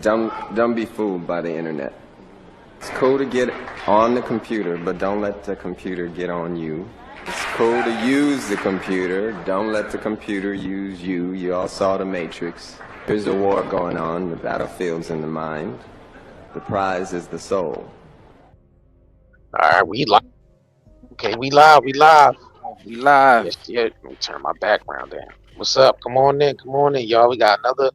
Don't be fooled by the internet. It's cool to get on the computer, but don't let the computer get on you. It's cool to use the computer. Don't let the computer use you. You all saw The Matrix. There's a war going on. The battlefield's in the mind. The prize is the soul. All right, we live. Okay, we live. We live. Yes, yeah. Let me turn my background down. What's up? Come on in, y'all. We got another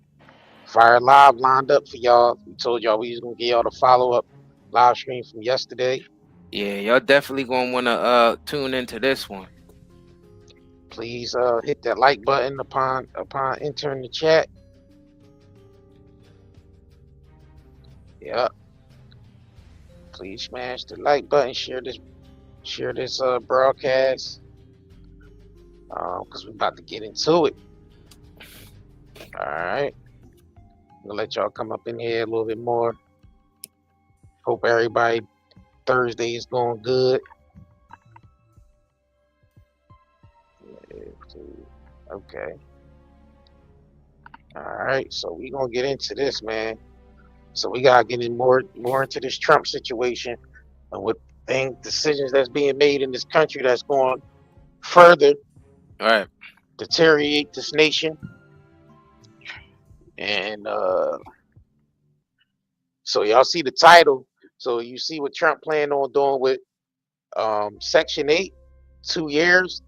Fire Live lined up for y'all. We told y'all we was gonna get y'all the follow-up live stream from yesterday. Yeah, y'all definitely gonna wanna tune into this one. Please hit that like button upon entering the chat. Yep. Please smash the like button. Share this broadcast. Because we're about to get into it. All right. We'll let y'all come up in here a little bit more. Hope everybody Thursday is going good. Okay. All right. So we're going to get into this, man. So we got to get in more into this Trump situation and what decisions that's being made in this country that's going further deteriorate this nation. And so y'all see the title. So you see what Trump planned on doing with Section 8, 2 years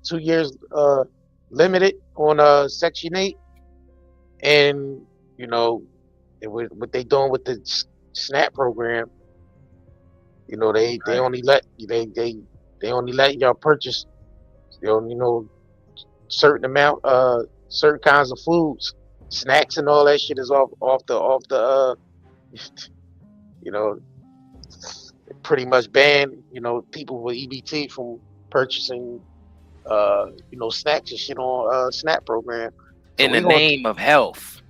limited on Section 8. And you know what they doing with the SNAP program. You know, they only let y'all purchase certain amount certain kinds of foods. Snacks and all that shit is off the pretty much ban people with EBT from purchasing snacks and shit on SNAP program. So in the name of health.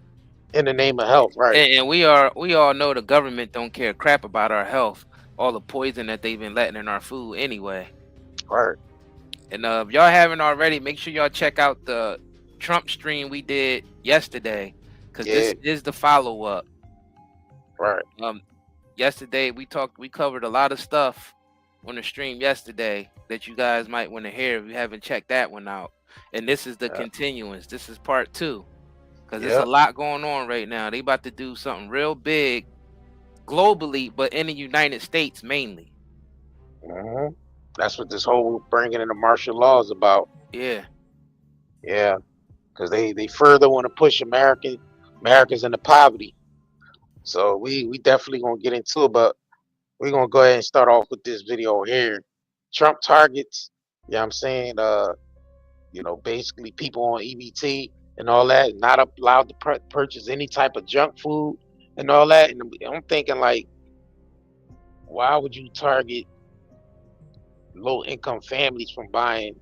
In the name of health, right? And we all know the government don't care crap about our health. All the poison that they've been letting in our food anyway. Right. And if y'all haven't already, make sure y'all check out the Trump stream we did yesterday, because this is the follow-up. Right. Yesterday we covered a lot of stuff on the stream yesterday that you guys might want to hear if you haven't checked that one out. And this is the continuance. This is part 2, because there's a lot going on right now. They about to do something real big globally, but in the United States mainly. Mm-hmm. That's what this whole bringing in the martial law is about. Yeah. Because they further want to push Americans into poverty. So we definitely gonna get into it, but we're gonna go ahead and start off with this video here. Trump targets, what I'm saying, basically people on EBT and all that, not allowed to purchase any type of junk food and all that. And I'm thinking, like, why would you target low income families from buying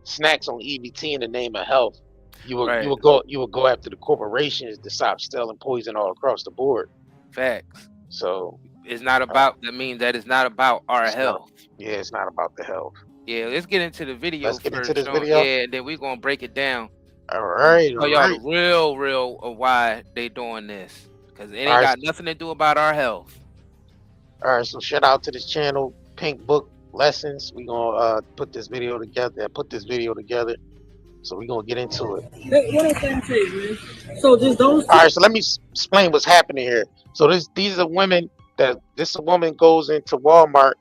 snacks on EBT in the name of health? You would go after the corporations to stop selling poison all across the board. Facts. So it's not about that means that it's not about our health. It's not about the health. Yeah, let's get into the video. Let's get into this video. Yeah, and then we're gonna break it down. All right. Tell y'all the real of why they doing this, because it ain't got nothing to do about our health. All right, so shout out to this channel, Pink Book Lessons. We gonna put this video together. So we're gonna get into it. What I'm saying to you, man. So just those. All right, so let me explain what's happening here. So these are women this woman goes into Walmart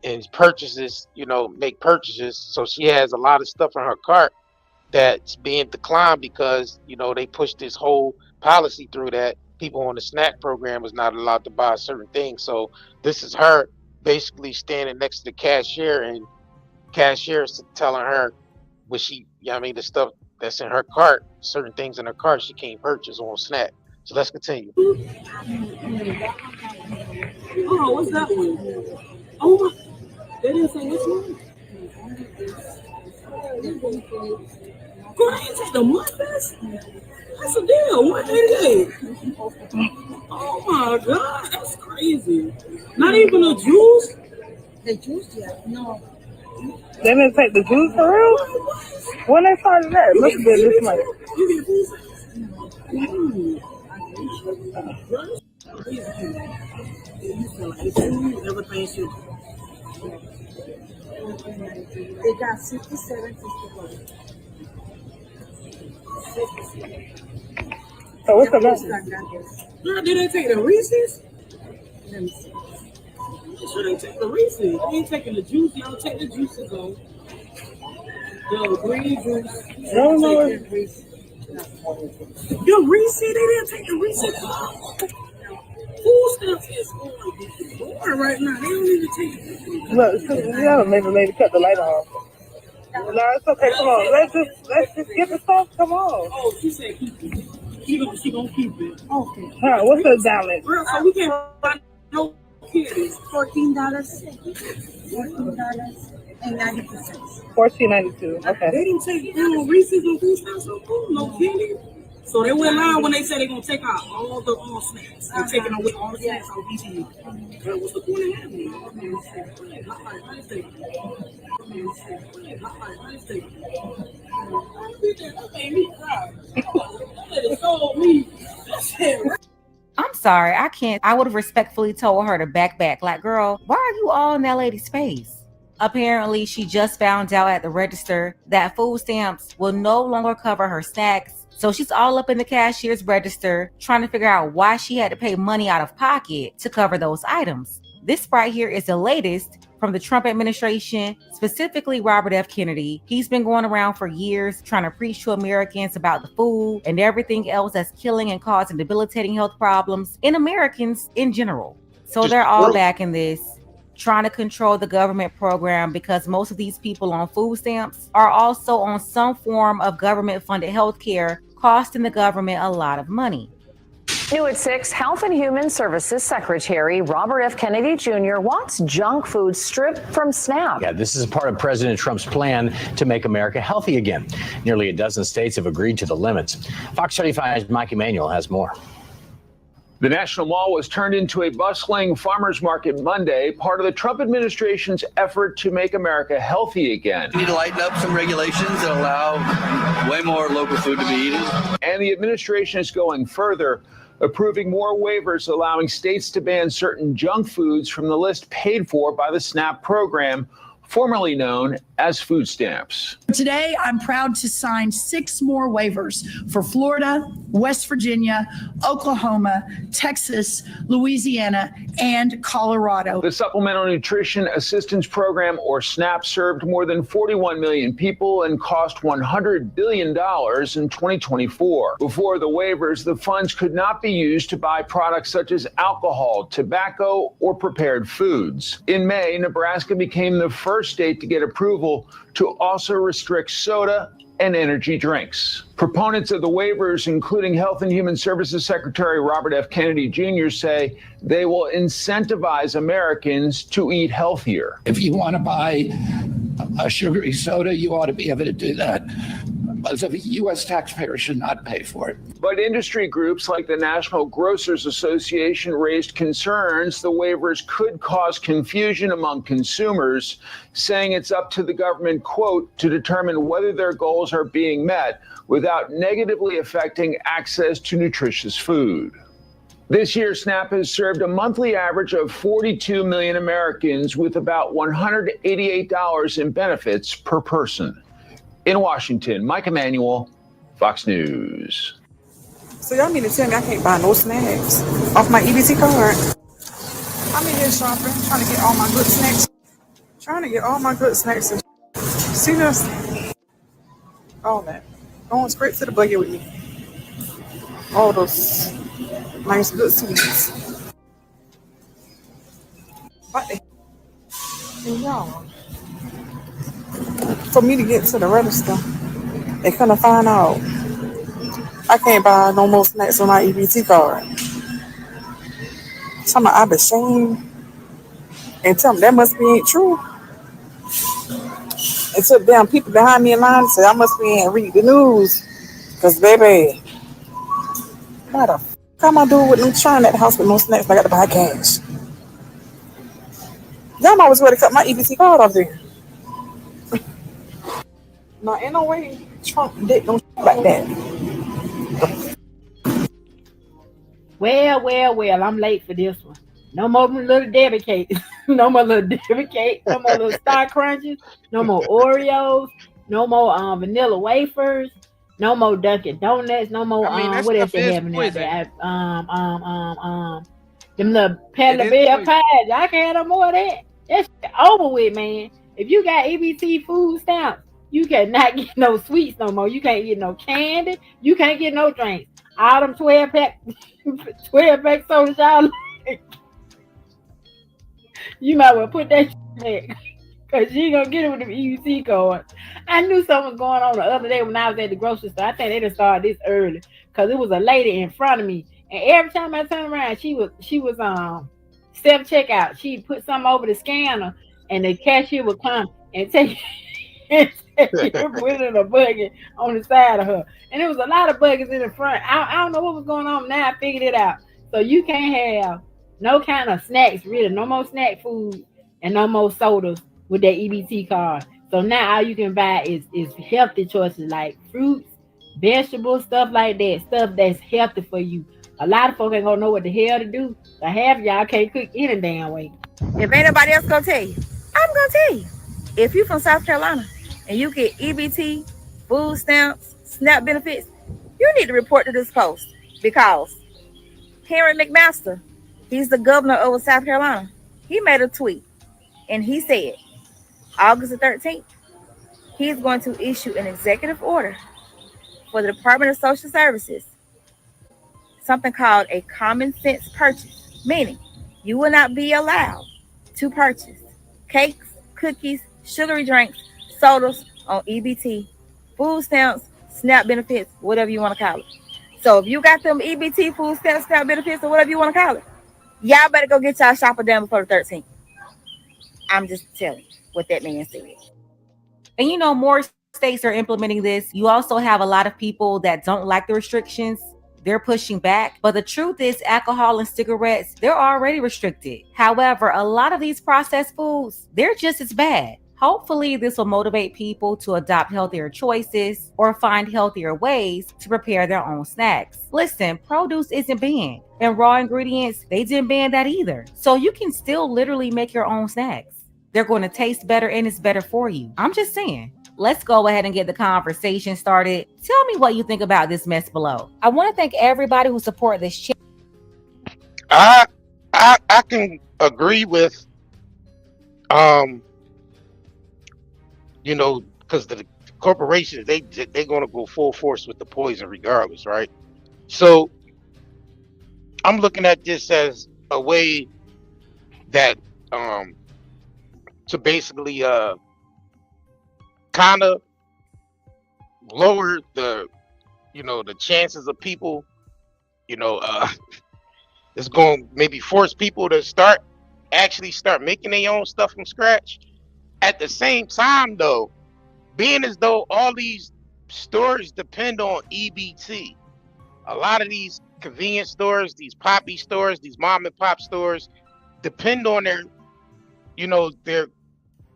and make purchases. So she has a lot of stuff in her cart that's being declined because they pushed this whole policy through that people on the SNAP program was not allowed to buy certain things. So this is her basically standing next to the cashier, and cashier's telling her what the stuff that's in her cart, certain things in her cart she can't purchase on SNAP. So let's continue. Oh, what's that one? Oh my, they didn't say which one. Girl, I ain't take the Muffins. That's a deal. 188. Oh my God, that's crazy. Not even a juice. The juice, no. They didn't take the juice for real? When they started that, it must have been this month. Everything should. They got 67.51. So what's the It's number? like that. Girl, did they take the Reese's? Let me see. Sure, they take the Reese's. They ain't taking the juice. Y'all take the juices though. The green juice. No, no. Yo, Reese's, they didn't take the Reese's. Food stuff is boring right now. They don't even take it. Look, you haven't made the lady cut the light off. No, it's okay. Come on. Let's just get the stuff. Come on. Oh, she said keep it. She gonna keep it. Okay. Huh, what's the balance? Girl, so we can't buy no candies. $14.90. $14.92. Okay. They didn't take Reese's or food stuff, so no candy. So they went live when they said they're gonna take out all the snacks. They're taking away all the snacks on BT. What's the point of having it? I'm sorry, I can't. I would have respectfully told her to back. Like, girl, why are you all in that lady's face? Apparently, she just found out at the register that food stamps will no longer cover her snacks. So she's all up in the cashier's register trying to figure out why she had to pay money out of pocket to cover those items. This right here is the latest from the Trump administration, specifically Robert F. Kennedy. He's been going around for years trying to preach to Americans about the food and everything else that's killing and causing debilitating health problems in Americans in general. So they're all back in this, trying to control the government program because most of these people on food stamps are also on some form of government-funded health care, costing the government a lot of money. New at 6, Health and Human Services Secretary Robert F. Kennedy Jr. wants junk food stripped from SNAP. Yeah, this is part of President Trump's plan to make America healthy again. Nearly a dozen states have agreed to the limits. Fox 35's Mike Emanuel has more. The National Mall was turned into a bustling farmers market Monday, part of the Trump administration's effort to make America healthy again. We need to lighten up some regulations that allow way more local food to be eaten. And the administration is going further, approving more waivers allowing states to ban certain junk foods from the list paid for by the SNAP program, formerly known as food stamps. Today, I'm proud to sign 6 more waivers for Florida, West Virginia, Oklahoma, Texas, Louisiana, and Colorado. The Supplemental Nutrition Assistance Program, or SNAP, served more than 41 million people and cost $100 billion in 2024. Before the waivers, the funds could not be used to buy products such as alcohol, tobacco, or prepared foods. In May, Nebraska became the first state to get approval to also restrict soda and energy drinks. Proponents of the waivers, including Health and Human Services Secretary Robert F. Kennedy Jr., say they will incentivize Americans to eat healthier. If you want to buy a sugary soda, you ought to be able to do that. But the U.S. taxpayer should not pay for it. But industry groups like the National Grocers Association raised concerns the waivers could cause confusion among consumers, saying it's up to the government, quote, to determine whether their goals are being met without negatively affecting access to nutritious food. This year, SNAP has served a monthly average of 42 million Americans with about $188 in benefits per person. In Washington, Mike Emanuel, Fox News. So y'all mean to tell me I can't buy no snacks off my EBT card? I'm in here shopping, trying to get all my good snacks. Seriously. All that. Going straight to the buggy with me. All those nice good sweets. What the and y'all? For me to get to the register and kind of find out I can't buy no more snacks on my EBT card. Tell me I've been ashamed and tell me that must be ain't true. And took damn people behind me in line and said I must be in read the news. Cause baby, how the f*** am I doing with them trying at the house with no snacks and I got to buy cash? Y'all always ready to cut my EBT card off there. No, ain't no way Trump did no shit like that. Well, I'm late for this one. No more little Debbie cakes. No more little Debbie cakes. No more little Star Crunches. No more Oreos. No more vanilla wafers. No more Dunkin' Donuts. No I more mean, that what else stuff they is having out there? poison. Them little It is Bell poison. pies. I can't have no more of that. That's over with, man. If you got EBT food stamps, you cannot get no sweets no more. You can't get no candy. You can't get no drinks. All them 12 pack sodas, y'all. You might well put that shit back. Cause you ain't gonna get it with the EBT card. I knew something was going on the other day when I was at the grocery store. I think they done started this early. Cause it was a lady in front of me. And every time I turned around, she was self checkout. She put something over the scanner and the cashier would come and take and put it in a bucket on the side of her. And there was a lot of buckets in the front. I don't know what was going on. Now I figured it out. So you can't have no kind of snacks, really, no more snack food and no more sodas with that EBT card. So now all you can buy is healthy choices like fruits, vegetables, stuff like that, stuff that's healthy for you. A lot of folks ain't gonna know what the hell to do. But half of y'all can't cook any damn way. If anybody else gonna tell you, I'm gonna tell you. If you from South Carolina and you get EBT, food stamps, SNAP benefits, you need to report to this post because Henry McMaster, he's the governor of South Carolina. He made a tweet and he said, August the 13th, he's going to issue an executive order for the Department of Social Services, something called a common sense purchase, meaning you will not be allowed to purchase cakes, cookies, sugary drinks, sodas on EBT, food stamps, SNAP benefits, whatever you want to call it. So if you got them EBT, food stamps, SNAP benefits, or whatever you want to call it, y'all better go get y'all shopper done before the 13th. I'm just telling you what that man said. And you know, more states are implementing this. You also have a lot of people that don't like the restrictions. They're pushing back. But the truth is, alcohol and cigarettes, they're already restricted. However, a lot of these processed foods, they're just as bad. Hopefully, this will motivate people to adopt healthier choices or find healthier ways to prepare their own snacks. Listen, produce isn't banned, and raw ingredients, they didn't ban that either. So you can still literally make your own snacks. They're going to taste better and it's better for you. I'm just saying. Let's go ahead and get the conversation started. Tell me what you think about this mess below. I want to thank everybody who support this channel. I can agree with because the corporations they're gonna go full force with the poison regardless, right? So I'm looking at this as a way that to basically kind of lower the chances of people, it's going to maybe force people to actually start making their own stuff from scratch. At the same time, though, being as though all these stores depend on EBT, a lot of these convenience stores, these poppy stores, these mom and pop stores depend on their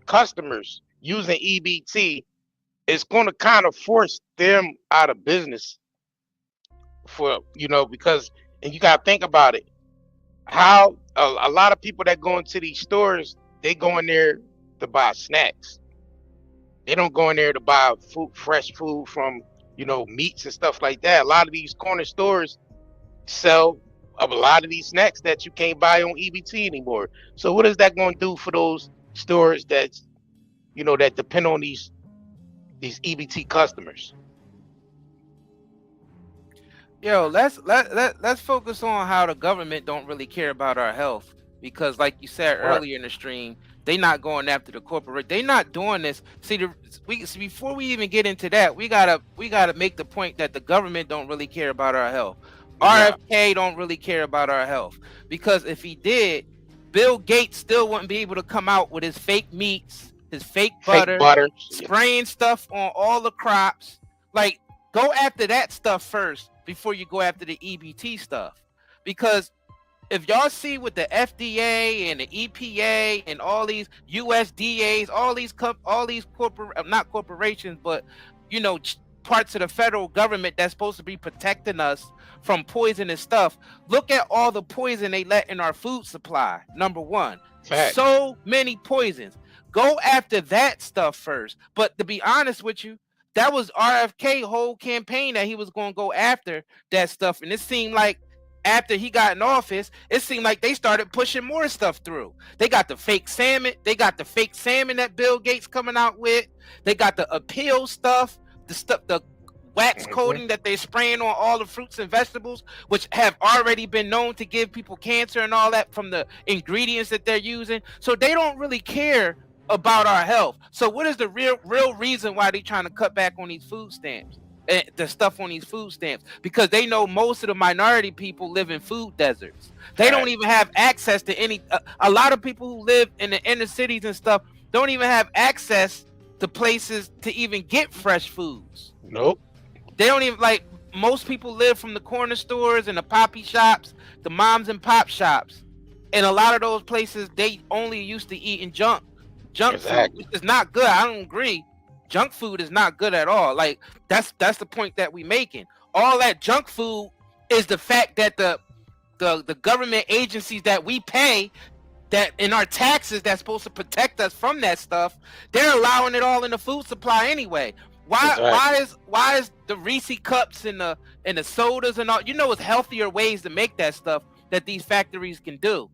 customers using EBT. It's going to kind of force them out of business because, and you got to think about it, how a lot of people that go into these stores, they go in there to buy snacks. They don't go in there to buy fresh food from, meats and stuff like that. A lot of these corner stores sell a lot of these snacks that you can't buy on EBT anymore. So what is that going to do for those stores that depend on these EBT customers? Yo, let's focus on how the government don't really care about our health, because like you said earlier in the stream, they not going after the corporate. They not doing this. Before we even get into that, we gotta make the point that the government don't really care about our health. RFK don't really care about our health, because if he did, Bill Gates still wouldn't be able to come out with his fake meats, his fake butter, spraying stuff on all the crops. Like, go after that stuff first before you go after the EBT stuff. Because if y'all see with the FDA and the EPA and all these USDAs, all these not corporations, but parts of the federal government that's supposed to be protecting us from poisonous stuff. Look at all the poison they let in our food supply. Number one, so many poisons. Go after that stuff first. But to be honest with you, that was RFK whole campaign that he was going to go after that stuff. And it seemed like after he got in office, it seemed like they started pushing more stuff through. They got the fake salmon. They got the fake salmon that Bill Gates coming out with. They got the appeal stuff, the wax coating that they're spraying on all the fruits and vegetables, which have already been known to give people cancer and all that from the ingredients that they're using. So they don't really care about our health. So what is the real reason why they're trying to cut back on these food stamps? The stuff on these food stamps, because they know most of the minority people live in food deserts. They don't even have access to any. A lot of people who live in the inner cities and stuff don't even have access to places to even get fresh foods. Nope. They don't even, like, most people live from the corner stores and the poppy shops, the moms and pop shops, and a lot of those places they only used to eating junk food, which is not good. I don't agree. Junk food is not good at all. Like, that's the point that we making. All that junk food is the fact that the government agencies that we pay, that in our taxes that's supposed to protect us from that stuff, they're allowing it all in the food supply anyway. Why is the Reese cups and the sodas and all, it's healthier ways to make that stuff that these factories can do.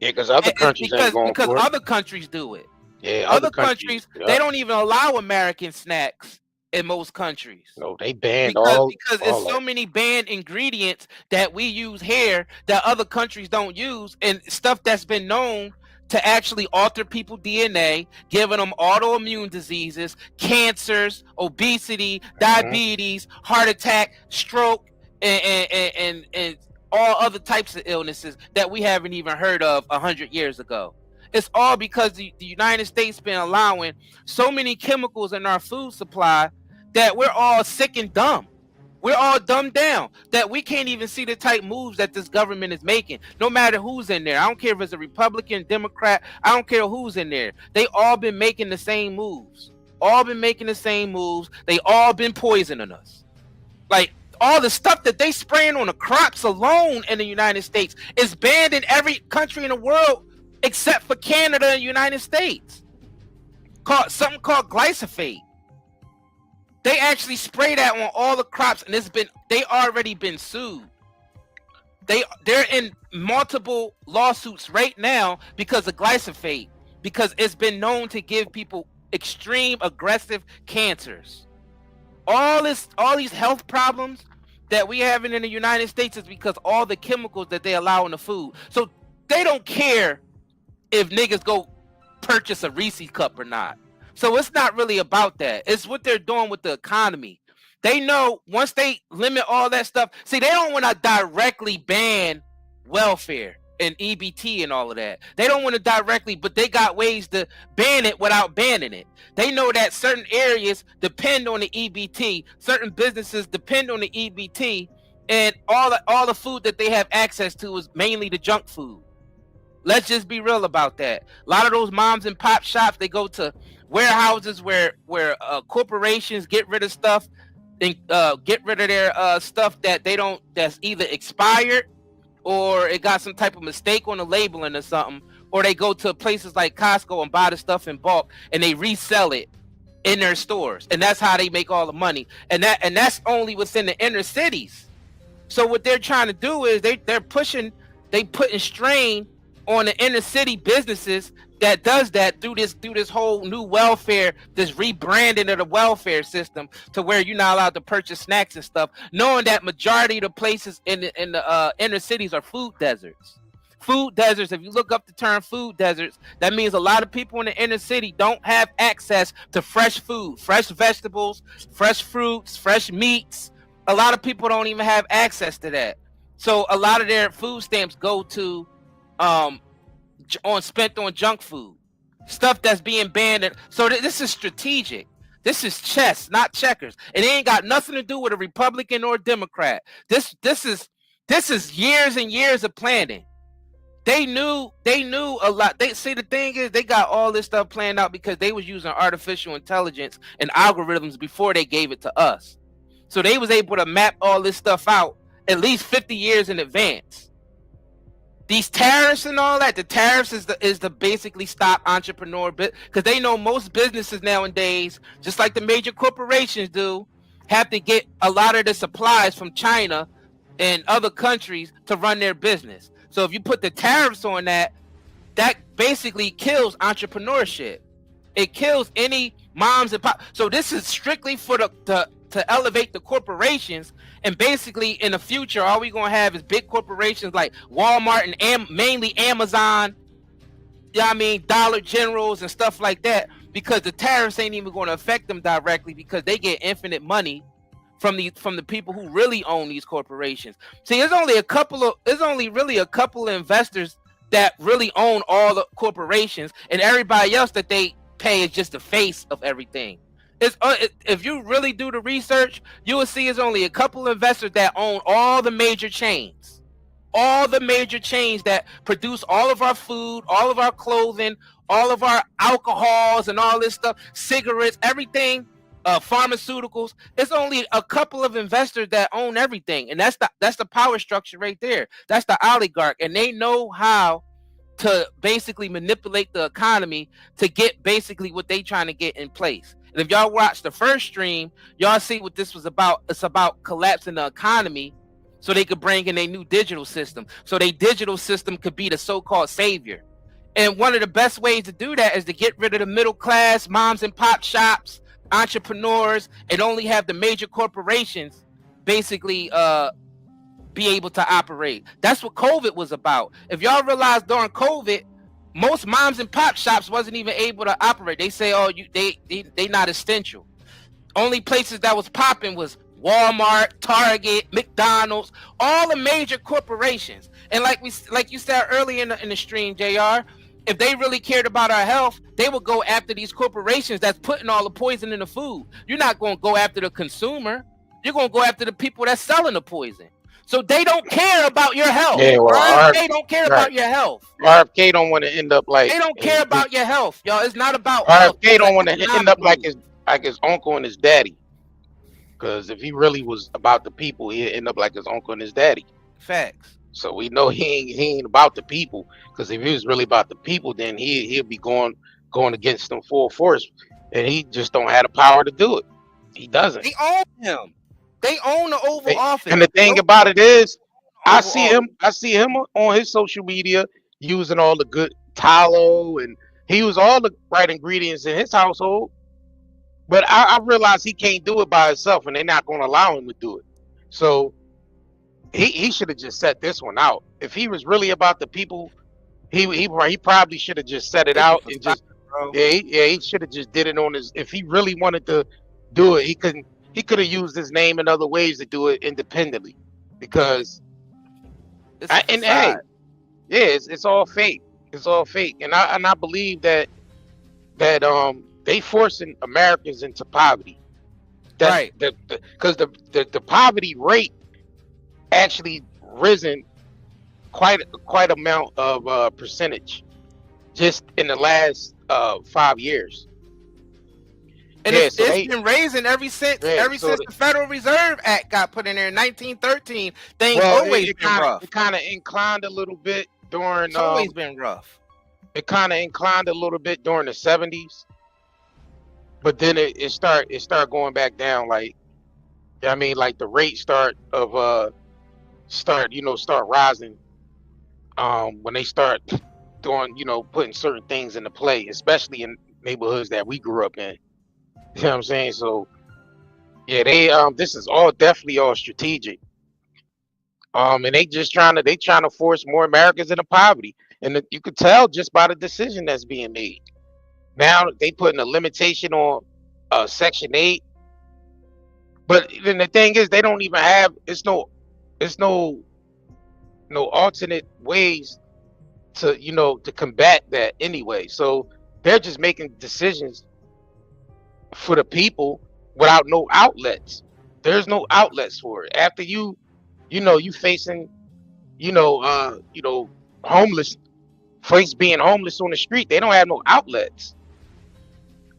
Yeah, because other countries ain't going for it. Other countries do it. Yeah, other countries they don't even allow American snacks in most countries. No, they banned because it's so many banned ingredients that we use here that other countries don't use, and stuff that's been known to actually alter people's DNA, giving them autoimmune diseases, cancers, obesity, diabetes, heart attack, stroke, and all other types of illnesses that we haven't even heard of 100 years ago. It's all because the United States been allowing so many chemicals in our food supply that we're all sick and dumb. We're all dumbed down that we can't even see the type moves that this government is making, no matter who's in there. I don't care if it's a Republican, Democrat. I don't care who's in there. They all been making the same moves. They all been poisoning us. Like, all the stuff that they spraying on the crops alone in the United States is banned in every country in the world except for Canada and United States. Something called glyphosate. They actually spray that on all the crops, and they already been sued. They're in multiple lawsuits right now because of glyphosate, because it's been known to give people extreme aggressive cancers. All these health problems that we have in the United States is because all the chemicals that they allow in the food. So they don't care if niggas go purchase a Reese cup or not. So it's not really about that. It's what they're doing with the economy. They know once they limit all that stuff, see, they don't want to directly ban welfare and EBT and all of that. They don't want to directly, but they got ways to ban it without banning it. They know that certain areas depend on the EBT, certain businesses depend on the EBT, and all the food that they have access to is mainly the junk food. Let's just be real about that. A lot of those moms and pop shops, they go to warehouses where corporations get rid of stuff and get rid of their stuff that's either expired or it got some type of mistake on the labeling or something, or they go to places like Costco and buy the stuff in bulk and they resell it in their stores, and that's how they make all the money. And that's only within the inner cities. So what they're trying to do is they're putting strain on the inner city businesses that does that through this whole new welfare, this rebranding of the welfare system to where you're not allowed to purchase snacks and stuff, knowing that majority of the places in the inner cities are food deserts. Food deserts, if you look up the term food deserts, that means a lot of people in the inner city don't have access to fresh food, fresh vegetables, fresh fruits, fresh meats. A lot of people don't even have access to that. So a lot of their food stamps go to spent on junk food, stuff that's being banned. So this is strategic. This is chess, not checkers. It ain't got nothing to do with a Republican or a Democrat. This is years and years of planning. they knew a lot. They see, the thing is, they got all this stuff planned out because they was using artificial intelligence and algorithms before they gave it to us. So they was able to map all this stuff out at least 50 years in advance. These tariffs and all that, the tariffs is the basically stop entrepreneur bit, because they know most businesses nowadays, just like the major corporations do, have to get a lot of the supplies from China and other countries to run their business. So if you put the tariffs on that, that basically kills entrepreneurship. It kills any moms and pop. So this is strictly for to elevate the corporations, and basically in the future, all we gonna have is big corporations like Walmart and mainly Amazon. Yeah, I mean Dollar Generals and stuff like that, because the tariffs ain't even going to affect them directly because they get infinite money from the people who really own these corporations. See, there's only really a couple of investors that really own all the corporations, and everybody else that they pay is just the face of everything. If you really do the research, you will see it's only a couple of investors that own all the major chains. All the major chains that produce all of our food, all of our clothing, all of our alcohols and all this stuff, cigarettes, everything, pharmaceuticals. It's only a couple of investors that own everything, and that's the power structure right there. That's the oligarch, and they know how to basically manipulate the economy to get basically what they trying to get in place. And if y'all watch the first stream, y'all see what this was about. It's about collapsing the economy so they could bring in a new digital system. So their digital system could be the so-called savior. And one of the best ways to do that is to get rid of the middle class, moms and pop shops, entrepreneurs, and only have the major corporations basically be able to operate. That's what COVID was about. If y'all realize during COVID, most moms and pop shops wasn't even able to operate. They say, oh, they not essential. Only places that was popping was Walmart, Target, McDonald's, all the major corporations. And like you said earlier in the stream, JR, if they really cared about our health, they would go after these corporations that's putting all the poison in the food. You're not going to go after the consumer. You're going to go after the people that's selling the poison. So they don't care about your health. Yeah, well, they don't care about your health. RFK don't want to end up like. They don't care about your health, y'all. It's not about RFK don't want to end up like his uncle and his daddy. Because if he really was about the people, he'd end up like his uncle and his daddy. Facts. So we know he ain't about the people. Because if he was really about the people, then he'll be going against them full force, and he just don't have the power to do it. He doesn't. They own him. They own the Oval Office. And the thing about it is, I see him on his social media using all the good tallow, and he used all the right ingredients in his household. But I realize he can't do it by himself, and they're not going to allow him to do it. So he should have just set this one out. If he was really about the people, he probably should have just set it out and just he should have just did it on his. If he really wanted to do it, he could have used his name in other ways to do it independently, because it's all fake. It's all fake, and I believe that they forcing Americans into poverty. Right. Because the poverty rate actually risen quite amount of percentage just in the last 5 years. And it's been raising ever since the Federal Reserve Act got put in there in 1913. Things always been rough. It kind of inclined a little bit during. It's always been rough. It kind of inclined a little bit during the 70s, but then it start going back down. Like, I mean, like the rate start rising when they start doing, putting certain things into play, especially in neighborhoods that we grew up in. You know what I'm saying? So yeah, this is all definitely all strategic. And they trying to force more Americans into poverty. And you could tell just by the decision that's being made. Now they putting a limitation on Section 8. But then the thing is, they don't even have it's no alternate ways to combat that anyway. So they're just making decisions for the people without no outlets. There's no outlets for it. After you facing homeless, folks being homeless on the street. They don't have no outlets.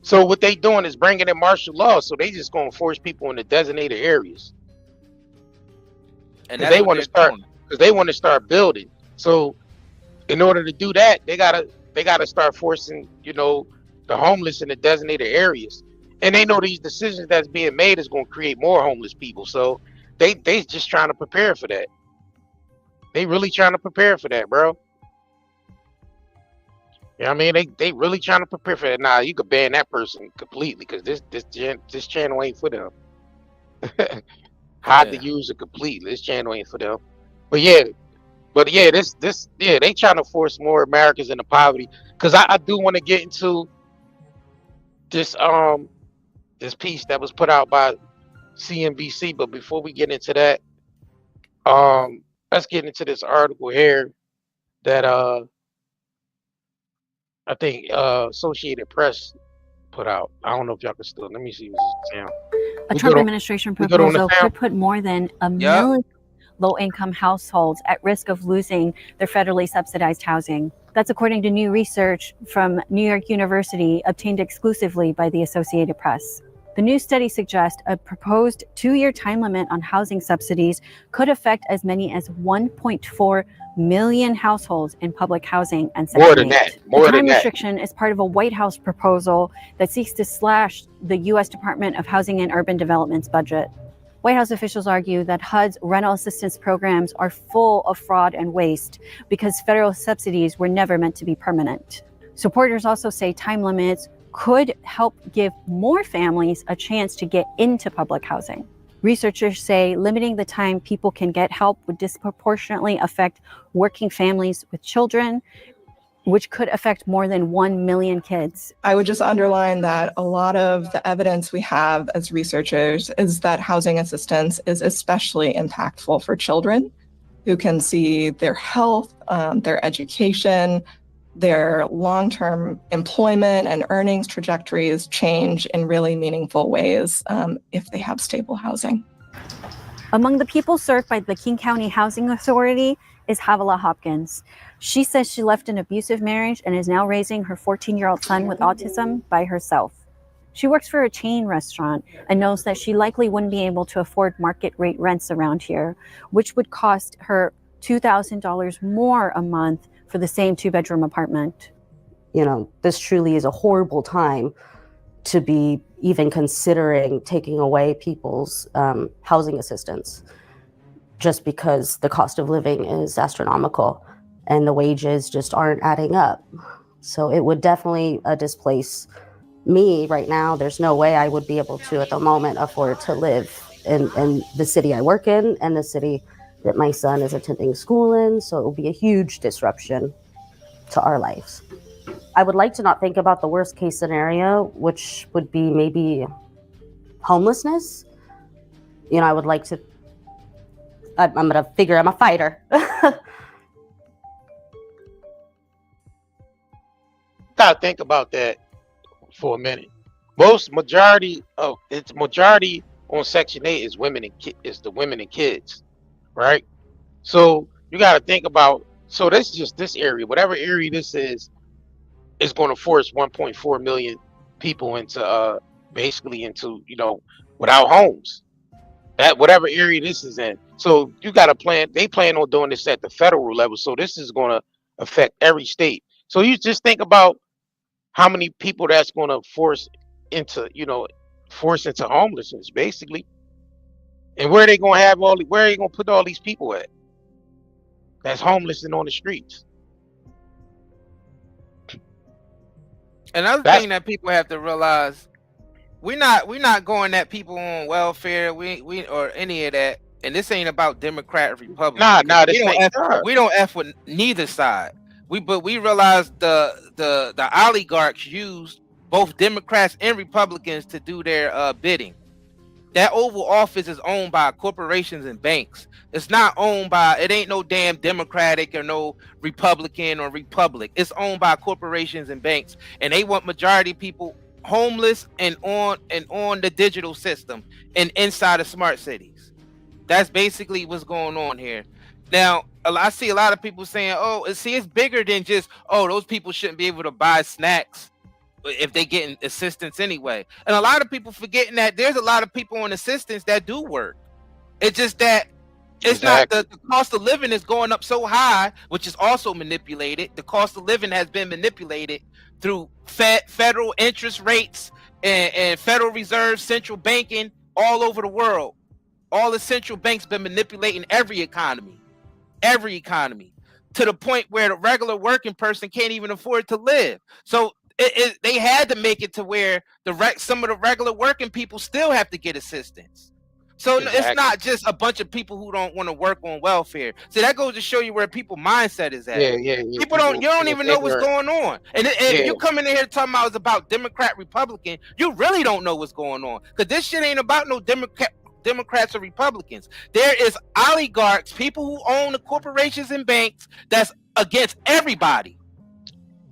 So what they doing is bringing in martial law. So they just gonna force people in the designated areas. And Because that's they what want to they're start. doing. Because they want to start building. So in order to do that, they gotta start forcing, the homeless in the designated areas. And they know these decisions that's being made is gonna create more homeless people. So they just trying to prepare for that. They really trying to prepare for that, bro. You know what I mean? They really trying to prepare for that. Nah, you could ban that person completely because this channel ain't for them. Hide the Yeah. user completely. This channel ain't for them. But yeah, they trying to force more Americans into poverty. Cause I do want to get into this this piece that was put out by CNBC. But before we get into that, let's get into this article here that I think Associated Press put out. I don't know if y'all can still let me see what's this sound. A We Trump good on administration we good on the proposal sound? could put more than a Yep. million low-income households at risk of losing their federally subsidized housing. That's according to new research from New York University obtained exclusively by the Associated Press. The new study suggests a proposed 2-year time limit on housing subsidies could affect as many as 1.4 million households in public housing and More Section than 8. that. The More than time that. restriction is part of a White House proposal that seeks to slash the U.S. Department of Housing and Urban Development's budget. White House officials argue that HUD's rental assistance programs are full of fraud and waste because federal subsidies were never meant to be permanent. Supporters also say time limits could help give more families a chance to get into public housing. Researchers say limiting the time people can get help would disproportionately affect working families with children, which could affect more than 1 million kids. I would just underline that a lot of the evidence we have as researchers is that housing assistance is especially impactful for children who can see their health, their education, their long-term employment and earnings trajectories change in really meaningful ways if they have stable housing. Among the people served by the King County Housing Authority is Havilah Hopkins. She says she left an abusive marriage and is now raising her 14-year-old son with autism by herself. She works for a chain restaurant and knows that she likely wouldn't be able to afford market rate rents around here, which would cost her $2,000 more a month for the same 2-bedroom apartment. You know, this truly is a horrible time to be even considering taking away people's housing assistance, just because the cost of living is astronomical and the wages just aren't adding up. So it would definitely displace me right now. There's no way I would be able to, at the moment, afford to live in the city I work in and the city that my son is attending school in. So it will be a huge disruption to our lives. I would like to not think about the worst case scenario, which would be maybe homelessness. You know, I would like to, I'm going to figure I'm a fighter. Gotta think about that for a minute. Majority on Section 8 is women and is the women and kids, right? So you got to think about. So this is just this area, whatever area this is going to force 1.4 million people into basically into without homes. That whatever area this is in. So you got to plan. They plan on doing this at the federal level. So this is going to affect every state. So you just think about how many people that's going to force into homelessness basically, and where are they going to have where are they going to put all these people at that's homeless and on the streets? Another thing that people have to realize, we're not going at people on welfare, we or any of that, and this ain't about Democrat or Republican. We don't F with neither side. But we realize the oligarchs use both Democrats and Republicans to do their bidding. That Oval Office is owned by corporations and banks. It's not owned by, it ain't no damn Democratic or no Republican or Republic. It's owned by corporations and banks, and they want majority people homeless and on the digital system and inside of smart cities. That's basically what's going on here. Now, I see a lot of people saying, "Oh, it's bigger than just those people shouldn't be able to buy snacks if they getting assistance anyway." And a lot of people forgetting that there's a lot of people on assistance that do work. It's just that it's not the cost of living is going up so high, which is also manipulated. The cost of living has been manipulated through federal interest rates and Federal Reserve, central banking all over the world. All the central banks been manipulating every economy to the point where the regular working person can't even afford to live. So they had to make it to where some of the regular working people still have to get assistance. So it's not just a bunch of people who don't want to work on welfare. So that goes to show you where people's mindset is at. Yeah. People you don't even know what's going on. And if you come in here talking about it's about Democrat, Republican, you really don't know what's going on. Because this shit ain't about no Democrats or Republicans. There is oligarchs, people who own the corporations and banks that's against everybody.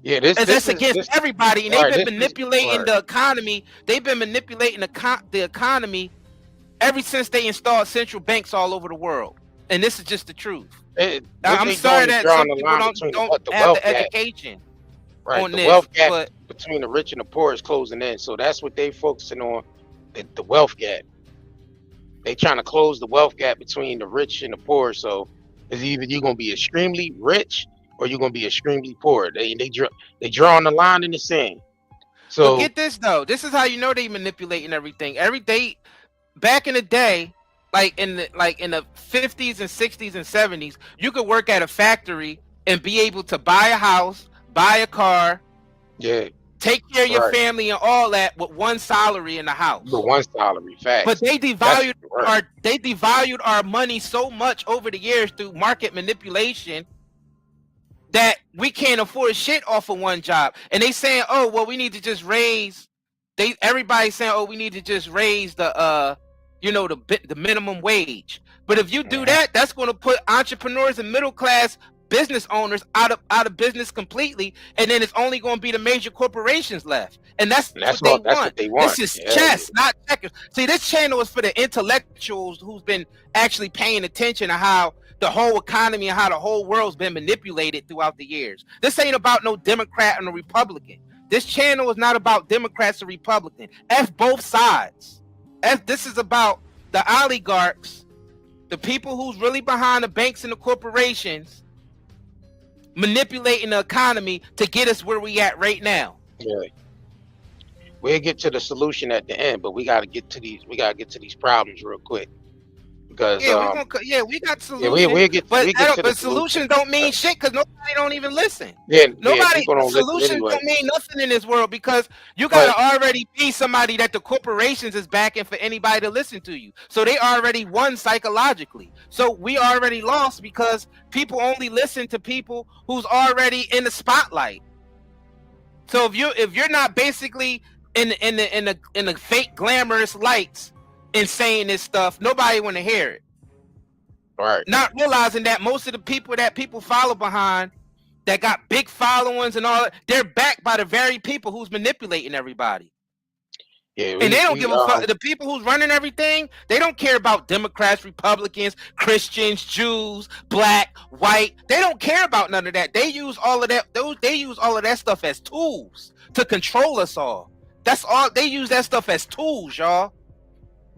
Yeah, that's against everybody, and they've been manipulating the economy. They've been manipulating the economy ever since they installed central banks all over the world. And this is just the truth. I'm sorry that some people don't have the education on the this. Wealth gap between the rich and the poor is closing in. So that's what they focusing on, the wealth gap. They trying to close the wealth gap between the rich and the poor. So it's either you're going to be extremely rich or you're going to be extremely poor. They drawing the line in the sand. So but get this though. This is how you know they manipulating everything. Back in the day, like in the 50s and 60s and 70s, you could work at a factory and be able to buy a house, buy a car, take care of your family and all that with one salary in the house. With one salary, facts. But they devalued our money so much over the years through market manipulation that we can't afford shit off of one job. And they saying, "Oh, well, we need to just raise." Everybody's saying, "Oh, we need to just raise the the minimum wage." But if you do that, that's going to put entrepreneurs and middle class business owners out of business completely, and then it's only going to be the major corporations left. And that's what they want. This is chess, not checkers. See, this channel is for the intellectuals who's been actually paying attention to how the whole economy and how the whole world's been manipulated throughout the years. This ain't about no Democrat and a Republican. This channel is not about Democrats or Republicans. F both sides. This is about the oligarchs, the people who's really behind the banks and the corporations, manipulating the economy to get us where we at right now. Yeah. We'll get to the solution at the end, but we got to get to these problems real quick. Because we got solutions. But solutions don't mean shit because nobody don't even listen. Solutions don't mean nothing in this world because you gotta already be somebody that the corporations is backing for anybody to listen to you. So they already won psychologically. So we already lost because people only listen to people who's already in the spotlight. So if you're not basically in the fake glamorous lights and saying this stuff, nobody want to hear it. Right. Not realizing that most of the people that people follow behind that got big followings and all that, they're backed by the very people who's manipulating everybody. Yeah, and they don't give a fuck. The people who's running everything, they don't care about Democrats, Republicans, Christians, Jews, black, white. They don't care about none of that. They use all of that. They use all of that stuff as tools to control us all. That's all. They use that stuff as tools, y'all.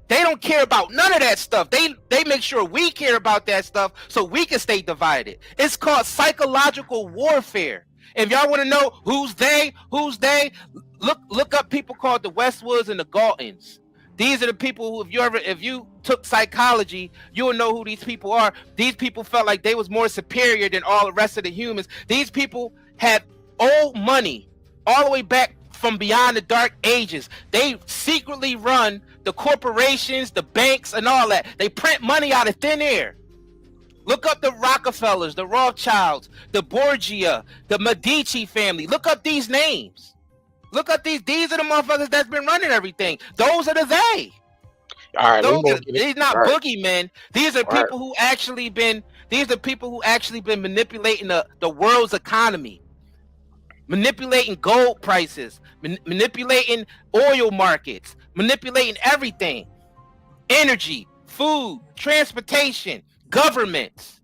They don't care about none of that stuff. They make sure we care about that stuff so we can stay divided. It's called psychological warfare. If y'all want to know who's they, look up people called the Westwoods and the Galtons. These are the people who, if you took psychology, you will know who these people are. These people felt like they was more superior than all the rest of the humans. These people had old money all the way back from beyond the dark ages. They secretly run the corporations, the banks, and all that. They print money out of thin air. Look up the Rockefellers, the Rothschilds, the Borgia, the Medici family. Look up these names. Look up these. These are the motherfuckers that's been running everything. Those are the they. All right, these not boogeymen. These are people who actually been. These are people who actually been manipulating the world's economy, manipulating gold prices, manipulating oil markets, manipulating everything, energy, food, transportation, governments.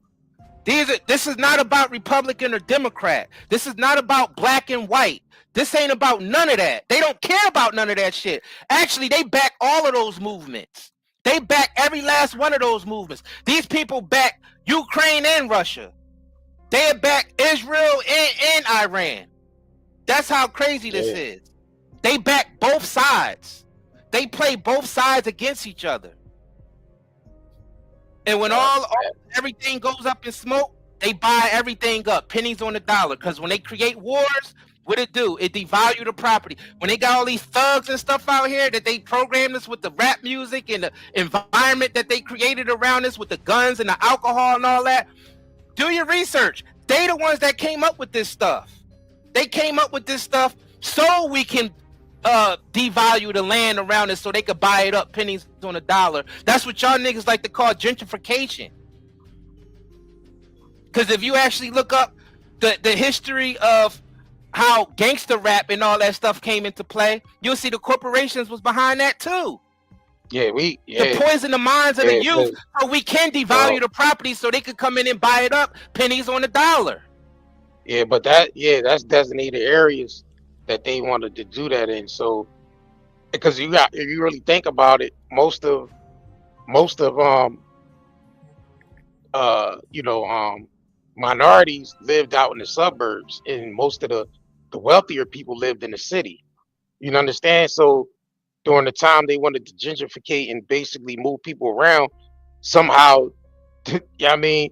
This is not about Republican or Democrat. This is not about black and white. This ain't about none of that. They don't care about none of that shit. Actually, they back all of those movements. They back every last one of those movements. These people back Ukraine and Russia. They back Israel and Iran. That's how crazy this is. They back both sides. They play both sides against each other. And when everything goes up in smoke, they buy everything up, pennies on the dollar. Because when they create wars, what it do? It devalue the property. When they got all these thugs and stuff out here that they programmed us with the rap music and the environment that they created around us with the guns and the alcohol and all that, do your research. They the ones that came up with this stuff. They came up with this stuff so we can devalue the land around us so they could buy it up pennies on a dollar. That's what y'all niggas like to call gentrification. Because if you actually look up the history of how gangster rap and all that stuff came into play, you'll see the corporations was behind that too. To poison the minds of the youth so we can devalue the property so they could come in and buy it up pennies on the dollar. Yeah, but that's designated areas that they wanted to do that in. So because if you really think about it, most of minorities lived out in the suburbs, and most of the wealthier people lived in the city. You understand? So during the time they wanted to gentrificate and basically move people around, somehow, the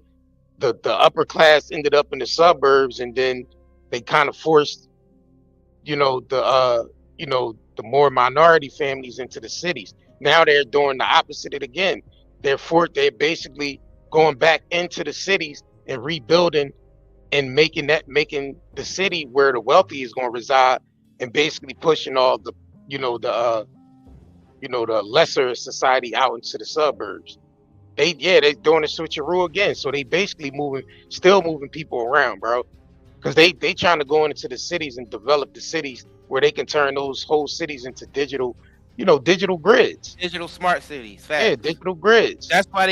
upper class ended up in the suburbs, and then they kind of forced, the more minority families into the cities. Now they're doing the opposite again. They're basically going back into the cities and rebuilding and making the city where the wealthy is going to reside, and basically pushing all the the lesser society out into the suburbs. They're doing a switcheroo again. So they basically still moving people around, bro. Because they trying to go into the cities and develop the cities where they can turn those whole cities into digital grids. Digital smart cities. Facts. Yeah, digital grids. That's why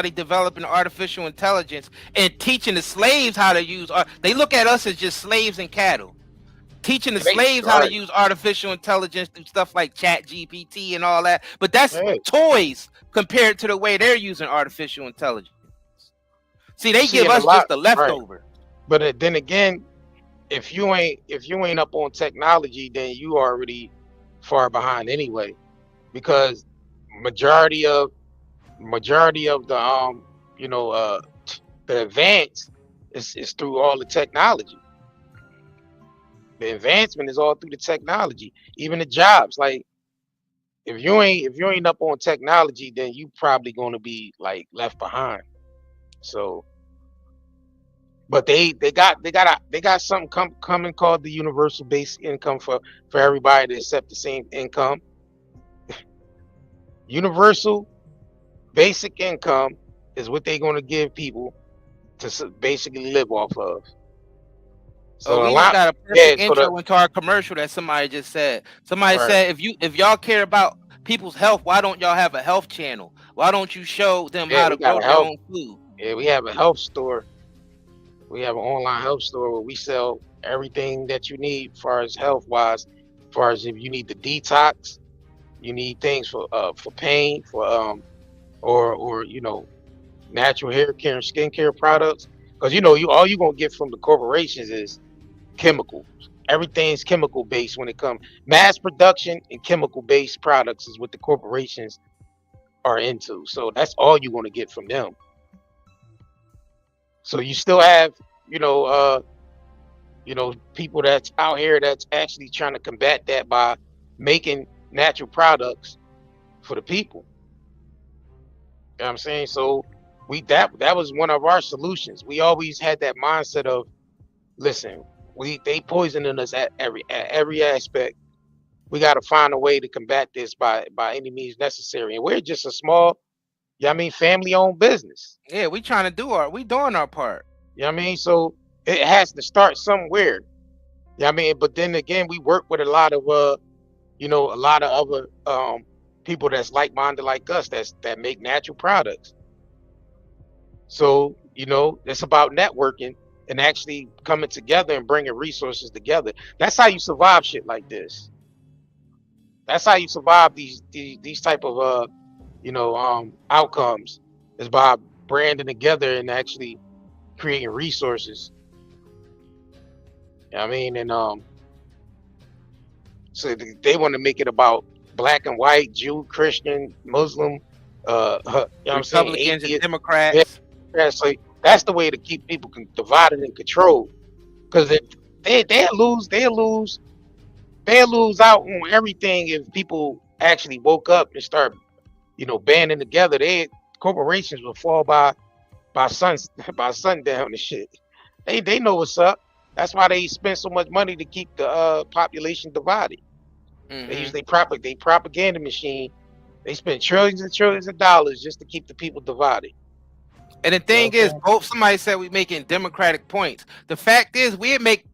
they developing artificial intelligence and teaching the slaves how to use. They look at us as just slaves and cattle. Teaching the slaves how to use artificial intelligence through stuff like Chat GPT and all that. But that's toys compared to the way they're using artificial intelligence. See, they give us just the leftover. Right. But then again, if you ain't up on technology, then you already far behind anyway, because majority of the the advance is through all the technology. The advancement is all through the technology. Even the jobs, like if you ain't up on technology, then you probably going to be like left behind. So, but they got something coming called the universal basic income for everybody to accept the same income. Universal basic income is what they're going to give people to basically live off of. So we just got a perfect intro into our commercial that somebody just said. Somebody said, if y'all care about people's health, why don't y'all have a health channel? Why don't you show them how to grow their own food? Yeah, we have a health store. We have an online health store where we sell everything that you need as far as health wise. As far as if you need the detox, you need things for pain, or natural hair care and skincare products. Because all you gonna get from the corporations is chemicals. Everything's chemical based when it comes mass production, and chemical based products is what the corporations are into. So that's all you're gonna get from them. So you still have people that's out here that's actually trying to combat that by making natural products for the people. You know what I'm saying? So that was one of our solutions. We always had that mindset of, listen, they poisoning us at every aspect. We got to find a way to combat this by any means necessary. And we're just a small, family owned business. Yeah, we doing our part. So it has to start somewhere. But then again, we work with a lot of other people that's like-minded like us that make natural products. So, It's about networking and actually coming together and bringing resources together. That's how you survive shit like this. That's how you survive these type of outcomes, is by branding together and actually creating resources. I mean, and so they want to make it about black and white, Jew, Christian, Muslim, I'm saying, Republicans and atheist. Democrats. Yeah, so that's the way to keep people divided and controlled. Because they'll lose out on everything if people actually woke up and start, banding together. Corporations will fall by sundown and shit. They know what's up. That's why they spend so much money to keep the population divided. They use their propaganda machine. They spend trillions and trillions of dollars just to keep the people divided. And the thing is, somebody said we making Democratic points. The fact is, we make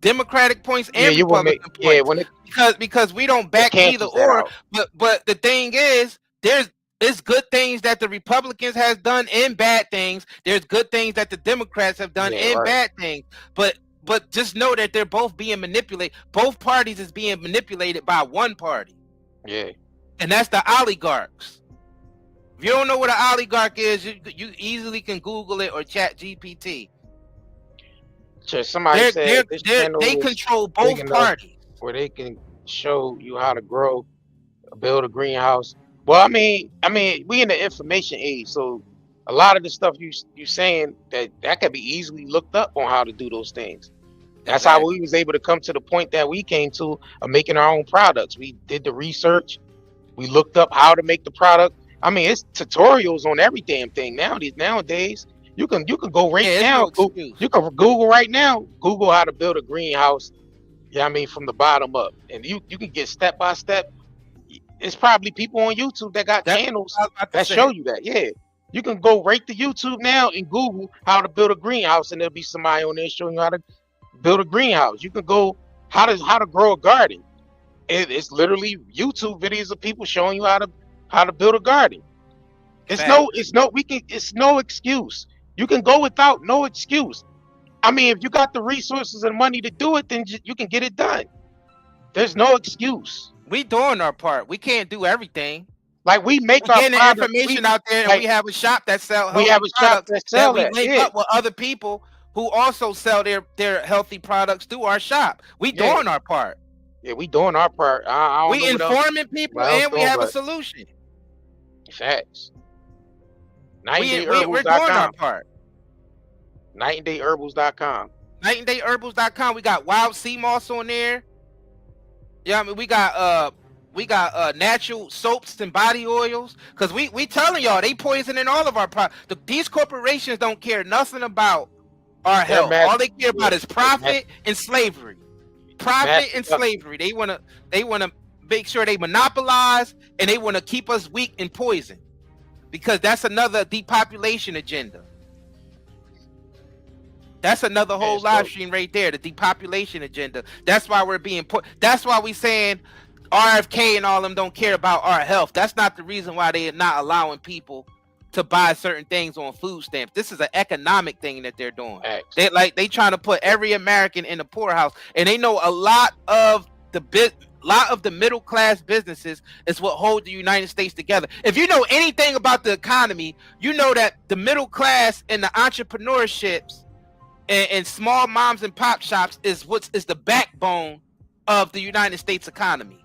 Democratic points and Republican points because we don't back either or. But the thing is, there's good things that the Republicans has done and bad things. There's good things that the Democrats have done and bad things. But just know that they're both being manipulated. Both parties is being manipulated by one party. Yeah. And that's the oligarchs. If you don't know what an oligarch is, you easily can Google it or chat GPT. Somebody said they control both parties. Where they can show you how to build a greenhouse. Well, I mean, we in the information age, so a lot of the stuff you saying that can be easily looked up on how to do those things. That's how we was able to come to the point that we came to of making our own products. We did the research. We looked up how to make the product. I mean, it's tutorials on every damn thing nowadays. You can go right now. You can Google right now. Google how to build a greenhouse. Yeah, I mean, from the bottom up, and you can get step by step. It's probably people on YouTube that got channels that show you that. Yeah, you can go right to YouTube now and Google how to build a greenhouse, and there'll be somebody on there showing you how to build a greenhouse. You can go how to grow a garden. It's literally YouTube videos of people showing you how to build a garden. It's no excuse. You can go without no excuse. I mean, if you got the resources and money to do it, then you can get it done. There's no excuse. We doing our part. We can't do everything. Like we make our getting the information out there, and we have a shop that sells. We have a shop that sells that. We link up with other people who also sell their healthy products through our shop. We doing our part. Yeah, we doing our part. We informing people, and we have a solution. Facts. We're doing our part. NightandDayHerbals.com. NightandDayHerbals.com. We got wild sea moss on there. Yeah, I mean, we got natural soaps and body oils, because we telling y'all they poisoning all of our products. These corporations don't care nothing about our health. All they care about is profit and slavery. Profit and slavery. They wanna make sure they monopolize, and they wanna keep us weak and poison, because that's another depopulation agenda. That's another whole live stream right there, the depopulation agenda. That's why we're being put. That's why we saying RFK and all of them don't care about our health. That's not the reason why they are not allowing people to buy certain things on food stamps. This is an economic thing that they're doing. They trying to put every American in the poorhouse, and they know a lot of the middle class businesses is what hold the United States together. If you know anything about the economy, you know that the middle class and the entrepreneurships and small moms and pop shops is the backbone of the United States economy.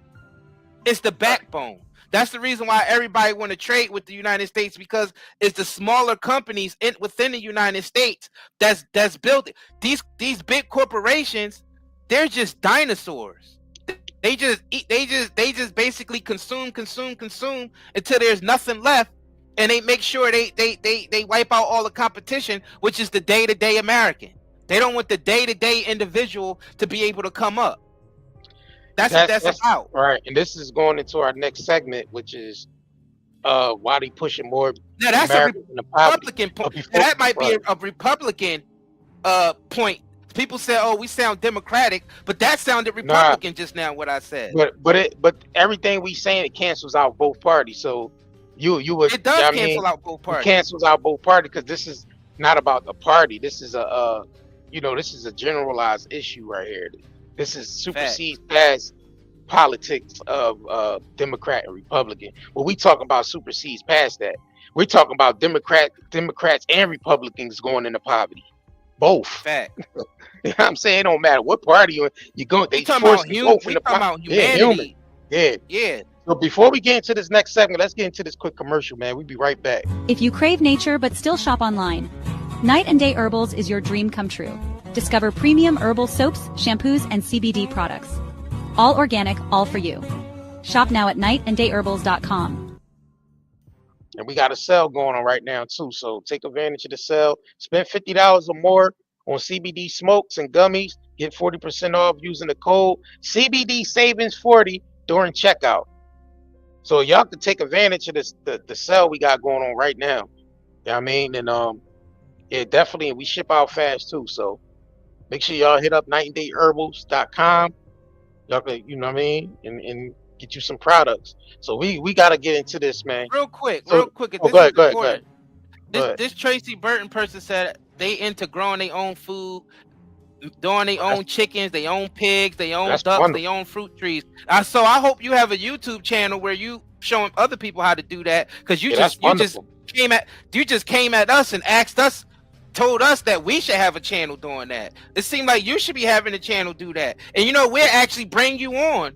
It's the backbone. That's the reason why everybody want to trade with the United States, because it's the smaller companies within the United States that's built it. These big corporations, they're just dinosaurs. They just basically consume until there's nothing left, and they make sure they wipe out all the competition, which is the day-to-day American. They don't want the day-to-day individual to be able to come up. That's what that's about. All right, and this is going into our next segment, which is why they pushing more. Now that's American a Republican point. That might be a Republican point. People say, "Oh, we sound Democratic," but that sounded Republican just now. What I said. But everything we saying, it cancels out both parties. So you would. It does cancel out both parties. It cancels out both parties, because this is not about the party. This is this is a generalized issue right here. This is supersedes past politics of Democrat and Republican. Well, we talking about supersedes past that. We're talking about Democrats and Republicans going into poverty. Both. Fact. You know what I'm saying? It don't matter what party you go. They force you both in the poverty. Yeah, human. Yeah. So before we get into this next segment, let's get into this quick commercial, man. We'll be right back. If you crave nature but still shop online, Night and Day Herbals is your dream come true. Discover premium herbal soaps, shampoos, and CBD products. All organic, all for you. Shop now at nightandayherbals.com. And we got a sale going on right now too, so take advantage of the sale. Spend $50 or more on CBD smokes and gummies. Get 40% off using the code CBD Savings 40 during checkout. So y'all can take advantage of this the sale we got going on right now. You know what I mean? And yeah, definitely, we ship out fast too. So make sure y'all hit up nightandayherbals.com. Y'all can, you know what I mean, and get you some products. So we gotta get into this, man. Real quick. Go ahead. This Tracy Burton person said they into growing their own food, doing their own chickens, their own pigs, their own ducks, their own fruit trees. So I hope you have a YouTube channel where you showing other people how to do that, because you just came at us and told us that we should have a channel doing that. It seemed like you should be having a channel do that, and we'll actually bring you on,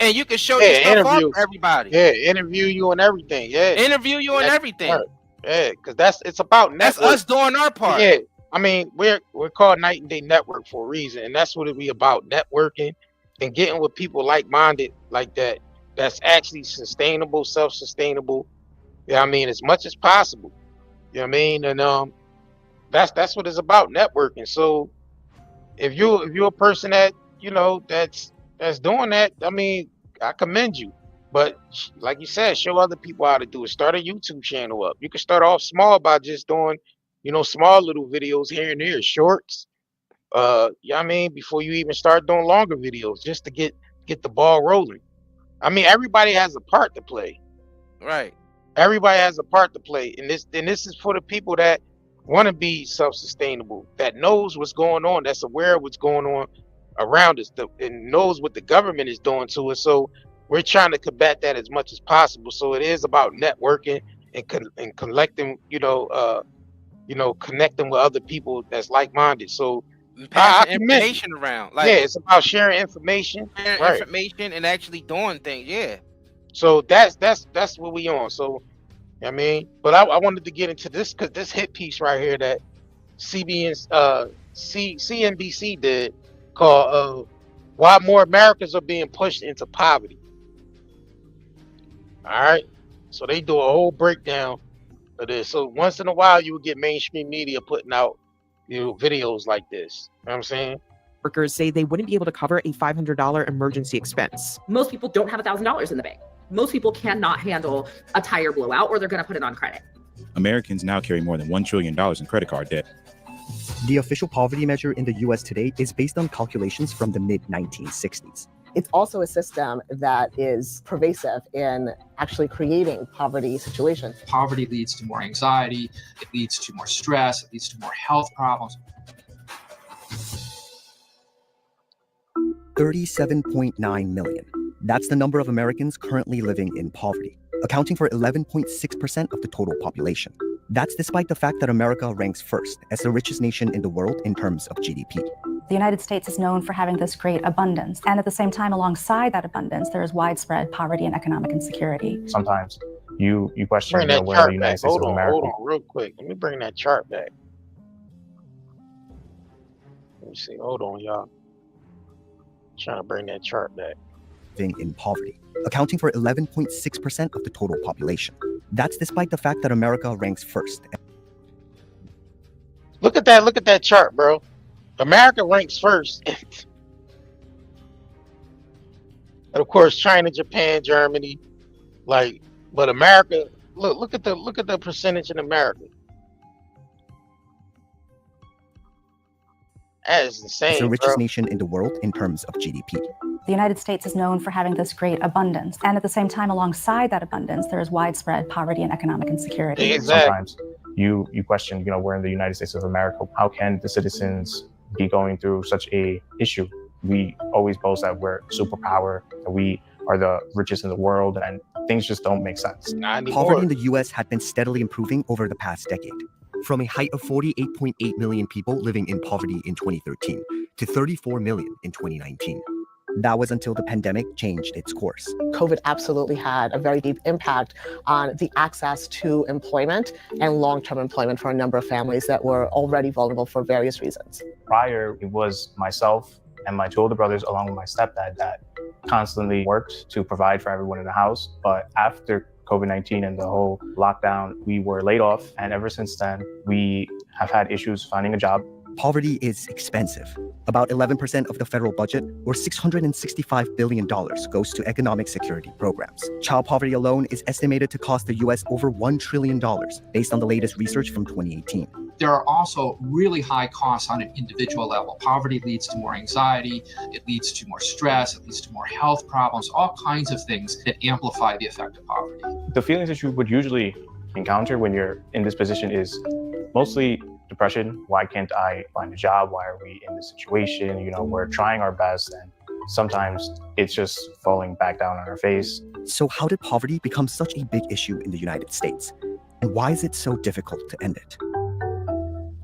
and you can show your stuff off for everybody. Yeah, interview you and everything. Yeah, interview you and everything. Right. Yeah, because it's about network. That's us doing our part. Yeah, I mean we're called Night and Day Network for a reason, and that's what it be about: networking and getting with people like-minded like that. That's actually sustainable, self-sustainable. Yeah, I mean, as much as possible. You know what I mean? And that's what it's about, networking. So if you're a person that that's doing that, I mean, I commend you. But like you said, show other people how to do it. Start a YouTube channel up. You can start off small by just doing, small little videos here and there, shorts. You know what I mean, before you even start doing longer videos, just to get the ball rolling. I mean, everybody has a part to play. Right. Everybody has a part to play. And this is for the people that want to be self-sustainable, that knows what's going on, that's aware of what's going on around us, and knows what the government is doing to us. So we're trying to combat that as much as possible. So it is about networking and collecting, connecting with other people that's like-minded. So passing information around. Yeah, it's about sharing information. Information and actually doing things. Yeah. So that's what we on. So I mean, but I wanted to get into this because this hit piece right here that CNBC did called "Why More Americans Are Being Pushed into Poverty." All right, so they do a whole breakdown of this. So once in a while, you will get mainstream media putting out videos like this. You know what I'm saying? Workers say they wouldn't be able to cover a $500 emergency expense. Most people don't have $1,000 in the bank. Most people cannot handle a tire blowout, or they're going to put it on credit. Americans now carry more than $1 trillion in credit card debt. The official poverty measure in the U.S. today is based on calculations from the mid-1960s. It's also a system that is pervasive in actually creating poverty situations. Poverty leads to more anxiety, it leads to more stress, it leads to more health problems. 37.9 million. That's the number of Americans currently living in poverty, accounting for 11.6% of the total population. That's despite the fact that America ranks first as the richest nation in the world in terms of GDP. The United States is known for having this great abundance. And at the same time, alongside that abundance, there is widespread poverty and economic insecurity. Sometimes you question where the United States of America. Hold on, real quick. Let me bring that chart back. Let me see. Hold on, y'all. Trying to bring that chart back. In poverty, accounting for 11.6% of the total population. That's despite the fact that America ranks first. Look at that chart, bro. America ranks first. And of course, China, Japan, Germany, but America, look at the percentage in America. That is insane. It's the richest nation in the world in terms of GDP. The United States is known for having this great abundance. And at the same time, alongside that abundance, there is widespread poverty and economic insecurity. Exactly. Sometimes You question, we're in the United States of America. How can the citizens be going through such a issue? We always boast that we're a superpower, that we are the richest in the world, and things just don't make sense. Poverty in the US had been steadily improving over the past decade, from a height of 48.8 million people living in poverty in 2013 to 34 million in 2019. That was until the pandemic changed its course. COVID absolutely had a very deep impact on the access to employment and long-term employment for a number of families that were already vulnerable for various reasons. Prior, it was myself and my two older brothers, along with my stepdad, that constantly worked to provide for everyone in the house. But after COVID-19 and the whole lockdown, we were laid off. And ever since then, we have had issues finding a job. Poverty is expensive. About 11% of the federal budget, or $665 billion, goes to economic security programs. Child poverty alone is estimated to cost the US over $1 trillion, based on the latest research from 2018. There are also really high costs on an individual level. Poverty leads to more anxiety, it leads to more stress, it leads to more health problems, all kinds of things that amplify the effect of poverty. The feelings that you would usually encounter when you're in this position is mostly depression. Why can't I find a job? Why are we in this situation? We're trying our best, and sometimes it's just falling back down on our face. So how did poverty become such a big issue in the United States? And why is it so difficult to end it?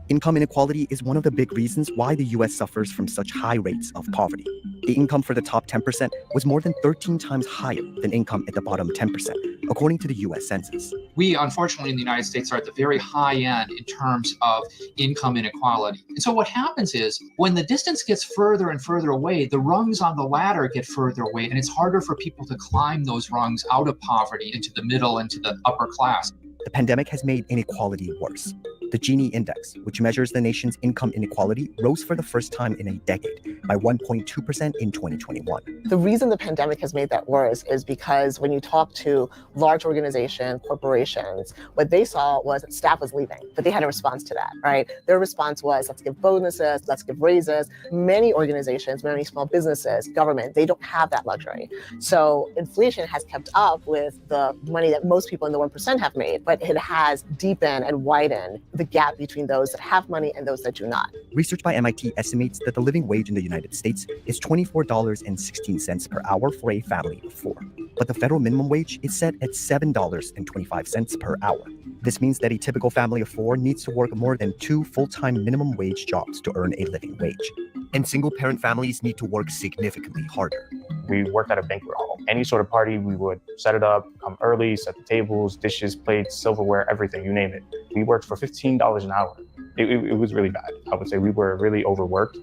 Income inequality is one of the big reasons why the US suffers from such high rates of poverty. The income for the top 10% was more than 13 times higher than income at the bottom 10%, according to the US Census. We, unfortunately, in the United States are at the very high end in terms of income inequality. And so what happens is when the distance gets further and further away, the rungs on the ladder get further away, and it's harder for people to climb those rungs out of poverty into the middle and to the upper class. The pandemic has made inequality worse. The Gini index, which measures the nation's income inequality, rose for the first time in a decade by 1.2% in 2021. The reason the pandemic has made that worse is because when you talk to large organizations, corporations, what they saw was that staff was leaving, but they had a response to that, right? Their response was, let's give bonuses, let's give raises. Many organizations, many small businesses, government, they don't have that luxury. So inflation has kept up with the money that most people in the 1% have made, but it has deepened and widened the gap between those that have money and those that do not. Research by MIT estimates that the living wage in the United States is $24.16 per hour for a family of four. But the federal minimum wage is set at $7.25 per hour. This means that a typical family of four needs to work more than 2 full-time minimum wage jobs to earn a living wage. And single-parent families need to work significantly harder. We worked at a banquet hall. Any sort of party, we would set it up, come early, set the tables, dishes, plates, silverware, everything, you name it. We worked for $15 an hour. It was really bad. I would say we were really overworked,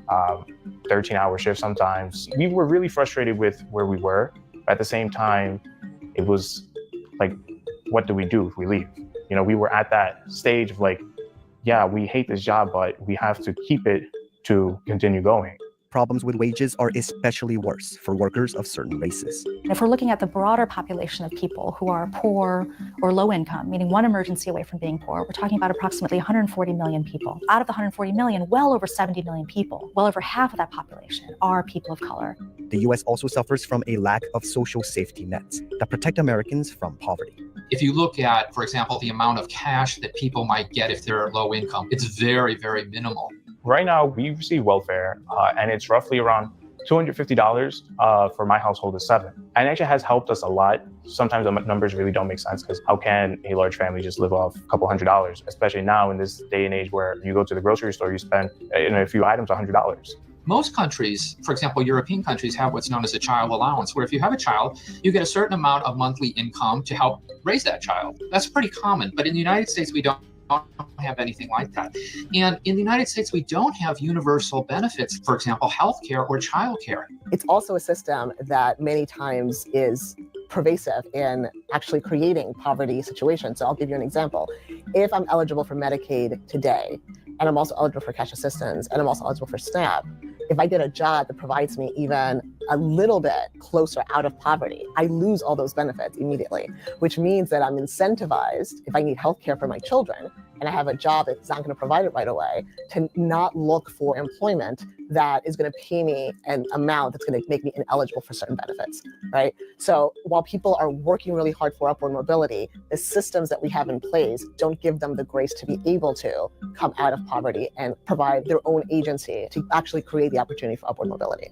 13-hour shifts sometimes. We were really frustrated with where we were. At the same time, it was like, what do we do if we leave? We were at that stage of like, yeah, we hate this job, but we have to keep it to continue going. Problems with wages are especially worse for workers of certain races. If we're looking at the broader population of people who are poor or low income, meaning one emergency away from being poor, we're talking about approximately 140 million people. Out of the 140 million, well over 70 million people, well over half of that population are people of color. The US also suffers from a lack of social safety nets that protect Americans from poverty. If you look at, for example, the amount of cash that people might get if they're low income, it's very, very minimal. Right now, we receive welfare, and it's roughly around $250 for my household of 7. And it actually has helped us a lot. Sometimes the numbers really don't make sense because how can a large family just live off a couple $100s, especially now in this day and age where you go to the grocery store, you spend in a few items $100. Most countries, for example, European countries, have what's known as a child allowance, where if you have a child, you get a certain amount of monthly income to help raise that child. That's pretty common. But in the United States, we don't have anything like that. And in the United States, we don't have universal benefits, for example, healthcare or childcare. It's also a system that many times is pervasive in actually creating poverty situations. So I'll give you an example. If I'm eligible for Medicaid today, and I'm also eligible for cash assistance, and I'm also eligible for SNAP, if I get a job that provides me even a little bit closer out of poverty, I lose all those benefits immediately, which means that I'm incentivized, if I need healthcare for my children, and I have a job that's not going to provide it right away, to not look for employment that is going to pay me an amount that's going to make me ineligible for certain benefits, right? So while people are working really hard for upward mobility, the systems that we have in place don't give them the grace to be able to come out of poverty and provide their own agency to actually create the opportunity for upward mobility.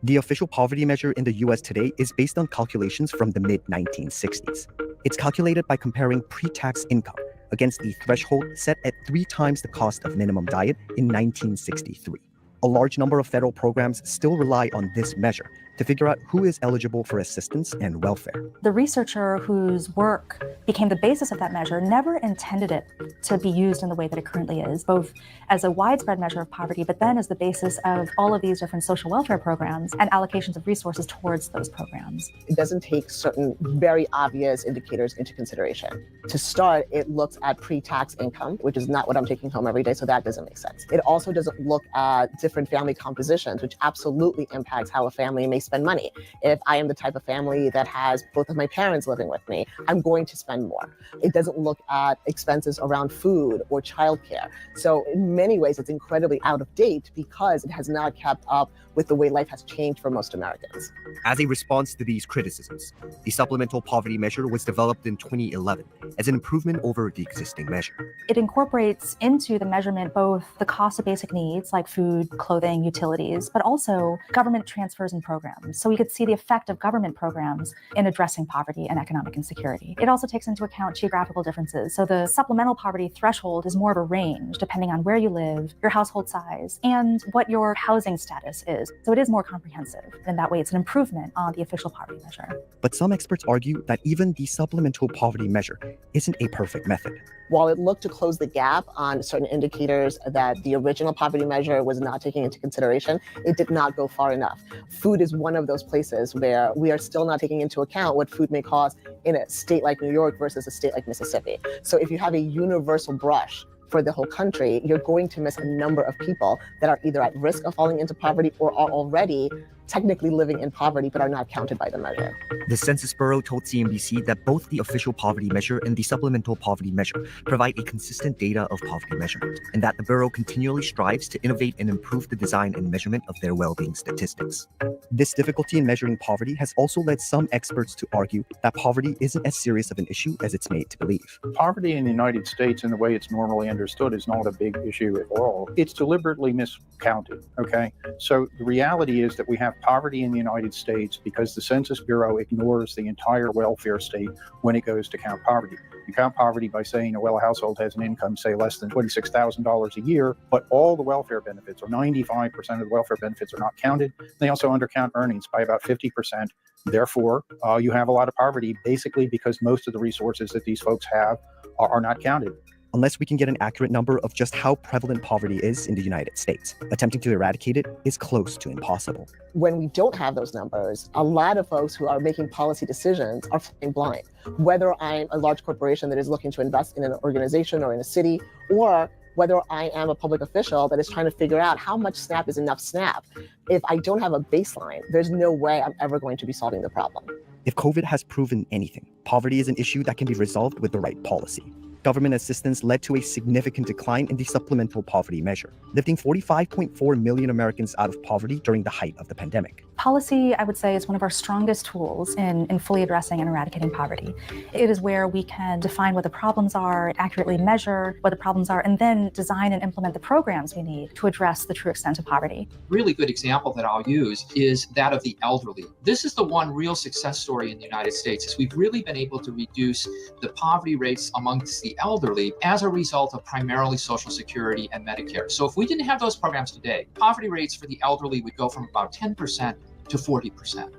The official poverty measure in the US today is based on calculations from the mid-1960s. It's calculated by comparing pre-tax income against the threshold set at 3 times the cost of minimum diet in 1963. A large number of federal programs still rely on this measure to figure out who is eligible for assistance and welfare. The researcher whose work became the basis of that measure never intended it to be used in the way that it currently is, both as a widespread measure of poverty, but then as the basis of all of these different social welfare programs and allocations of resources towards those programs. It doesn't take certain very obvious indicators into consideration. To start, it looks at pre-tax income, which is not what I'm taking home every day, so that doesn't make sense. It also doesn't look at different family compositions, which absolutely impacts how a family may spend money. If I am the type of family that has both of my parents living with me, I'm going to spend more. It doesn't look at expenses around food or childcare. So in many ways, it's incredibly out of date because it has not kept up with the way life has changed for most Americans. As a response to these criticisms, the supplemental poverty measure was developed in 2011 as an improvement over the existing measure. It incorporates into the measurement both the cost of basic needs like food, clothing, utilities, but also government transfers and programs. So we could see the effect of government programs in addressing poverty and economic insecurity. It also takes into account geographical differences. So the supplemental poverty threshold is more of a range depending on where you live, your household size, and what your housing status is. So it is more comprehensive. In that way, it's an improvement on the official poverty measure. But some experts argue that even the supplemental poverty measure isn't a perfect method. While it looked to close the gap on certain indicators that the original poverty measure was not taking into consideration, it did not go far enough. Food is one of those places where we are still not taking into account what food may cost in a state like New York versus a state like Mississippi. So if you have a universal brush for the whole country, you're going to miss a number of people that are either at risk of falling into poverty or are already technically living in poverty but are not counted by the measure. The Census Bureau told CNBC that both the official poverty measure and the supplemental poverty measure provide a consistent data of poverty measurement, and that the Bureau continually strives to innovate and improve the design and measurement of their well-being statistics. This difficulty in measuring poverty has also led some experts to argue that poverty isn't as serious of an issue as it's made to believe. Poverty in the United States, in the way it's normally understood, is not a big issue at all. It's deliberately miscounted, okay? So the reality is that we have poverty in the United States because the Census Bureau ignores the entire welfare state when it goes to count poverty. You count poverty by saying, well, a household has an income, say, less than $26,000 a year, but all the welfare benefits, or 95% of the welfare benefits, are not counted. They also undercount earnings by about 50%. Therefore, you have a lot of poverty, basically because most of the resources that these folks have are not counted. Unless we can get an accurate number of just how prevalent poverty is in the United States, attempting to eradicate it is close to impossible. When we don't have those numbers, a lot of folks who are making policy decisions are flying blind. Whether I'm a large corporation that is looking to invest in an organization or in a city, or whether I am a public official that is trying to figure out how much SNAP is enough SNAP. If I don't have a baseline, there's no way I'm ever going to be solving the problem. If COVID has proven anything, poverty is an issue that can be resolved with the right policy. Government assistance led to a significant decline in the supplemental poverty measure, lifting 45.4 million Americans out of poverty during the height of the pandemic. Policy, I would say, is one of our strongest tools in fully addressing and eradicating poverty. It is where we can define what the problems are, accurately measure what the problems are, and then design and implement the programs we need to address the true extent of poverty. Really good example that I'll use is that of the elderly. This is the one real success story in the United States, is we've really been able to reduce the poverty rates amongst the elderly as a result of primarily Social Security and Medicare. So if we didn't have those programs today, poverty rates for the elderly would go from about 10% to 40%.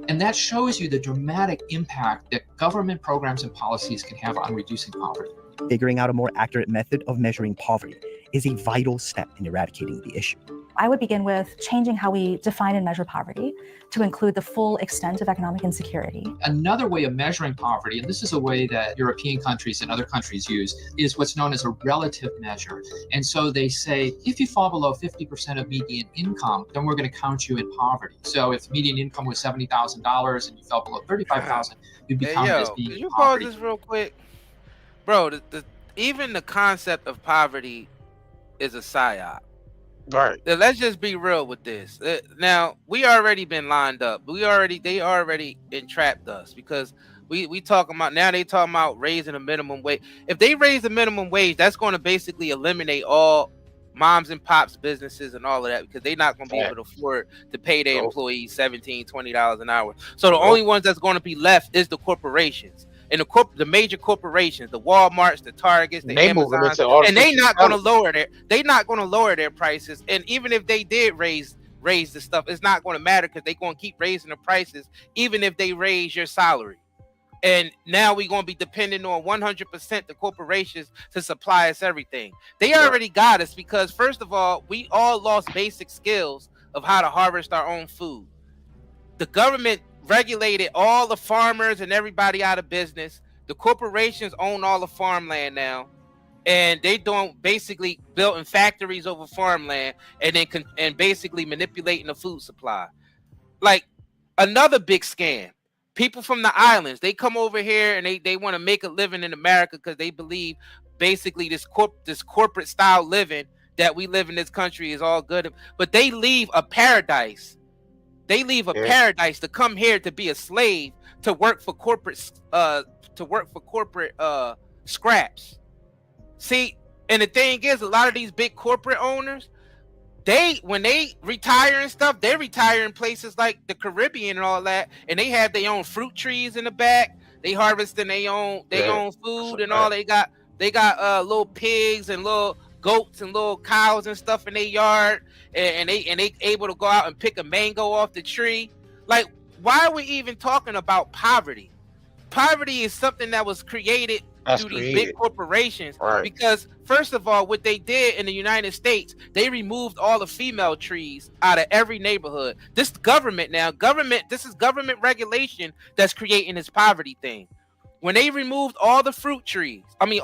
And that shows you the dramatic impact that government programs and policies can have on reducing poverty. Figuring out a more accurate method of measuring poverty is a vital step in eradicating the issue. I would begin with changing how we define and measure poverty to include the full extent of economic insecurity. Another way of measuring poverty, and this is a way that European countries and other countries use, is what's known as a relative measure. And so they say, if you fall below 50% of median income, then we're going to count you in poverty. So if median income was $70,000 and you fell below 35,000, you'd be counted as being Can in you poverty. pause this real quick? Bro, even the concept of poverty is a psyop. Right. Now, let's just be real with this. Now, we already been lined up. They already entrapped us because we talking about, now they talking about raising the minimum wage. If they raise the minimum wage, that's going to basically eliminate all moms and pops businesses and all of that, because they're not going to be able to afford to pay their employees $17, $20 an hour. So the only ones that's going to be left is the corporations. And the major corporations, the Walmarts, the Targets, the Amazons, and they not going to lower their prices. And even if they did raise the stuff, it's not going to matter, because they're going to keep raising the prices even if they raise your salary. And now we're going to be dependent on 100% the corporations to supply us everything. They already got us, because first of all, we all lost basic skills of how to harvest our own food. The government regulated all the farmers and everybody out of business. The corporations own all the farmland now, and they basically building factories over farmland, and then basically manipulating the food supply. Like another big scam. People from the islands, they come over here and they want to make a living in America because they believe basically this corporate style living that we live in this country is all good, but they leave a paradise. They leave a paradise to come here to be a slave, to work for corporate scraps. See, and the thing is, a lot of these big corporate owners, when they retire and stuff, they retire in places like the Caribbean and all that, and they have their own fruit trees in the back. They harvesting their own food and all. They got little pigs and little goats and little cows and stuff in their yard, and they able to go out and pick a mango off the tree. Like, why are we even talking about poverty? Poverty is something that was created through these big corporations, because first of all, what they did in the United States, they removed all the female trees out of every neighborhood. This is government regulation that's creating this poverty thing. When they removed all the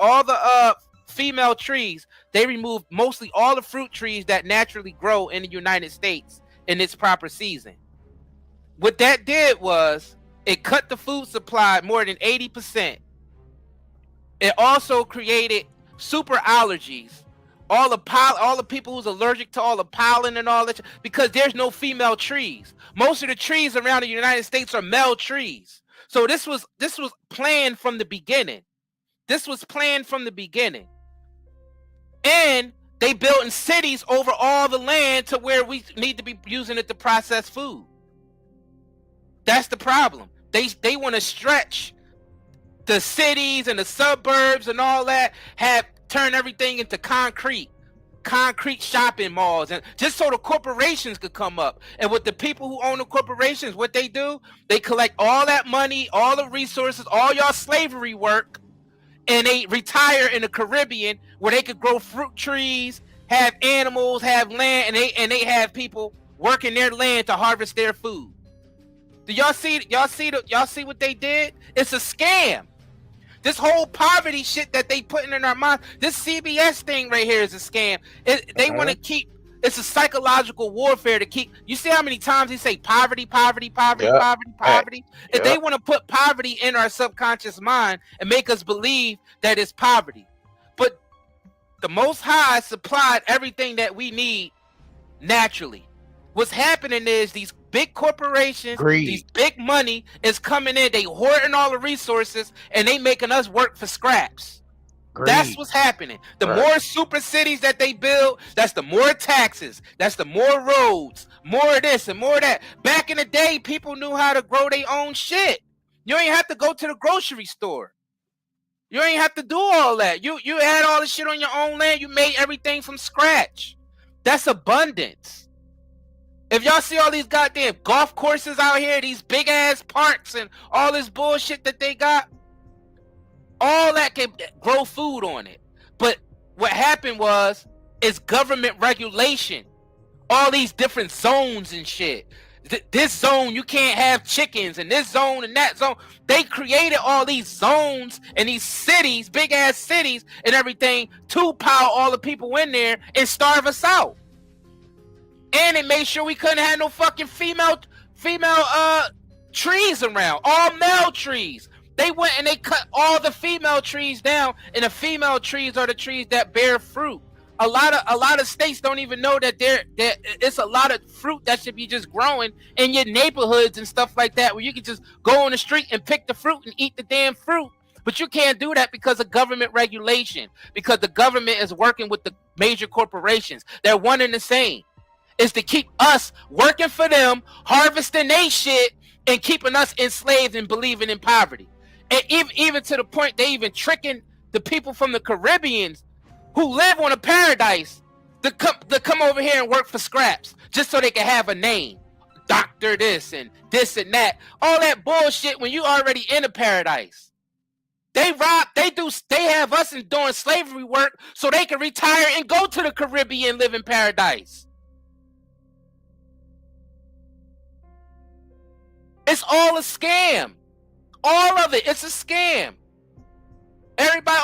all the female trees, they removed mostly all the fruit trees that naturally grow in the United States in its proper season. What that did was it cut the food supply more than 80%. It also created super allergies. All the people who's allergic to all the pollen and all that, because there's no female trees. Most of the trees around the United States are male trees. So this was planned from the beginning. And they built in cities over all the land to where we need to be using it to process food. That's the problem. They want to stretch the cities and the suburbs and all that, turn everything into concrete shopping malls, and just so the corporations could come up. And with the people who own the corporations, what they do, they collect all that money, all the resources, all y'all slavery work, and they retire in the Caribbean where they could grow fruit trees, have animals, have land, and they have people working their land to harvest their food. Do y'all see what they did? It's a scam. This whole poverty shit that they putting in our mind, this CBS thing right here is a scam. They want to keep, it's a psychological warfare to keep. You see how many times they say poverty? If they want to put poverty in our subconscious mind and make us believe that it's poverty. But the Most High supplied everything that we need naturally. What's happening is these big corporations, these big money is coming in, they hoarding all the resources, and they making us work for scraps. That's what's happening. The more super cities that they build, that's the more taxes, that's the more roads, more of this and more of that. Back in the day, people knew how to grow their own shit. You ain't have to go to the grocery store. You ain't have to do all that. You had all the shit on your own land. You made everything from scratch. That's abundance. If y'all see all these goddamn golf courses out here, these big ass parks and all this bullshit that they got, all that can grow food on it. But what happened is government regulation. all these different zones and shit. This zone you can't have chickens, and this zone and that zone. They created all these zones and these cities, big ass cities and everything, to pile all the people in there and starve us out. And it made sure we couldn't have no fucking female trees around, all male trees. They went and they cut all the female trees down, and the female trees are the trees that bear fruit. A lot of states don't even know that it's a lot of fruit that should be just growing in your neighborhoods and stuff like that, where you can just go on the street and pick the fruit and eat the damn fruit. But you can't do that because of government regulation, because the government is working with the major corporations. They're one and the same. Is to keep us working for them, harvesting their shit, and keeping us enslaved and believing in poverty. And even to the point they even tricking the people from the Caribbeans who live on a paradise to come over here and work for scraps just so they can have a name. Doctor this and that. All that bullshit when you already in a paradise. They have us doing slavery work so they can retire and go to the Caribbean and live in paradise. It's all a scam. All of it. It's a scam. Everybody,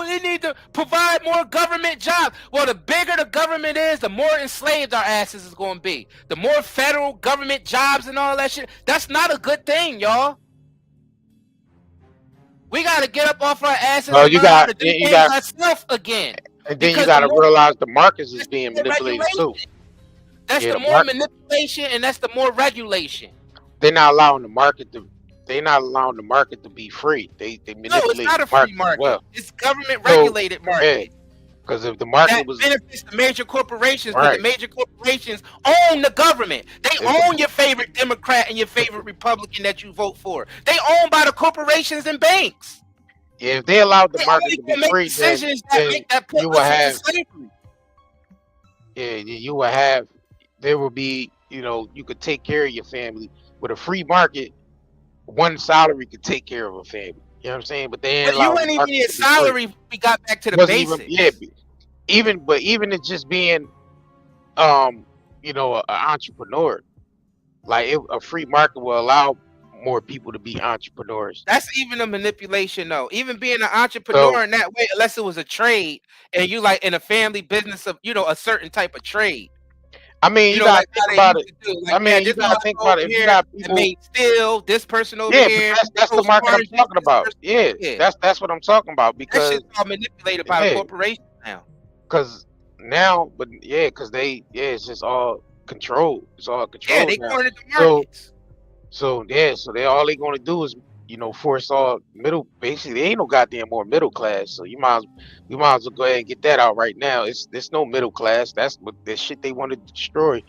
they need to provide more government jobs. Well, the bigger the government is, the more enslaved our asses is going to be. The more federal government jobs and all that shit. That's not a good thing, y'all. We got to get up off our asses and learn how to do things ourselves again. And then you got to realize the markets is being manipulated too. That's the more manipulation, and that's the more regulation. They're not allowing the market to. They're not allowing the market to be free. They manipulate. No, it's not a free market. Well. It's government regulated market. Because if the market that was benefits the major corporations, but the major corporations own the government. They own your favorite Democrat and your favorite Republican that you vote for. They own by the corporations and banks. Yeah, if they allowed the market to be free, then you will have. Yeah, you will have. There will be. You could take care of your family with a free market. One salary could take care of a family. You know what I'm saying? But they ain't you ain't even need a salary. We got back to the basics. Even it's just being, an entrepreneur. Like a free market will allow more people to be entrepreneurs. That's even a manipulation, though. Even being an entrepreneur in that way, unless it was a trade and you like in a family business of a certain type of trade. I mean, you gotta think about it. I mean, you gotta think about it. If you got people made steel, this person over here. That's the market I'm talking about. Yeah, that's what I'm talking about because that shit's all manipulated by the corporation now. Because now, because it's just all controlled. It's all controlled. Yeah, they cornered the markets. So they all they gonna do is force all middle. Basically, there ain't no goddamn more middle class. So we might as well go ahead and get that out right now. There's no middle class. That's what the shit they want to destroy.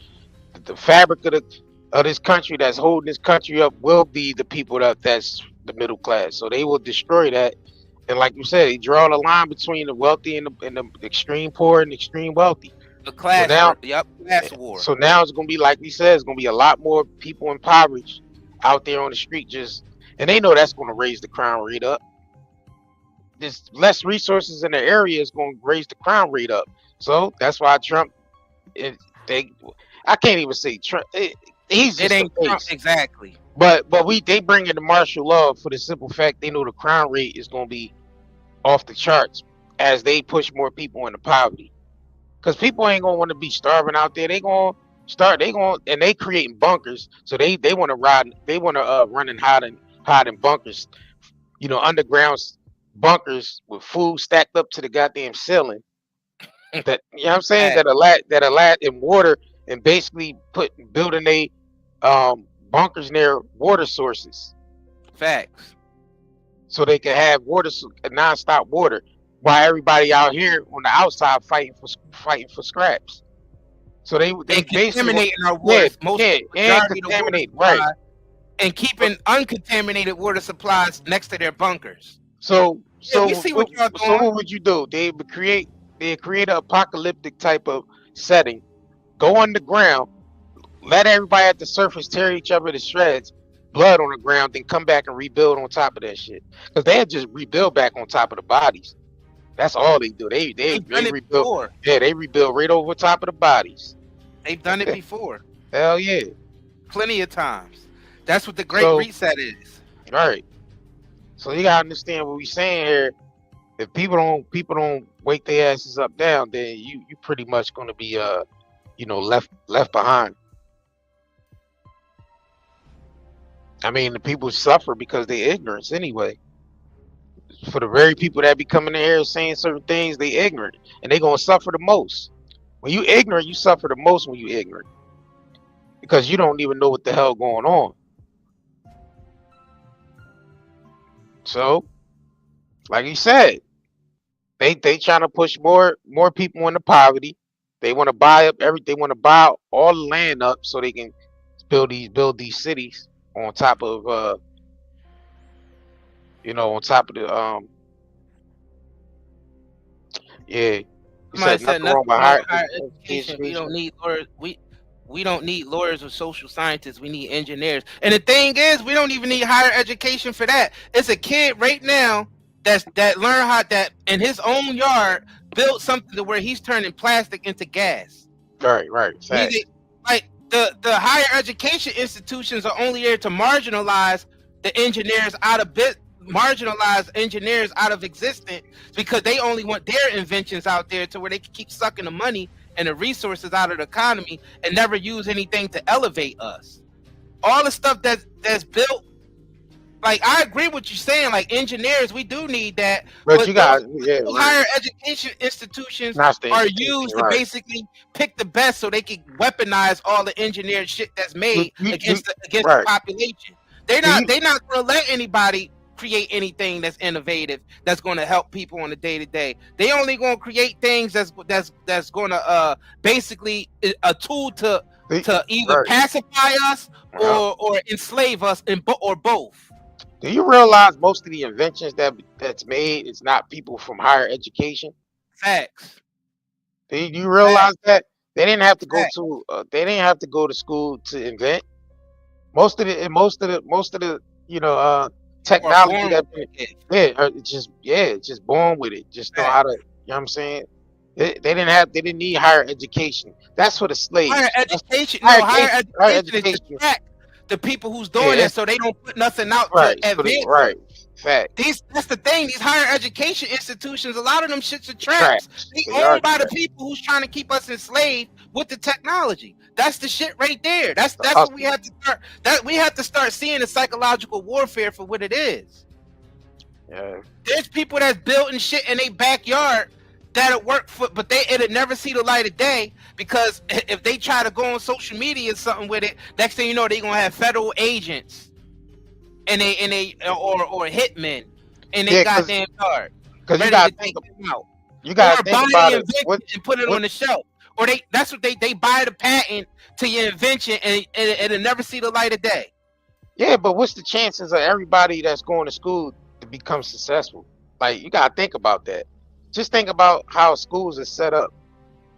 The fabric of this country that's holding this country up will be the people that's the middle class. So they will destroy that. And like you said, they draw the line between the wealthy and the extreme poor and the extreme wealthy. The class class war. So now it's gonna be like we said, it's gonna be a lot more people impoverished out there on the street and they know that's going to raise the crime rate up. There's less resources in the area is going to raise the crime rate up. So that's why Trump, I can't even say Trump. He's just ain't Trump exactly. But they bring in the martial law for the simple fact they know the crime rate is going to be off the charts as they push more people into poverty. Because people ain't going to want to be starving out there. And they creating bunkers. So they want to run and hide in bunkers, underground bunkers with food stacked up to the goddamn ceiling. That what I'm saying, that a lot in water and basically building bunkers near water sources. Facts. So they can have nonstop water while everybody out here on the outside fighting for scraps. So they contaminating our water. Contaminate, right? And keeping uncontaminated water supplies next to their bunkers. So we see what y'all doing. So what would you do? They create an apocalyptic type of setting, go underground, let everybody at the surface tear each other to shreds, blood on the ground, then come back and rebuild on top of that shit. Because they just rebuild back on top of the bodies. That's all they do. They rebuild. Yeah, they rebuild right over top of the bodies. They've done it before. Hell yeah. Plenty of times. That's what the Great So, Reset is. right. So you gotta understand what we're saying here. If people don't wake their asses up down, then you pretty much gonna be left behind. I mean, the people suffer because they ignorance anyway. For the very people that be coming in here saying certain things, they ignorant, and they gonna suffer the most. When you ignorant, you suffer the most when you ignorant, because you don't even know what the hell going on. So, like he said, they trying to push more people into poverty. They want to buy up everything. They want to buy all the land up so they can build these cities on top of on top of the yeah. He Somebody said said nothing wrong nothing with wrong with higher higher education. We don't need lawyers. We don't need lawyers or social scientists. We need engineers. And the thing is, we don't even need higher education for that. It's a kid right now that learned how that in his own yard built something to where he's turning plastic into gas. Right. Like the higher education institutions are only there to marginalize the engineers out of marginalize engineers out of existence, because they only want their inventions out there to where they can keep sucking the money and the resources out of the economy and never use anything to elevate us. All the stuff that's built, like I agree with you saying, like engineers, we do need that. But you got higher education institutions are used to basically pick the best so they can weaponize all the engineered shit that's made against the population. They're not gonna let anybody create anything that's innovative that's going to help people on the day-to-day. They only going to create things that's going to basically a tool to either pacify us or enslave us, or both. Do you realize most of the inventions that's made is not people from higher education? Facts. Do you realize that they didn't have to go to school to invent? Most of the technology that it's just born with it. Just know how to, you know what I'm saying? They didn't need higher education. That's for the slaves. Higher education is to track the people who's doing it so they don't put nothing out to advance. Fact. That's the thing. These higher education institutions, a lot of them shits are traps. They owned by the people who's trying to keep us enslaved with the technology. That's the shit right there. That's what we have to start. That we have to start seeing the psychological warfare for what it is. Yeah. There's people that's building shit in their backyard that'll work for, but it'll never see the light of day, because if they try to go on social media or something with it, next thing you know, they're gonna have federal agents and they or hitmen and they goddamn yard. Because you gotta think about it. And put it on the shelf. Or that's what they buy the patent to your invention and it'll never see the light of day. Yeah, but what's the chances of everybody that's going to school to become successful? Like, you gotta think about that. Just think about how schools are set up.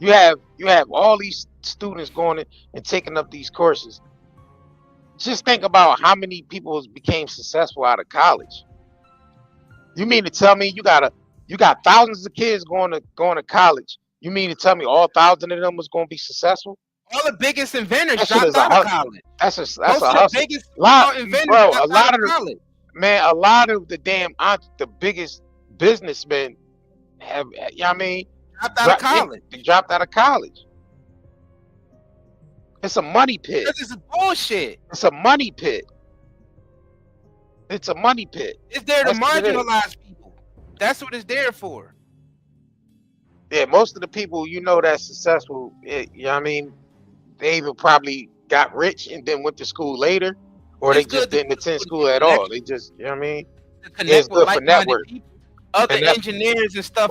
You have all these students going in and taking up these courses. Just think about how many people became successful out of college. You mean to tell me you got thousands of kids going to college? You mean to tell me all 1,000 of them was going to be successful? All the biggest inventors dropped out of college. That's a hustle. A lot of the biggest businessmen have, you know what I mean? Dropped out of college. They dropped out of college. It's a money pit. This is bullshit. It's a money pit. It's a money pit. It's there to marginalize people. That's what it's there for. Yeah, most of the people that's successful, you know what I mean, they either probably got rich and then went to school later, or they just didn't attend school at all. They just, you know what I mean? It's good for network. Other engineers and stuff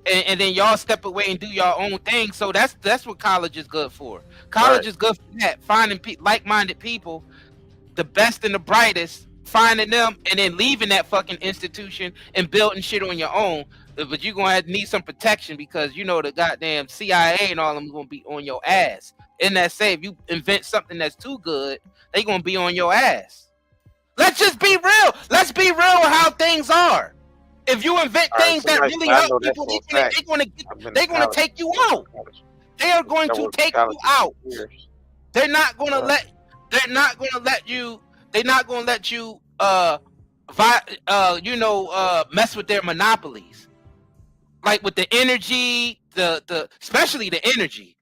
and then y'all step away and do your own thing. So that's what college is good for. College is good for that. Finding like-minded people, the best and the brightest, finding them and then leaving that fucking institution and building shit on your own. But you're gonna need some protection, because the goddamn CIA and all of them gonna be on your ass. And that say, if you invent something that's too good, they gonna be on your ass. Let's just be real. Let's be real with how things are. If you invent things that really help people, they're gonna take you out. They are going I to worked in take you college for out. 6 years. They're not going to Uh, let. They're not going to let you. They're not going to let you. Mess with their monopolies. Like with the energy, the especially the energy.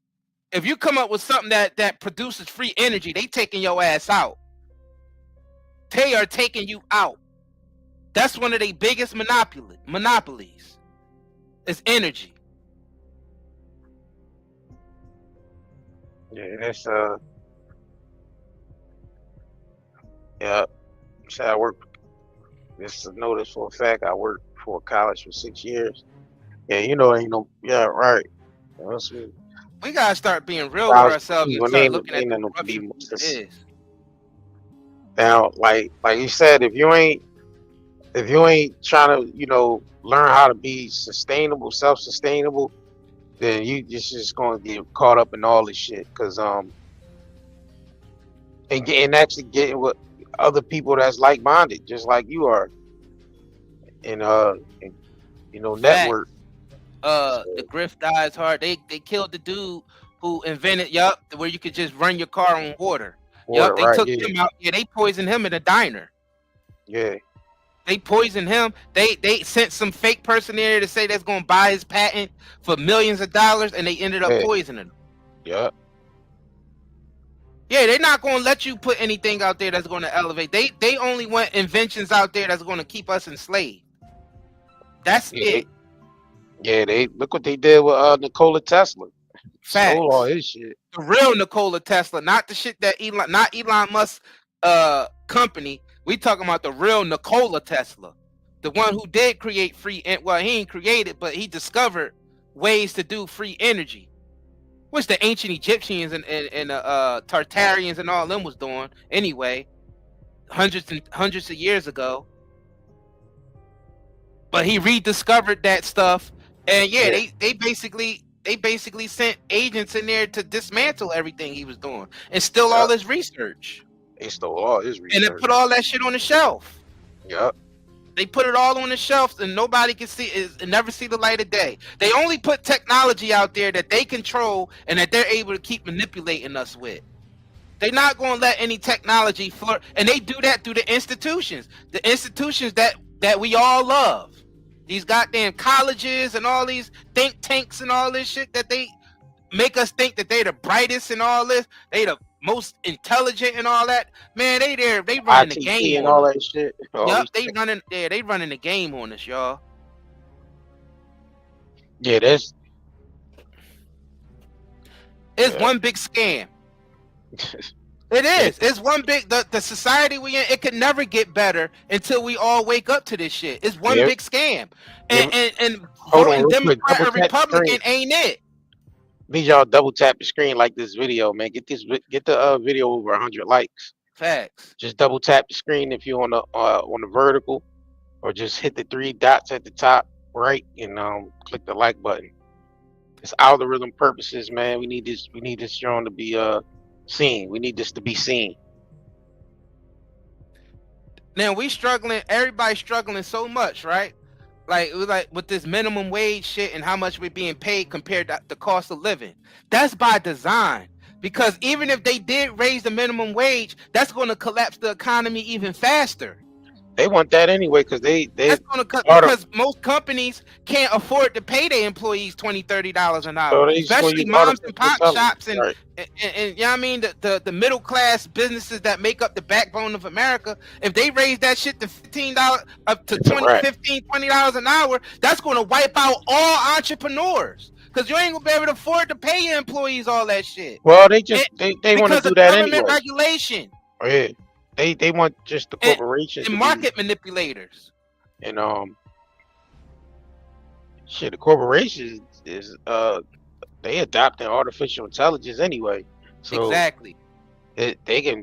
If you come up with something that produces free energy, they taking your ass out. They are taking you out. That's one of their biggest monopolies. Is energy. yeah, that's yeah. So I worked. This is notice for a fact. I worked for college for 6 years. Yeah, ain't no. Yeah, right. That's what We gotta start being real with college ourselves and when start looking at ain't the no corruption be for what it is. now. Like you said, if you ain't trying to learn how to be sustainable, self-sustainable, then you just gonna get caught up in all this shit. Cause and actually getting with other people that's like-minded, just like you are, and Fact. network. The grift dies hard. They killed the dude who invented where you could just run your car on water. Water, They right? took Yeah, him out. Yeah, they poisoned him in a diner. yeah, They poisoned him. They sent some fake person in there to say that's gonna buy his patent for millions of dollars, and they ended up yeah, poisoning him. yeah. Yeah, they're not gonna let you put anything out there that's gonna elevate. They only want inventions out there that's gonna keep us enslaved. That's Yeah, it. they look what they did with Nikola Tesla. Stole all Facts. his shit. The real Nikola Tesla, not the shit that not Elon Musk company. We talking about the real Nikola Tesla, the one who did create free. Well, he ain't created, but he discovered ways to do free energy, which the ancient Egyptians and Tartarians and all them was doing anyway, hundreds of years ago. But he rediscovered that stuff, and yeah, Yeah, they basically sent agents in there to dismantle everything he was doing and steal yeah. all his research. They stole all his And then research. put all that shit on the shelf. Yep. They put it all on the shelf, and nobody can see it and never see the light of day. They only put technology out there that they control and that they're able to keep manipulating us with. They're not going to let any technology flourish, and they do that through the institutions that we all love. These goddamn colleges and all these think tanks and all this shit that they make us think that they the brightest and all this. They the most intelligent and all that. Man, they running the ITT game and on all us. that shit. All Yup, these they running the game on us, y'all. yeah, that's It's yeah. one big scam. It is. It's one big the society we in. It can never get better until we all wake up to this shit. It's one Yeah. big scam, Yeah. and Hold on, voting real quick. Democrat Double or tap the Republican screen. ain't it. Need y'all double tap the screen like this video, man. Get the video over 100 likes. Facts. Just double tap the screen if you're on the vertical, or just hit the 3 dots at the top right and click the like button. It's algorithm purposes, man. We need this joint to be seen. We need this to be seen. Now we struggling. Everybody's struggling so much, right? Like with this minimum wage shit and how much we're being paid compared to the cost of living. That's by design. Because even if they did raise the minimum wage, that's going to collapse the economy even faster. They want that anyway because That's going to cut because most companies can't afford to pay their employees $20-$30 an hour, so they just gonna especially use moms and artificial pop intelligence, shops and, right? and you know what I mean, the middle class businesses that make up the backbone of America. If they raise that shit to $15 up to $20 an hour, that's going to wipe out all entrepreneurs. Because you ain't gonna be able to afford to pay your employees all that shit. Well, they just they want to do that Government anyway. regulation. Oh, yeah, they want just the corporations and to market manipulators. And shit, the corporations is they adopting artificial intelligence anyway. So exactly. They can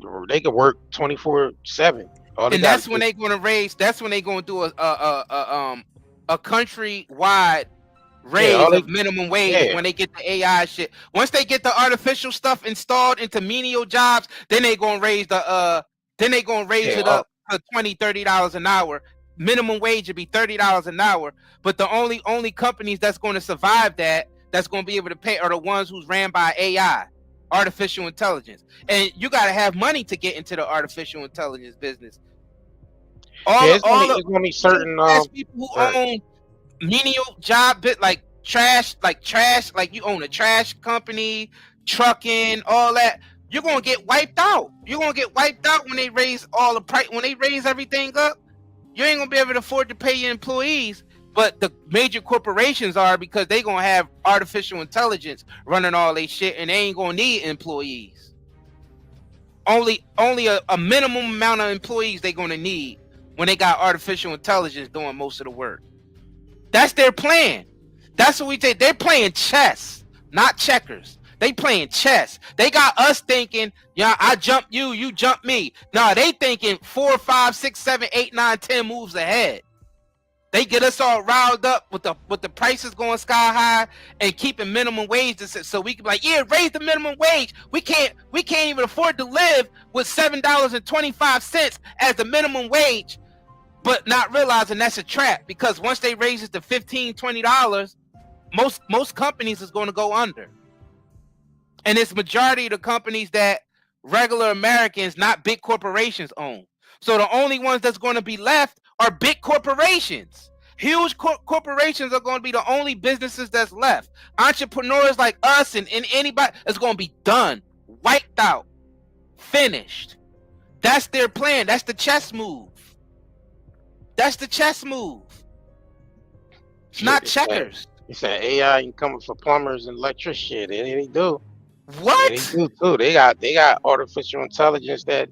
work 24/7. And that's when they're gonna raise. That's when they're gonna do a country-wide raise of minimum wage when they get the AI shit. Once they get the artificial stuff installed into menial jobs, then they gonna raise it up to $20-$30 an hour. Minimum wage would be $30 an hour. But the only companies that's going to survive that's that's going to be able to pay are the ones who's ran by AI, artificial intelligence. And you got to have money to get into the artificial intelligence business. It's gonna be certain people who own menial job bit like trash, like you own a trash company, trucking, all that. You're gonna get wiped out. You're gonna get wiped out when they raise all the price. When they raise everything up, you ain't gonna be able to afford to pay your employees. But the major corporations are, because they gonna have artificial intelligence running all they shit, and they ain't gonna need employees. Only a minimum amount of employees they gonna need when they got artificial intelligence doing most of the work. That's their plan. That's what we say. They're playing chess, not checkers. They playing chess. They got us thinking, yeah, I jump you, you jump me. No, they thinking 4, 5, 6, 7, 8, 9, 10 moves ahead. They get us all riled up with the prices going sky high and keeping minimum wage, so we can be like, yeah, raise the minimum wage. We can't even afford to live with $7.25 as the minimum wage, but not realizing that's a trap, because once they raise it to $15, $20, most companies is going to go under. And it's majority of the companies that regular Americans, not big corporations, own. So the only ones that's going to be left are big corporations. Huge corporations are going to be the only businesses that's left. Entrepreneurs like us and anybody is going to be done, wiped out, finished. That's their plan. That's the chess move. That's the chess move. It's not checkers. You said AI ain't coming for plumbers and electricians. They do. What? Yeah, they do too. They got artificial intelligence that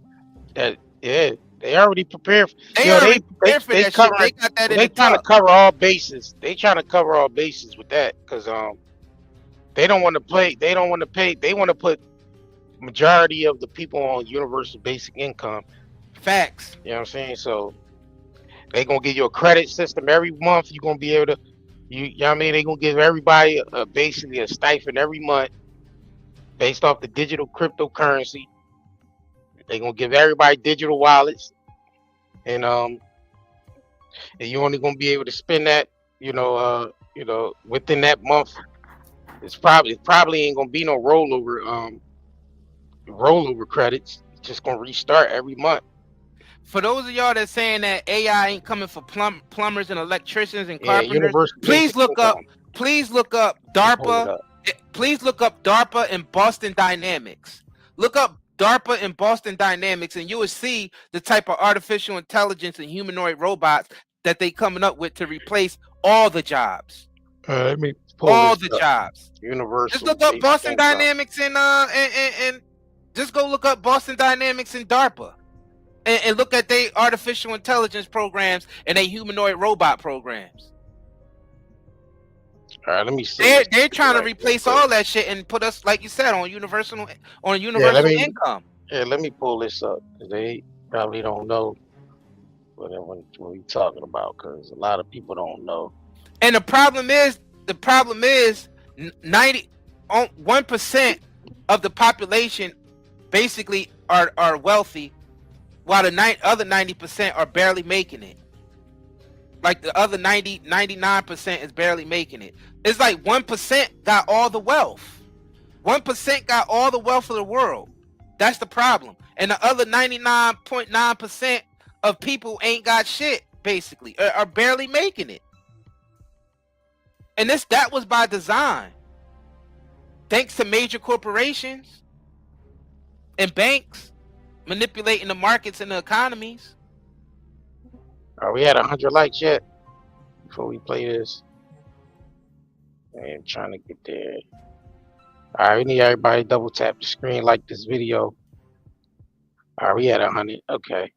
they already prepared. They already prepared for that shit. They got that in the trying to cover all bases. They trying to cover all bases with that, because they don't want to play. They don't want to pay. They want to put majority of the people on universal basic income. Facts. You know what I'm saying? So they gonna give you a credit system every month. You're gonna be able to, you know what I mean? They gonna give everybody basically a stipend every month based off the digital cryptocurrency. They gonna give everybody digital wallets, and you only gonna be able to spend that, within that month. It's probably ain't gonna be no rollover credits. It's just gonna restart every month. For those of y'all that's saying that AI ain't coming for plumbers and electricians and carpenters, please look up DARPA. Please look up DARPA and Boston Dynamics. Look up DARPA and Boston Dynamics, and you will see the type of artificial intelligence and humanoid robots that they coming up with to replace all the jobs. Let me pull all this the up. jobs. Universal. Just look up Boston Dynamics and just go look up Boston Dynamics and DARPA, and look at their artificial intelligence programs and their humanoid robot programs. All right, let me see. They're trying to replace all that shit and put us, like you said, on universal income. Yeah, let me pull this up. They probably don't know what we talking about, because a lot of people don't know. And the problem is 1% of the population basically are wealthy, while the other 90% are barely making it. Like the other 99% is barely making it. It's like 1% got all the wealth. 1% got all the wealth of the world. That's the problem. And the other 99.9% of people ain't got shit, basically, are barely making it. And that was by design. Thanks to major corporations and banks manipulating the markets and the economies. Are we at 100 likes yet before we play this? I'm trying to get there. All right, we need everybody to double tap the screen, like this video. All right, we at 100. Okay.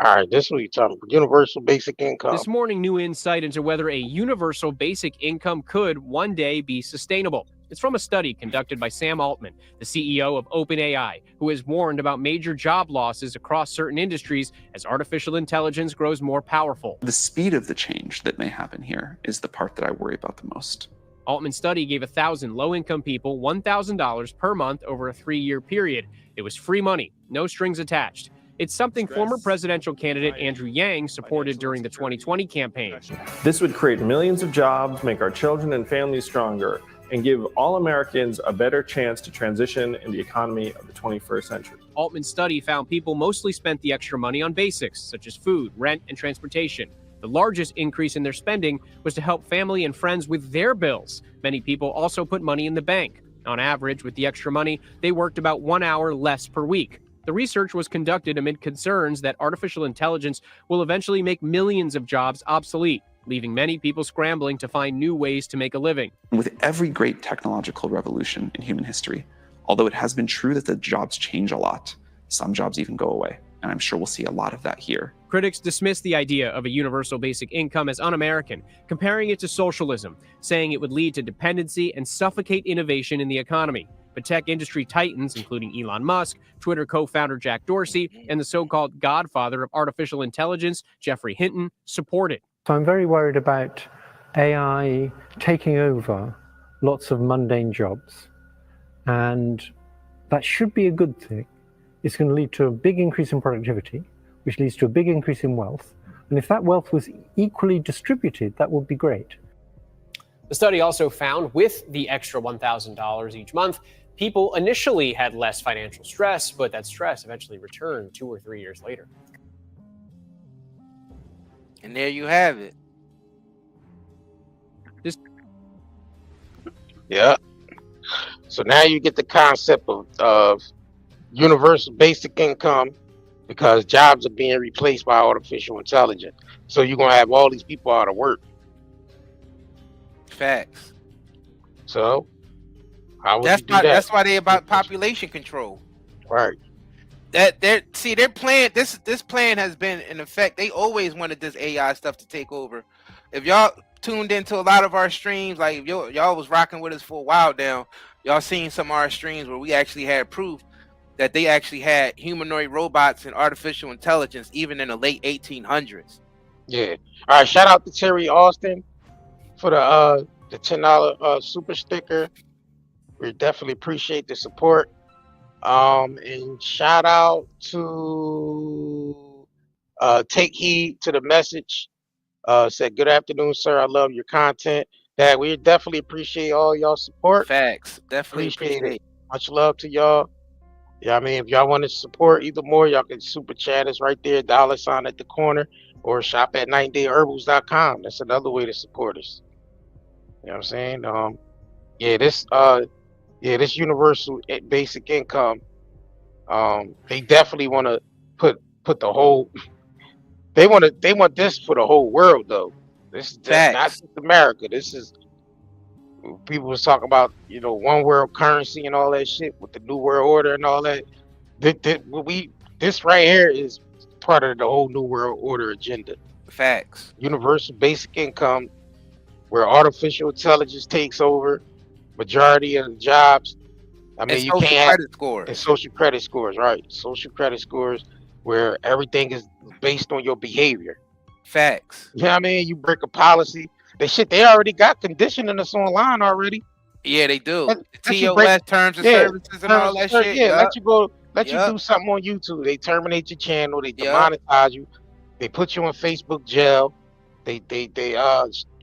All right, this is what you're talking about. Universal basic income. This morning, new insight into whether a universal basic income could one day be sustainable. It's from a study conducted by Sam Altman, the CEO of OpenAI, who has warned about major job losses across certain industries as artificial intelligence grows more powerful. The speed of the change that may happen here is the part that I worry about the most. Altman's study gave 1,000 low-income people $1,000 per month over a 3-year period. It was free money, no strings attached. It's something former presidential candidate Andrew Yang supported during the 2020 campaign. This would create millions of jobs, make our children and families stronger, and give all Americans a better chance to transition in the economy of the 21st century. Altman's study found people mostly spent the extra money on basics, such as food, rent, and transportation. The largest increase in their spending was to help family and friends with their bills. Many people also put money in the bank. On average, with the extra money, they worked about 1 hour less per week. The research was conducted amid concerns that artificial intelligence will eventually make millions of jobs obsolete, leaving many people scrambling to find new ways to make a living. With every great technological revolution in human history, although it has been true that the jobs change a lot, some jobs even go away. And I'm sure we'll see a lot of that here. Critics dismiss the idea of a universal basic income as un-American, comparing it to socialism, saying it would lead to dependency and suffocate innovation in the economy. But tech industry titans, including Elon Musk, Twitter co-founder Jack Dorsey, and the so-called godfather of artificial intelligence, Geoffrey Hinton, support it. So I'm very worried about AI taking over lots of mundane jobs, and that should be a good thing. It's going to lead to a big increase in productivity, which leads to a big increase in wealth. And if that wealth was equally distributed, that would be great. The study also found with the extra $1,000 each month, people initially had less financial stress, but that stress eventually returned 2 or 3 years later. And there you have it. Yeah. So now you get the concept of universal basic income, because jobs are being replaced by artificial intelligence. So you're gonna have all these people out of work. Facts. So how would you do that? That's why they about population control. Right. That their plan, this plan has been in effect. They always wanted this AI stuff to take over. If y'all tuned into a lot of our streams, like if y'all was rocking with us for a while now, y'all seen some of our streams where we actually had proof that they actually had humanoid robots and artificial intelligence even in the late 1800s. Yeah. All right. Shout out to Terry Austin for the $10 super sticker. We definitely appreciate the support. And shout out to Take Heed to the Message. Said, good afternoon, sir. I love your content. That we definitely appreciate all y'all support. Facts. Definitely appreciate it. Much love to y'all. Yeah, I mean, if y'all want to support either more, y'all can super chat us right there, $ at the corner, or shop at 9dayherbals.com. That's another way to support us. You know what I'm saying? This universal basic income, they definitely want to put the whole. They want this for the whole world, though. This is not just America. This is, people was talking about, one world currency and all that shit with the new world order and all that. This right here is part of the whole new world order agenda. Facts. Universal basic income, where artificial intelligence takes over majority of the jobs. I mean, you can't have credit scores. And social credit scores, right? Social credit scores, where everything is based on your behavior. Facts. You know what I mean? You break a policy. They already got conditioning us online already. Yeah, they do. Let you TOS, terms and services and all that shit. Yeah, let you do something on YouTube. They terminate your channel. They demonetize you. They put you in Facebook jail. They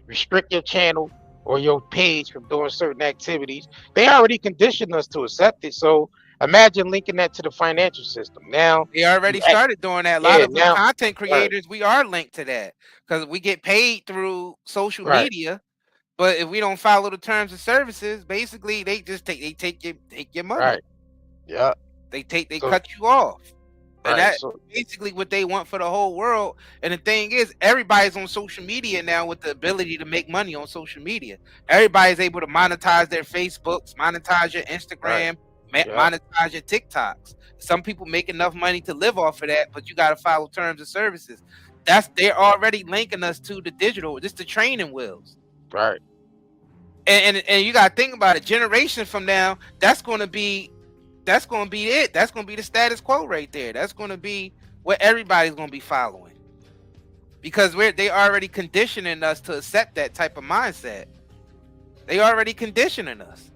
restrict your channel or your page from doing certain activities. They already conditioned us to accept it. So imagine linking that to the financial system. Now they already started doing that. A lot of the content creators, we are linked to that because we get paid through social media. But if we don't follow the terms and services, basically they just take your money. Right. Yeah. They cut you off. And that's basically what they want for the whole world. And the thing is, everybody's on social media now with the ability to make money on social media. Everybody's able to monetize their Facebooks, monetize your Instagram, monetize your TikToks. Some people make enough money to live off of that, but you got to follow terms and services. They're already linking us to the digital, just the training wheels. Right. And you got to think about it. Generations from now, that's going to be it. That's going to be the status quo right there. That's going to be what everybody's going to be following, because they already conditioning us to accept that type of mindset. They already conditioning us.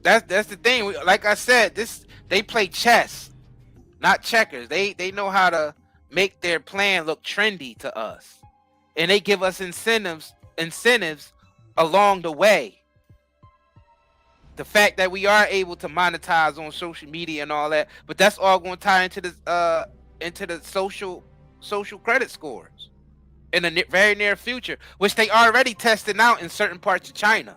That's the thing. Like I said, they play chess, not checkers. They know how to make their plan look trendy to us, and they give us incentives incentives along the way. The fact that we are able to monetize on social media and all that, but that's all going to tie into the social credit scores in the very near future, which they already testing out in certain parts of China.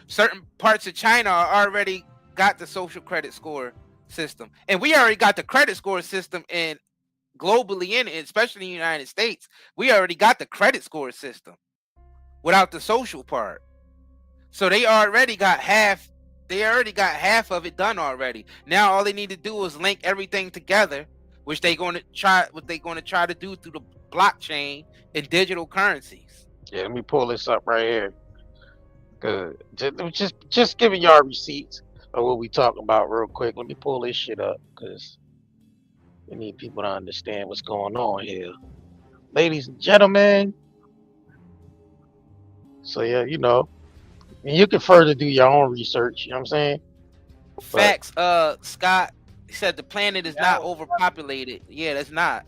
Certain parts of China are already got the social credit score system, and we already got the credit score system in globally in it, especially in the United States. We already got the credit score system without the social part. So they already got half. They already got half of it done already. Now all they need to do is link everything together, which they're going to try. What they're going to try to do through the blockchain and digital currencies. Yeah, let me pull this up right here. Good. Just giving y'all receipts of what we talking about real quick. Let me pull this shit up because we need people to understand what's going on here, ladies and gentlemen. So yeah, and you can further do your own research. You know what I'm saying? Facts. Scott said the planet is not overpopulated. Yeah, that's not.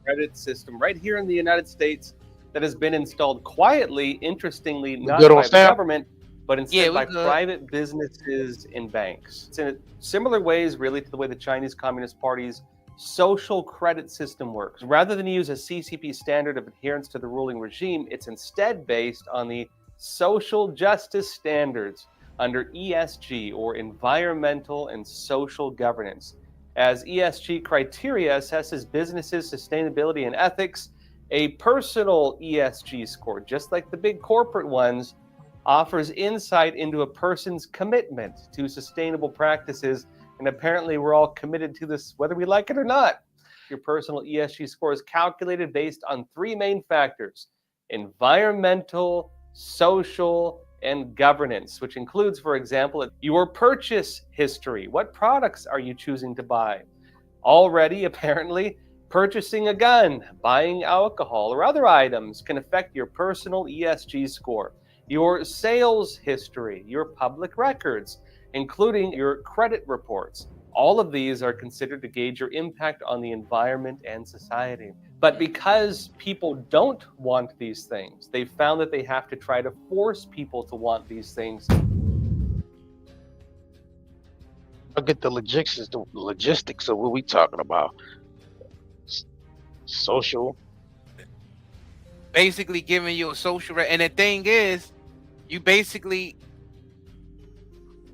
Credit system right here in the United States that has been installed quietly, interestingly, not good on by the Sam? government, but instead by good. private businesses and banks. It's in similar ways, really, to the way the Chinese Communist Party's social credit system works. Rather than use a CCP standard of adherence to the ruling regime, it's instead based on the social justice standards under ESG, or environmental and social governance. As ESG criteria assesses businesses' sustainability and ethics, a personal ESG score, just like the big corporate ones, offers insight into a person's commitment to sustainable practices. And apparently we're all committed to this, whether we like it or not. Your personal ESG score is calculated based on three main factors: environmental, social, and governance, which includes, for example, your purchase history. What products are you choosing to buy? Already, apparently, purchasing a gun, buying alcohol, or other items can affect your personal ESG score. Your sales history, your public records, including your credit reports. All of these are considered to gauge your impact on the environment and society. But because people don't want these things, they've found that they have to try to force people to want these things. Look at the logistics of what we talking about. Social. Basically giving you a social and the thing is, you basically,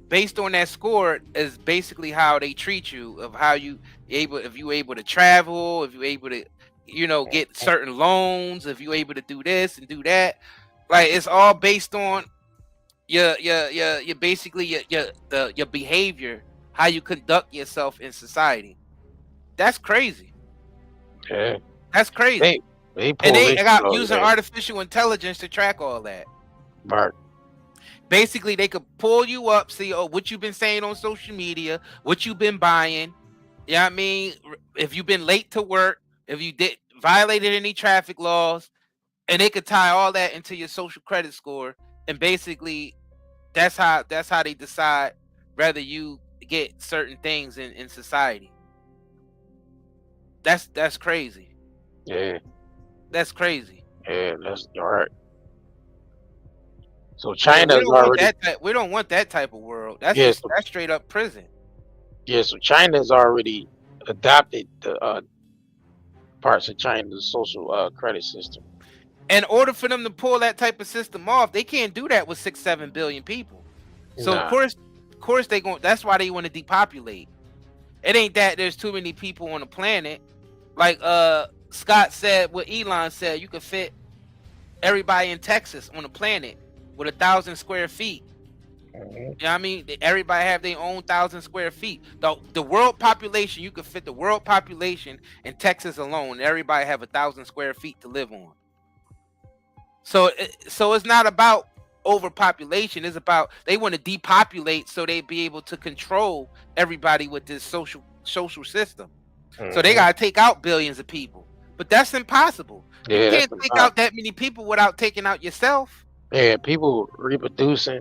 based on that score, is basically how they treat you, of how you if you able to travel, if you able to get certain loans, if you able to do this and do that. Like, it's all based on your basically your behavior, how you conduct yourself in society. That's crazy. Yeah. That's crazy. They and they this got shit using today. artificial intelligence to track all that. Right. Basically, they could pull you up, see what you've been saying on social media, what you've been buying. You know what I mean? If you've been late to work, if you did violated any traffic laws, and they could tie all that into your social credit score. And basically, that's how they decide whether you get certain things in society. That's crazy. Yeah. That's crazy. Yeah, that's all right. So Yeah, China's already. we don't want that type of world. That's Yes. that's straight up prison. Yeah, so China's already adopted the parts of China's social credit system. In order for them to pull that type of system off, they can't do that with 6-7 billion people. So Nah. of course they going. That's why they want to depopulate. It ain't that there's too many people on the planet. Like Scott said, what Elon said, you could fit everybody in Texas on the planet with 1,000 square feet. Mm-hmm. You know what I mean? Everybody have their own 1,000 square feet. The world population, you could fit the world population in Texas alone. And everybody have 1,000 square feet to live on. So it's not about overpopulation. It's about they want to depopulate so they be able to control everybody with this social system. Mm-hmm. So they gotta take out billions of people, but that's impossible. Yeah, you can't take out that many people without taking out yourself. Yeah, people reproducing.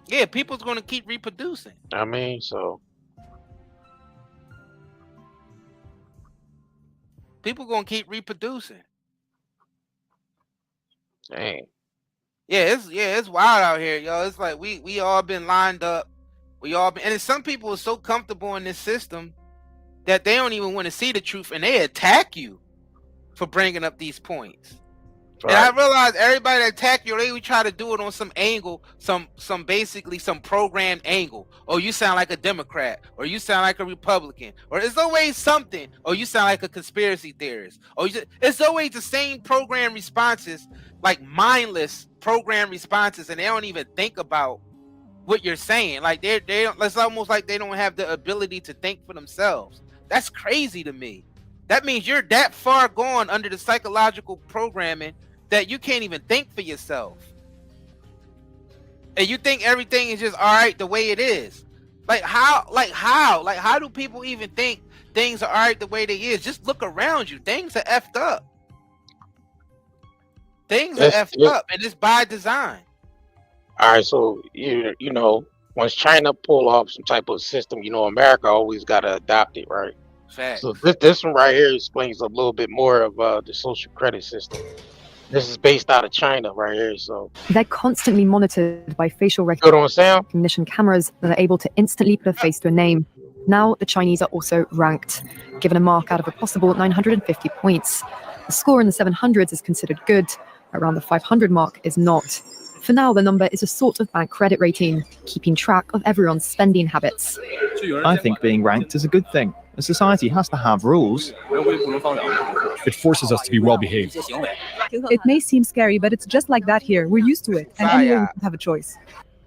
Yeah, people's gonna keep reproducing. I mean, so people gonna keep reproducing. Dang. It's wild out here, yo. It's like we all been lined up. We all been, and some people are so comfortable in this system that they don't even want to see the truth, and they attack you for bringing up these points. Right. And I realize everybody that attack you, they would try to do it on some angle, some basically some programmed angle. Oh, you sound like a Democrat, or you sound like a Republican, or it's always something. Or you sound like a conspiracy theorist. Or it's always the same program responses, like mindless program responses, and they don't even think about what you're saying. Like they don't. It's almost like they don't have the ability to think for themselves. That's crazy to me. That means you're that far gone under the psychological programming that you can't even think for yourself. And you think everything is just all right the way it is. How do people even think things are all right the way they is? Just look around you. Things are effed up. Things are effed up, and it's by design. All right, so you know, once China pull off some type of system, you know, America always got to adopt it, right? Fact. So this one right here explains a little bit more of the social credit system. This is based out of China right here. So they're constantly monitored by facial Good on sound? recognition cameras that are able to instantly put a face to a name. Now the Chinese are also ranked, given a mark out of a possible 950 points. The score in the 700s is considered good. Around the 500 mark is not. For now, the number is a sort of bank credit rating, keeping track of everyone's spending habits. I think being ranked is a good thing. A society has to have rules. It forces us to be well behaved. It may seem scary, but it's just like that here. We're used to it, and anyone would have a choice.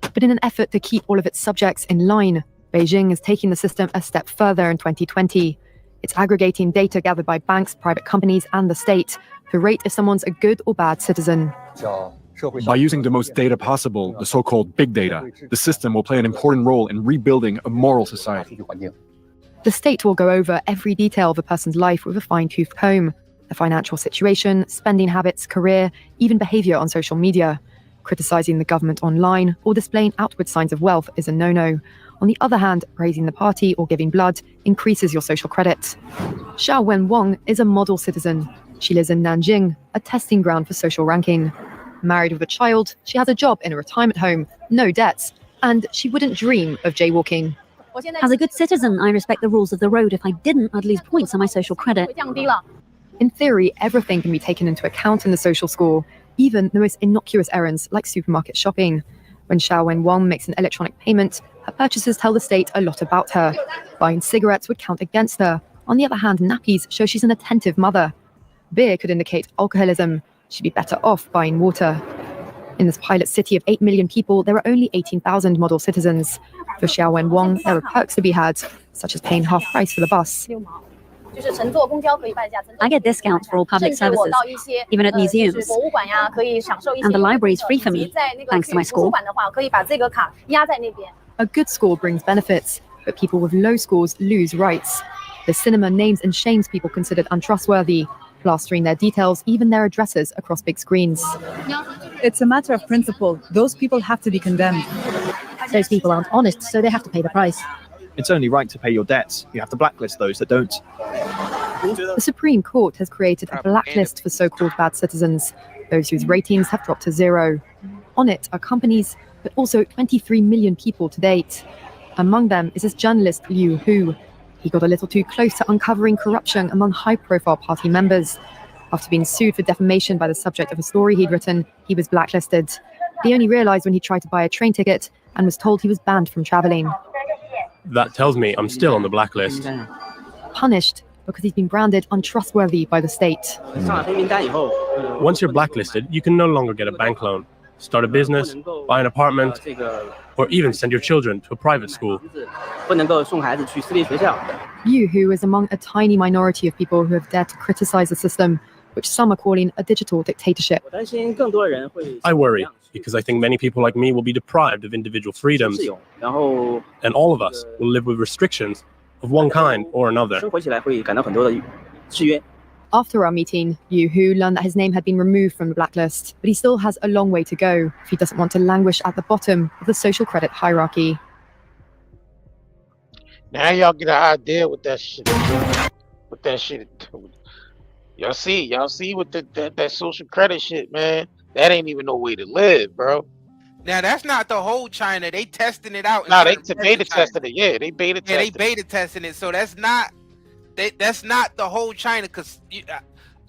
But in an effort to keep all of its subjects in line, Beijing is taking the system a step further in 2020. It's aggregating data gathered by banks, private companies, and the state to rate if someone's a good or bad citizen. By using the most data possible, the so-called big data, the system will play an important role in rebuilding a moral society. The state will go over every detail of a person's life with a fine-tooth comb: their financial situation, spending habits, career, even behavior on social media. Criticizing the government online or displaying outward signs of wealth is a no-no. On the other hand, praising the party or giving blood increases your social credit. Xiao Wen Wang is a model citizen. She lives in Nanjing, a testing ground for social ranking. Married with a child, she has a job in a retirement home, no debts, and she wouldn't dream of jaywalking. As a good citizen, I respect the rules of the road. If I didn't, I'd lose points on my social credit. In theory, everything can be taken into account in the social score, even the most innocuous errands like supermarket shopping. When Xiao Wen Wang makes an electronic payment, her purchases tell the state a lot about her. Buying cigarettes would count against her. On the other hand, nappies show she's an attentive mother. Beer could indicate alcoholism. She'd be better off buying water. In this pilot city of 8 million people, there are only 18,000 model citizens. For Xiao Wen Wang, there are perks to be had, such as paying half price for the bus. I get discounts for all public services, even at museums. And the library is free for me, thanks to my score. A good score brings benefits, but people with low scores lose rights. The cinema names and shames people considered untrustworthy, plastering their details, even their addresses, across big screens. It's a matter of principle. Those people have to be condemned. Those people aren't honest, so they have to pay the price. It's only right to pay your debts. You have to blacklist those that don't. The Supreme Court has created a blacklist for so-called bad citizens, those whose ratings have dropped to 0. On it are companies, but also 23 million people to date. Among them is this journalist Liu Hu. He got a little too close to uncovering corruption among high-profile party members. After being sued for defamation by the subject of a story he'd written, he was blacklisted. He only realized when he tried to buy a train ticket and was told he was banned from traveling. That tells me I'm still on the blacklist. Punished because he's been branded untrustworthy by the state. Once you're blacklisted, you can no longer get a bank loan, start a business, buy an apartment, or even send your children to a private school. Yu Hu is among a tiny minority of people who have dared to criticize the system, which some are calling a digital dictatorship. I worry because I think many people like me will be deprived of individual freedoms, and all of us will live with restrictions of one kind or another. After our meeting, Yu Hu learned that his name had been removed from the blacklist, but he still has a long way to go if he doesn't want to languish at the bottom of the social credit hierarchy. Now y'all get an idea with that shit. Y'all see with that social credit shit, man. That ain't even no way to live, bro. Now that's not the whole China. They testing it out in Nah, they certain parts beta of China. tested it. Yeah, they beta Yeah, they tested it. beta testing it. So that's not the whole China. Cause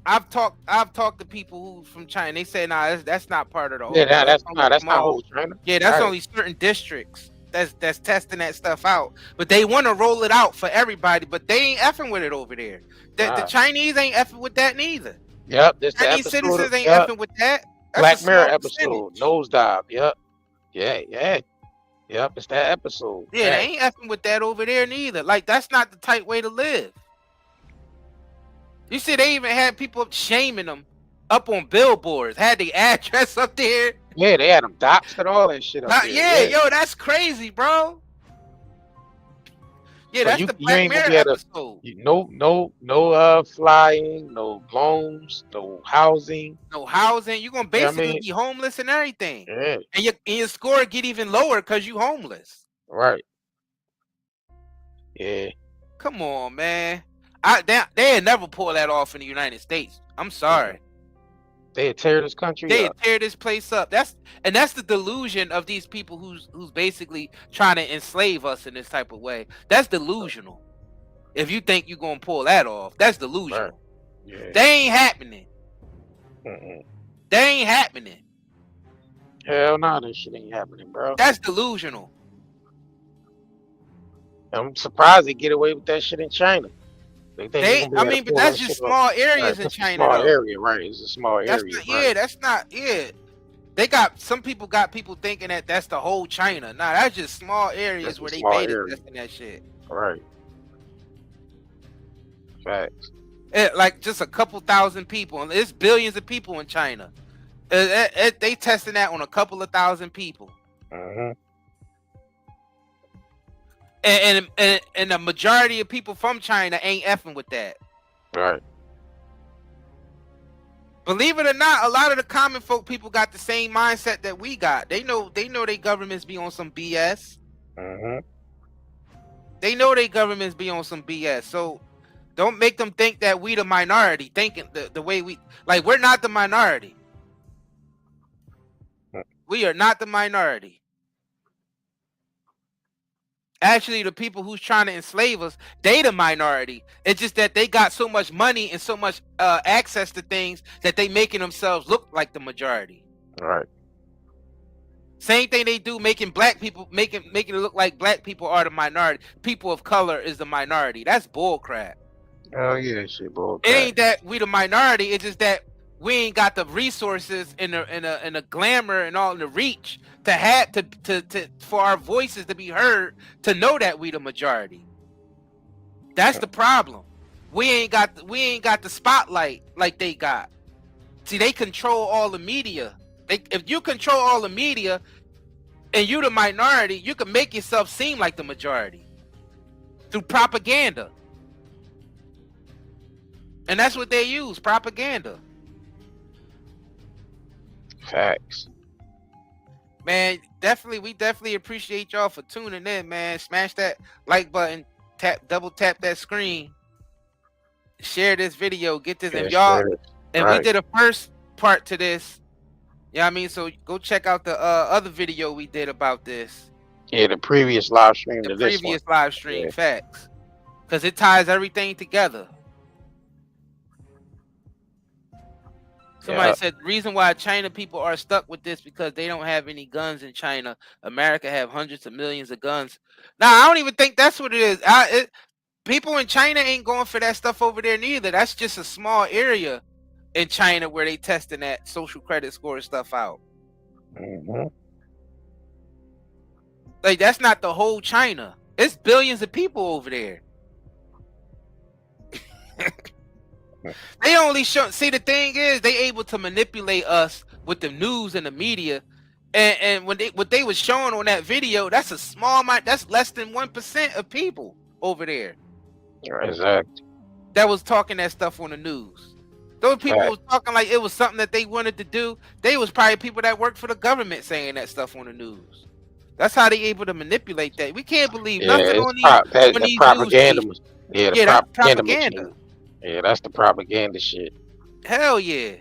I've talked to people who from China. They say nah, that's not part of the whole. Yeah, nah, that's not small. whole China. Yeah, that's Right. only certain districts that's testing that stuff out. But they want to roll it out for everybody. But they ain't effing with it over there. The Chinese ain't effing with that neither. Yep, this the Chinese episode. citizens ain't Yep. effing with that. That's Black a Mirror small episode. percentage. Nosedive. Yep. Yeah. Yep, it's that episode. Yeah, they ain't effing with that over there neither. Like that's not the tight way to live. You see, they even had people shaming them up on billboards, had the address up there. Yeah, they had them doxed and all that shit up there. Yeah, yo, that's crazy, bro. Yeah, So that's you the Black ain't gonna Mirror be able to, no flying, no loans, no housing. No housing. You're gonna You know what I basically mean? be homeless and everything. Yeah. And your score get even lower because you homeless. Right. Yeah. Come on, man. They never pull that off in the United States. I'm sorry. They tear this country They up. tear this place up. That's the delusion of these people who's basically trying to enslave us in this type of way. That's delusional. If you think you're gonna pull that off, that's delusional. Right. Yeah. They ain't happening. They ain't happening. Hell no, this shit ain't happening, bro. That's delusional. I'm surprised they get away with that shit in China. They think But that's just small areas in China. Small though. area, right? It's a small area. Yeah. They got some people thinking that that's the whole China. Nah, that's just small areas where they beta testing that shit. Right. Facts. Like just a couple thousand people, and there's billions of people in China. They testing that on a couple of thousand people. And the majority of people from China ain't effing with that. Right. Believe it or not, a lot of the common folk people got the same mindset that we got. They know their governments be on some BS. They know their governments be on some BS. So don't make them think that we the minority, thinking the way we're not the minority. We are not the minority. Actually, the people who's trying to enslave us, they the minority. It's just that they got so much money and so much access to things that they making themselves look like the majority. Right. Same thing they do, making black people making it look like black people are the minority. People of color is the minority. That's bull crap. Oh yeah, shit bull It crap. ain't that we the minority. It's just that we ain't got the resources and the glamour and all the reach to have to for our voices to be heard, to know that we the majority. That's the problem. We ain't got the spotlight like they got. See, they control all the media. If you control all the media and you the minority, you can make yourself seem like the majority through propaganda. And that's what they use, propaganda. Facts. Man, we definitely appreciate y'all for tuning in, man. Smash that like button, double tap that screen, share this video, get this. And y'all, we did a first part to this. Yeah, I mean, so go check out the other video we did about this. Yeah, the previous live stream to this one. Previous live stream, facts. Because it ties everything together. Somebody said the reason why China people are stuck with this because they don't have any guns in China. America have hundreds of millions of guns. Now, I don't even think that's what it is. People in China ain't going for that stuff over there neither. That's just a small area in China where they testing that social credit score stuff out. Like, that's not the whole China. It's billions of people over there. They only show. See, the thing is, they able to manipulate us with the news and the media, and what they was showing on that video, that's a small amount. That's less than 1% of people over there. Exactly. That was talking that stuff on the news. Those people was talking like it was something that they wanted to do. They was probably people that worked for the government saying that stuff on the news. That's how they able to manipulate that. We can't believe nothing on these propaganda. News That's propaganda. Yeah, that's the propaganda shit. Hell yeah.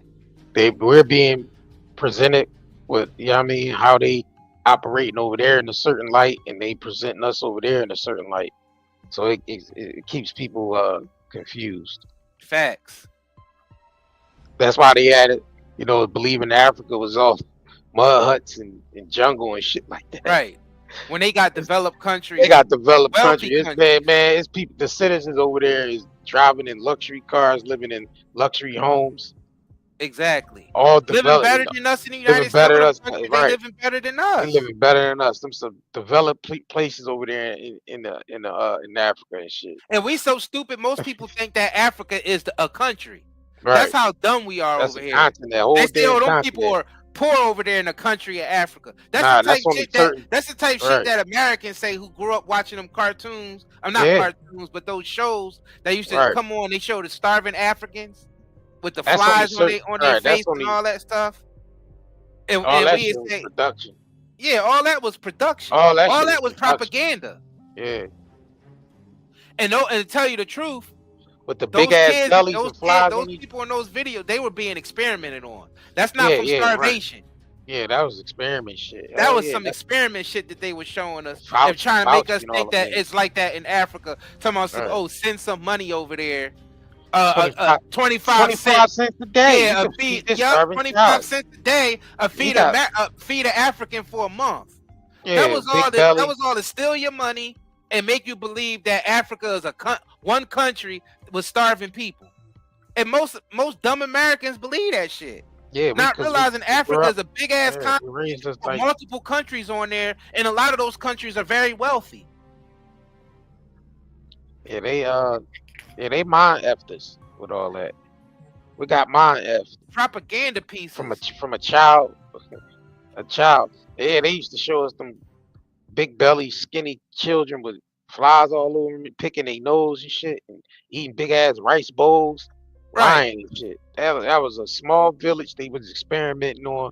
We're being presented with, you know what I mean, how they operating over there in a certain light, and they presenting us over there in a certain light. So it keeps people confused. Facts. That's why they had it, you know, believing Africa was all mud huts and jungle and shit like that. Right. When they got developed countries, They got developed country. wealthy It's countries. man, it's people. The citizens over there is driving in luxury cars, living in luxury homes, Exactly. all Living developed, better than us in the living United States. better Some than of us. them countries, Right. they living better than They us. living better than us. Them some developed places over there in Africa and shit. And we so stupid. Most people think that Africa is a country. Right. That's how dumb we are That's over a here. continent. That whole They say, damn "Oh, them continent. people are poor over there in the country of Africa." That's Nah, the type that's only shit that certain. that's the type shit Right. that Americans say who grew up watching them cartoons. I'm not Yeah. cartoons, but those shows that used to Right. come on. They show the starving Africans with the That's only flies on certain. their Right. face That's only and all that stuff. And all that we shit was say, production. yeah, all that was production. All that shit that was production. propaganda. Yeah. And to tell you the truth, With the those big ass kids, bellies those and flies those on these. people in those videos, they were being experimented on. That's not Yeah, from yeah, right. starvation. Yeah, that was experiment shit. That Hell was yeah, some that's experiment shit that they were showing us and Fauci, trying to make us and all think of that them. it's like that in Africa. Talking about some, Right. oh, send some money over there. 25 25 cents a day. Yeah, You a can feed feed. this Yup, starving 25 child. cents a day. You got Feed an African for a month. yeah, That was all. big That belly. was all to steal your money and make you believe that Africa is one country with starving people. And most dumb Americans believe that shit. Yeah, Not realizing Africa is a big ass we continent raised us with like multiple countries on there, and a lot of those countries are very wealthy. yeah, they mind effed us with all that. We got mind effed Propaganda pieces. from a child. A child. Yeah, they used to show us them big belly, skinny children with flies all over them, picking their nose and shit, and eating big ass rice bowls, lying and shit. That was a small village they was experimenting on,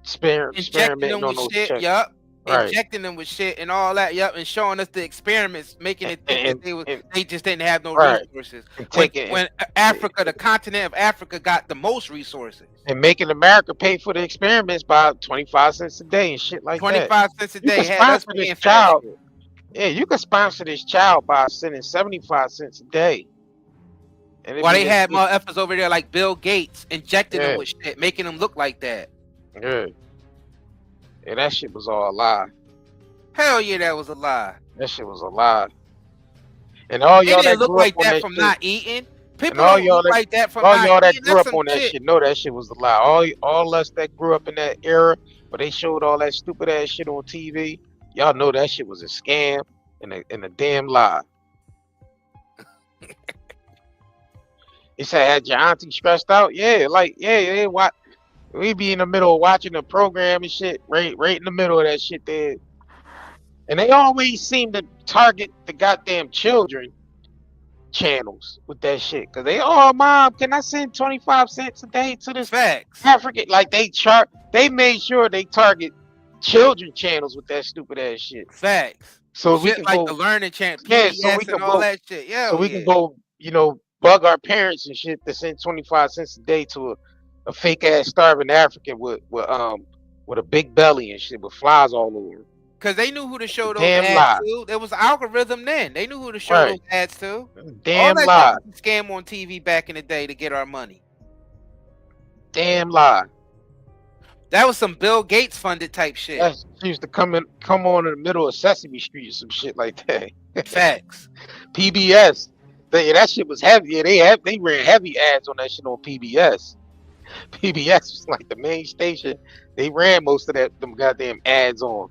Injecting experimenting them on with those shit, checks. yup. Right. Injecting them with shit and all that, yup, and showing us the experiments, making it think that they just didn't have no right. resources. And taking When Africa, the continent of Africa, got the most resources. and making America pay for the experiments by 25 cents a day and shit like 25 cents a that. You day can had us sponsor paying this for that child. shit. Yeah, you can sponsor this child by sending 75 cents a day. And While they had motherfuckers over there like Bill Gates injecting them Yeah. with shit, making them look like that. Yeah. Yeah, that shit was all a lie. Hell yeah, that was a lie. That shit was a lie. And all They y'all that didn't look grew like up on that that from shit, not eating. and People all don't y'all look that like that from all not y'all that eating. grew That's up some on that shit. shit know that shit was a lie. All us that grew up in that era, but they showed all that stupid ass shit on TV. Y'all know that shit was a scam and a damn lie. He said, had your auntie stressed out? Yeah, like, yeah, what? We be in the middle of watching the program and shit, right in the middle of that shit there. And they always seem to target the goddamn children channels with that shit. Cause oh mom, can I send 25 cents a day to this African? Like they made sure they target children channels with that stupid ass shit. Facts. So we Shit can like go the learning channel, yeah, PBS so we can and all go that shit. Yeah, so we can go, bug our parents and shit to send 25 cents a day to a fake ass starving African with a big belly and shit with flies all over. Cause they knew who to show those Damn ads lie. to. There was an algorithm then. They knew who to show Right. those ads to. Damn all that lie. shit was a scam on TV back in the day to get our money. Damn lie. That was some Bill Gates funded type shit. She used to come on in the middle of Sesame Street or some shit like that. Facts. PBS. That shit was heavy. Yeah, they ran heavy ads on that shit on PBS. PBS was like the main station. They ran most of them goddamn ads on.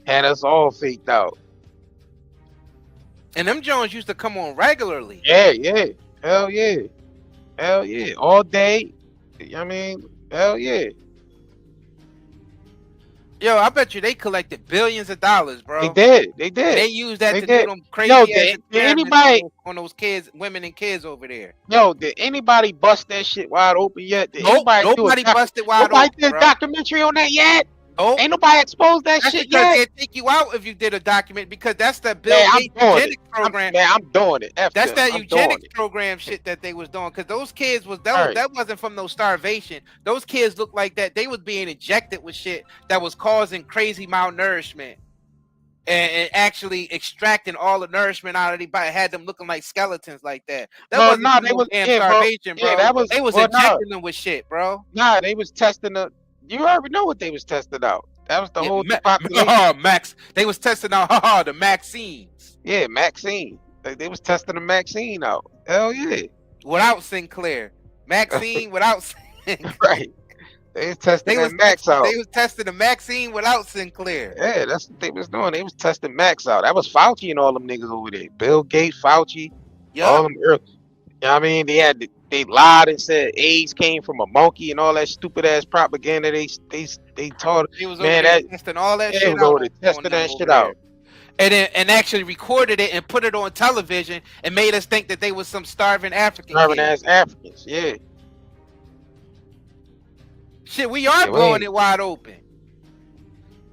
Had us all faked out. And them Jones used to come on regularly. Yeah. Hell yeah. All day. I mean, hell yeah. Yo, I bet you they collected billions of dollars, bro. They did. And they used that They to did. do them crazy Yo, ass did experiments anybody on those kids, women and kids over there. Yo, did anybody bust that shit wide open yet? Did Nope, anybody nobody busted wide nobody open, did a bro. documentary on that yet? Oh, ain't nobody exposed that that's shit because yet. they'd take you out if you did a document, because that's the Bill Man, I'm Gates doing it. eugenics program. I'm doing it. F That's them. that I'm doing eugenics it. program shit that they was doing, because those kids was Right. that wasn't from no starvation. Those kids looked like that. They was being injected with shit that was causing crazy malnourishment and actually extracting all the nourishment out of their body, had them looking like skeletons like that. That Well, wasn't nah, from they no was damn bro. starvation, Yeah, bro. that was They was well, injecting them with shit, bro. nah, they was testing the. You already know what they was testing out. That was the whole population. Oh, Max. They was testing out the vaccines. Yeah, Maxine. They was testing the Maxine out. Hell yeah. Without Sinclair. Maxine without Sinclair. Right. They was testing that Max out. They was testing the Maxine without Sinclair. Yeah, that's what they was doing. They was testing Max out. That was Fauci and all them niggas over there. Bill Gates, Fauci, all them early. You know what I mean? They lied and said AIDS came from a monkey and all that stupid ass propaganda they taught. He was Man, over there that testing all that yeah, shit he was out. over there testing that shit out. And actually recorded it and put it on television and made us think that they was some starving African Starving kids. ass Africans, yeah. Shit, we are blowing it wide open.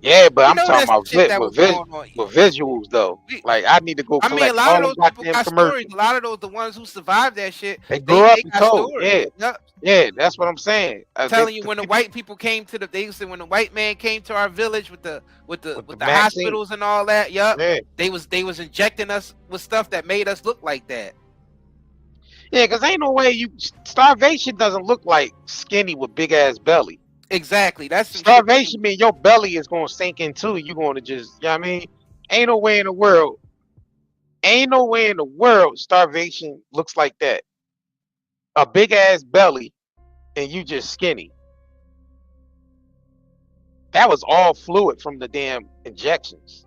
Yeah, but You I'm know talking that's about shit that was going on. with visuals though. Like I need to go I mean, collect a lot all of them those people goddamn got commercials. stories. A lot of those, the ones who survived that shit, They grew up and got told. stories. Yeah, Yep. yeah, that's what I'm saying. Telling you, when the white people came to they used to, when the white man came to our village with the vaccine. hospitals and all that. Yep. Yeah. They was injecting us with stuff that made us look like that. Yeah, because ain't no way starvation doesn't look like skinny with big ass belly. Exactly. That's starvation mean your belly is gonna sink in too. You're gonna just, you know what I mean? Ain't no way in the world starvation looks like that. A big ass belly and you just skinny. That was all fluid from the damn injections.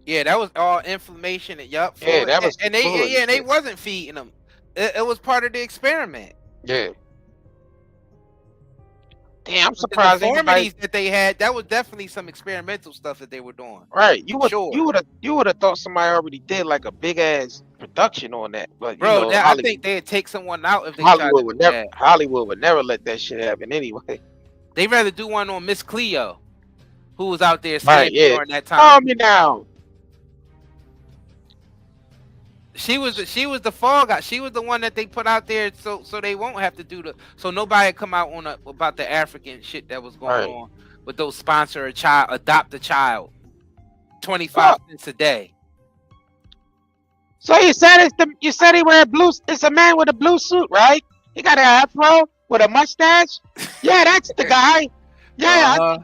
Yeah, that was all inflammation and yup. Yeah, that was and fluid they and they shit. wasn't feeding them. It was part of the experiment. Yeah. Damn, I'm The surprised deformities that they had, that was definitely some experimental stuff that they were doing. Right, you would have thought somebody already did like a big ass production on that, but Bro, you know, I think they'd take someone out if they tried to do that. Hollywood would never let that shit happen anyway. They rather do one on Miss Cleo, who was out there Right, scamming yeah. during that time. Calm me down. She was the fall guy. She was the one that they put out there so they won't have to do so nobody come out on about the African shit that was going on with those sponsor a child, adopt a child, 25 cents a day. So you said he wear blue. It's a man with a blue suit, right? He got an afro with a mustache. Yeah, that's the guy. Yeah,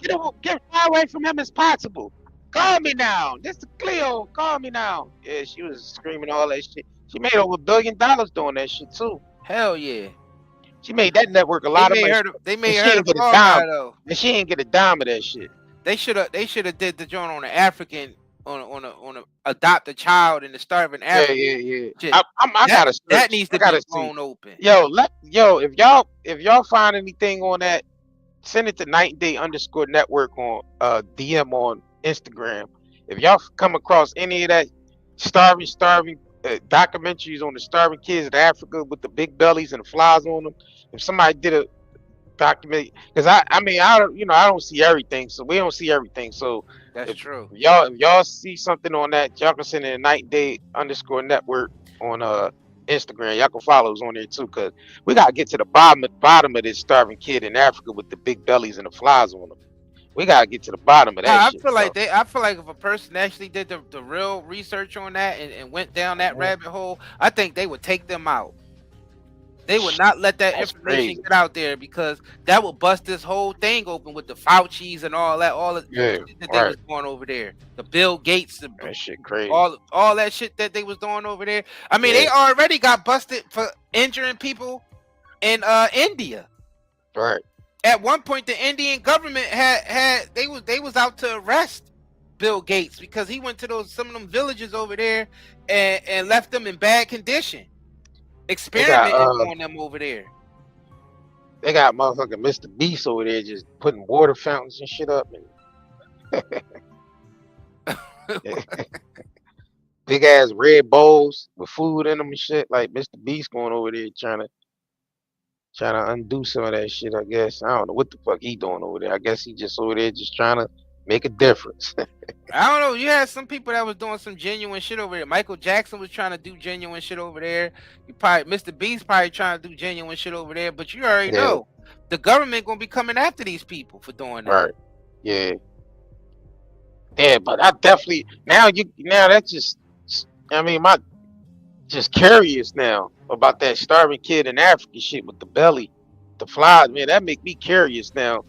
get far away from him as possible. Call me now. This is Cleo. Call me now. Yeah, she was screaming all that shit. She made over $1 billion doing that shit too. Hell yeah. She made that network a lot of money. They made her the fall dime. guy though. And she ain't get a dime of that shit. They should have did the joint on the African on a adopt a child in the starving African. Yeah. Shit. I gotta search. That needs to I gotta be blown open. Yo, if y'all find anything on that, send it to _network on DM on Instagram. If y'all come across any of that starving documentaries on the starving kids in Africa with the big bellies and the flies on them, if somebody did a document, because I don't see everything, so we don't see everything. So that's true. If y'all see something on that, y'all can send it to _network on Instagram. Y'all can follow us on there too, cause we gotta get to the bottom of this starving kid in Africa with the big bellies and the flies on them. We gotta get to the bottom of that. I feel like if a person actually did the real research on that and went down that rabbit hole, I think they would take them out. They would not let that information get out there, because that would bust this whole thing open with the Fauci's and all that, shit that they was going over there. The Bill Gates, that shit crazy. All that shit that they was doing over there. I mean, they already got busted for injuring people in India. Right. At one point, the Indian government they was out to arrest Bill Gates because he went to some of them villages over there and left them in bad condition. Experimenting on them over there. They got motherfucking Mr. Beast over there just putting water fountains and shit up, and big ass red bowls with food in them and shit. Like Mr. Beast going over there trying Trying to undo some of that shit, I guess. I don't know what the fuck he doing over there. I guess he just over there just trying to make a difference. I don't know. You had some people that was doing some genuine shit over there. Michael Jackson was trying to do genuine shit over there. You probably Mr. Beast probably trying to do genuine shit over there. But you already Yeah. know the government gonna be coming after these people for doing that. Right. Yeah. Yeah, but I definitely now that's just, I mean, my just curious now about that starving kid in Africa shit with the belly, the flies, man. That make me curious now.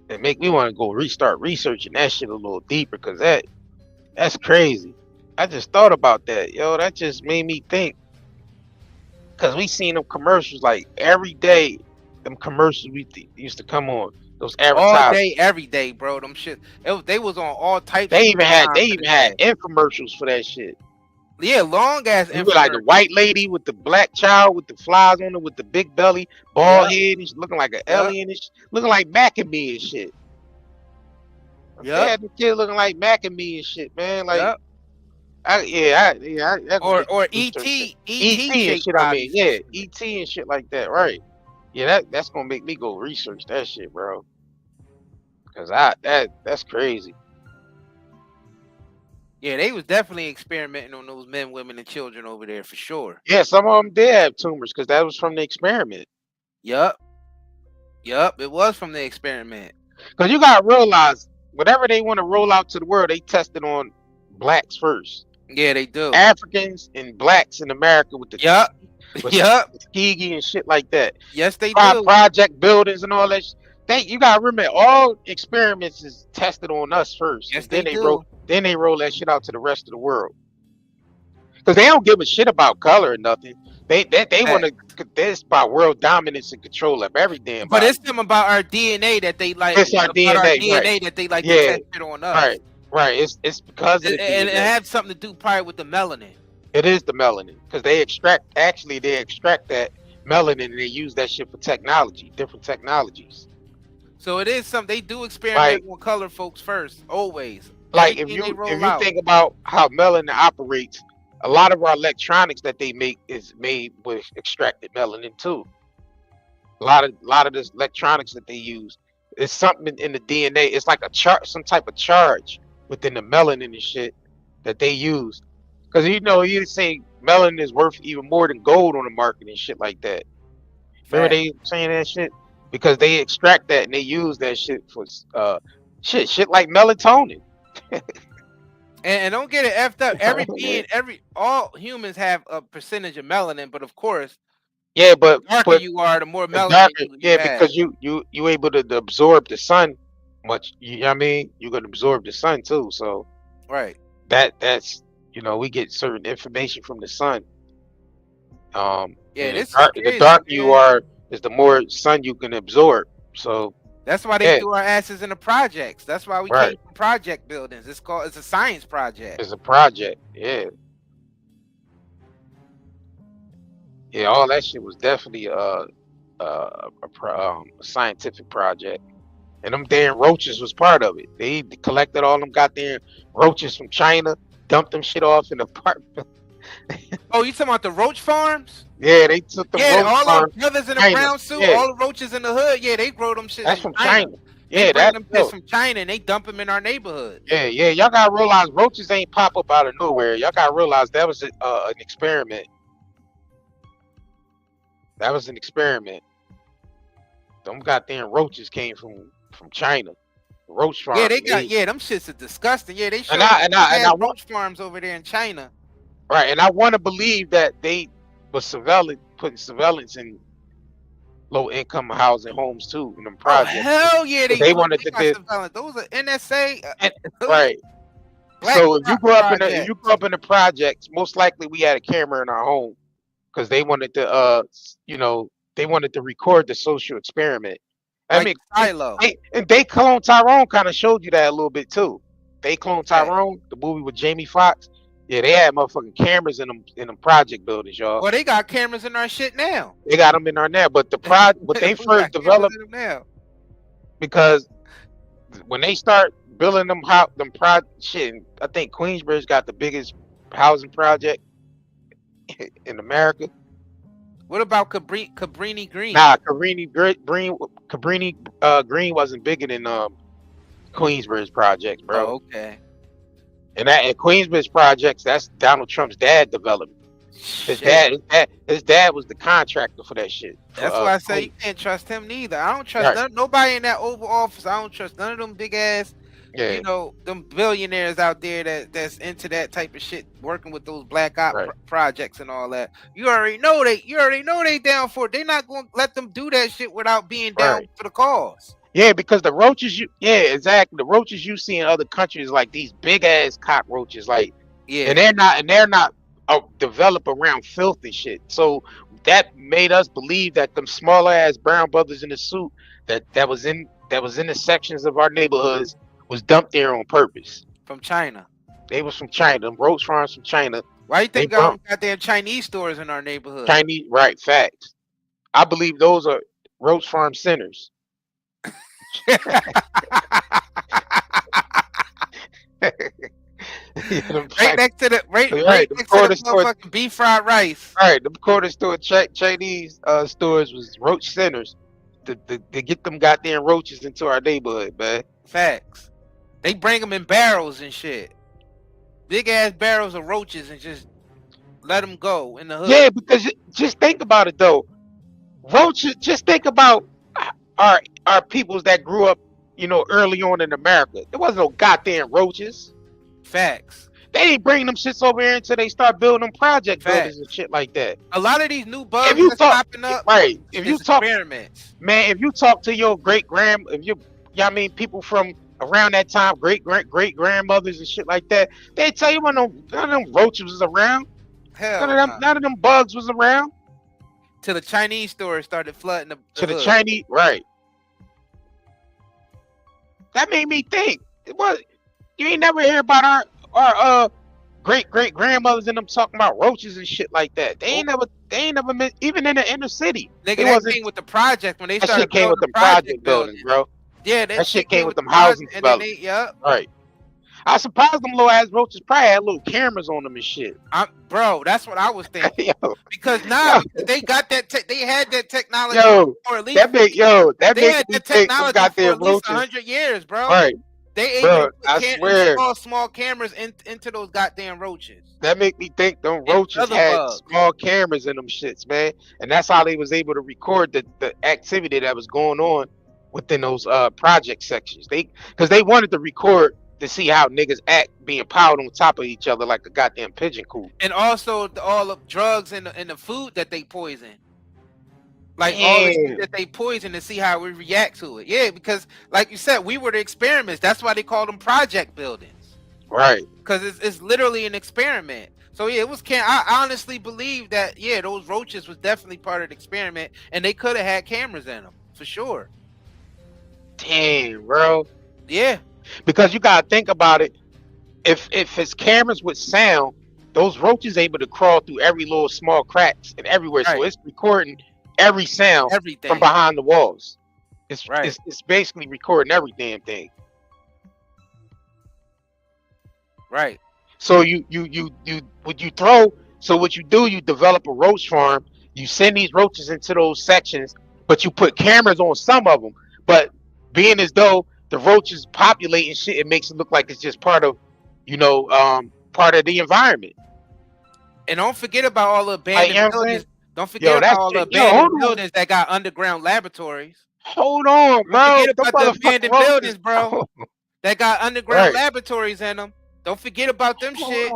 It make me want to go restart researching that shit a little deeper, because that's crazy. I just thought about that, yo. That just made me think, because we seen them commercials like every day. Them commercials used to come on, those All advertisements. day, every day, bro. Them shit. They was on all types. They of even had times. infomercials for that shit. Yeah, long ass. You be like the white lady with the black child with the flies on her with the big belly, bald head, and she looking like an alien, and looking like Macamee and shit. Yeah, the kid looking like Macamee and shit, man. Like, or E.T. E.T. and shit. I mean, yeah, E.T. and shit like that, right? Yeah, that's gonna make me go research that shit, bro. Cause that's crazy. Yeah, they was definitely experimenting on those men, women, and children over there for sure. Yeah, some of them did have tumors because that was from the experiment. Yup, it was from the experiment. Because you gotta realize, whatever they want to roll out to the world, they tested on blacks first. Yeah, they do. Africans and blacks in America with the Tuskegee and shit like that. Yes, they do. Project buildings and all that. You gotta remember, all experiments is tested on us first. Yes, then they roll that shit out to the rest of the world. Because they don't give a shit about color or nothing. They want to. This about world dominance and control of everything. But it's something about our DNA that they like. It's our DNA, right. That they like to test it on us. Right. It's because of the DNA. And it had something to do probably with the melanin. It is the melanin, because they extract that melanin and they use that shit for different technologies. So it is something they do experiment on color folks first, always. Like if you think about how melanin operates, a lot of our electronics that they make is made with extracted melanin too. A lot of this electronics that they use is something in the DNA. It's like some type of charge within the melanin and shit that they use. Because you say melanin is worth even more than gold on the market and shit like that. Remember they saying that shit? Because they extract that and they use that shit for shit like melatonin. And don't get it effed up. All humans have a percentage of melanin, but of course, the darker you are, the more melanin you have. Because you able to absorb the sun much. You know what I mean? You can absorb the sun too. So that's we get certain information from the sun. The darker you are, is the more sun you can absorb. So that's why they threw our asses in the projects. That's why we came from project buildings. It's a science project. It's a project, yeah. Yeah, all that shit was definitely a scientific project. And them damn roaches was part of it. They collected all them goddamn roaches from China, dumped them shit off in the park. Oh, you talking about the roach farms? Yeah, they took the roach all farms. our brothers in the brown suit, all the roaches in the hood. Yeah, they grow them shit. That's from China. Yeah, that's from China, and they dump them in our neighborhood. Yeah. Y'all gotta realize roaches ain't pop up out of nowhere. Y'all gotta realize that was an experiment. That was an experiment. Them goddamn roaches came from China. Roach farms. Yeah, they got them shits are disgusting. Yeah, they showed roach farms over there in China. Right, and I want to believe that they was putting surveillance in low-income housing homes too in them projects. Oh, hell yeah, they wanted to do. Those are NSA. Right. So if you grew up in the projects, most likely we had a camera in our home because they wanted to, they wanted to record the social experiment. I mean, and They Clone Tyrone kind of showed you that a little bit too. They Clone Tyrone, the movie with Jamie Foxx. Yeah, they had motherfucking cameras in them project buildings, y'all. Well, they got cameras in our shit now. They got them in our now, but what they first developed because when they start building shit, I think Queensbridge got the biggest housing project in America. What about Cabrini Green? Nah, Cabrini Green wasn't bigger than Queensbridge projects, bro. Oh, okay. And Queensbridge projects, that's Donald Trump's dad development. His dad was the contractor for that shit. That's why I say you can't trust him neither. I don't trust nobody in that Oval Office. I don't trust none of them big ass, you know, them billionaires out there that's into that type of shit, working with those black op projects and all that. You already know they down for it. They not going to let them do that shit without being down for the cause. Yeah, because the roaches exactly. The roaches you see in other countries, like these big ass cockroaches, like, and they're not developed around filth and shit. So that made us believe that them smaller ass brown brothers in the suit that was in the sections of our neighborhoods was dumped there on purpose. From China. They was from China. Them roach farms from China. Why you think got damn Chinese stores in our neighborhood? Chinese, right? Facts. I believe those are roach farm centers. Right next to the motherfucking beef fried rice. Right, the corner store Chinese stores was roach centers to get them goddamn roaches into our neighborhood, man. Facts. They bring them in barrels and shit, big ass barrels of roaches, and just let them go in the hood. Yeah, because just think about it though, roaches. Just think about our peoples that grew up, you know, early on in America. There wasn't no goddamn roaches. Facts. They ain't bring them shits over here until they start building them project buildings and shit like that. A lot of these new bugs that's popping up, if you talk experiments, man, if you talk to your people from around that time, great grandmothers and shit like that, they tell you none of them roaches was around. Hell, none of them bugs was around. Till the Chinese stores started flooding the hood. Chinese, right? That made me think. You ain't never hear about our great grandmothers and them talking about roaches and shit like that. They ain't never met, even in the inner city. Nigga, that thing with the project when they started shit came with them project buildings, bro. Yeah, that shit came with them housing developments. Right. I surprised them little ass roaches probably had little cameras on them and shit. Bro, that's what I was thinking. Because they got that. They had that technology for at least. They had that technology for at least 100 years, bro. Right. They able to install small cameras into those goddamn roaches. That make me think them roaches had small cameras in them shits, man. And that's how they was able to record the activity that was going on within those project sections. Because they wanted to record to see how niggas act being piled on top of each other like a goddamn pigeon coop. And also all the drugs and the food that they poison. Like all the shit that they poison to see how we react to it. Yeah, because like you said, we were the experiments. That's why they call them project buildings. Right. Because it's literally an experiment. So yeah, I honestly believe that those roaches was definitely part of the experiment, and they could have had cameras in them for sure. Damn, bro. Yeah. Because you gotta think about it. If it's cameras with sound, those roaches able to crawl through every little small cracks and everywhere. Right. So it's recording every sound from behind the walls. It's basically recording every damn thing. Right. So you what you do, you develop a roach farm, you send these roaches into those sections, but you put cameras on some of them. But being as though the roaches populate and shit, it makes it look like it's just part of, part of the environment. And don't forget about all the abandoned buildings. Don't forget about all the abandoned buildings that got underground laboratories. Hold on, bro. Don't forget about the abandoned buildings, bro, that got underground laboratories in them. Don't forget about them shit.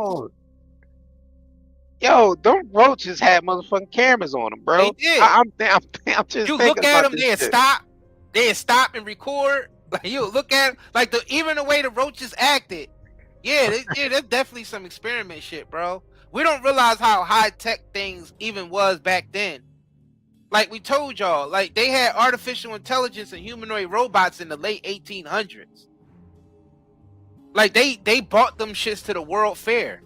Yo, them roaches had motherfucking cameras on them, bro. They did. I'm just you thinking look at about them, they'd stop and record. Like you look at like even the way the roaches acted. Yeah, there's definitely some experiment shit, bro. We don't realize how high tech things even was back then. Like we told y'all, like they had artificial intelligence and humanoid robots in the late 1800s. Like they brought them shits to the World Fair.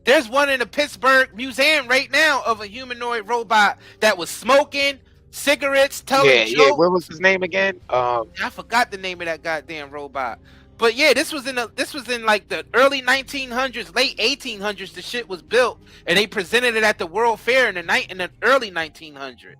There's one in the Pittsburgh Museum right now of a humanoid robot that was smoking cigarettes, telling jokes. Yeah. What was his name again? I forgot the name of that goddamn robot. But yeah, this was in like the early 1900s, late 1800s. The shit was built, and they presented it at the World Fair in the early 1900s.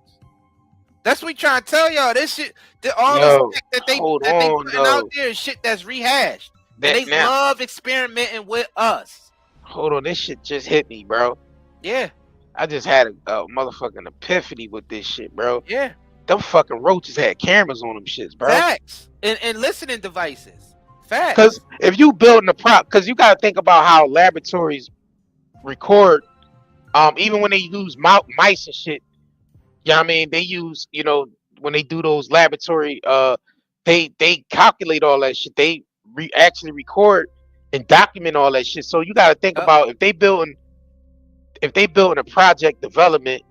That's what we trying to tell y'all. This shit, all this shit that they putting out there is shit that's rehashed. And they love experimenting with us. Hold on, this shit just hit me, bro. Yeah. I just had a motherfucking epiphany with this shit, bro. Yeah. Them fucking roaches had cameras on them shits, bro. Facts. And listening devices. Facts. Because if you building a prop, because you got to think about how laboratories record, even when they use mice and shit. Yeah, you know I mean, they use, when they do those laboratory, they calculate all that shit. They actually record and document all that shit. So you got to think about if they building a project development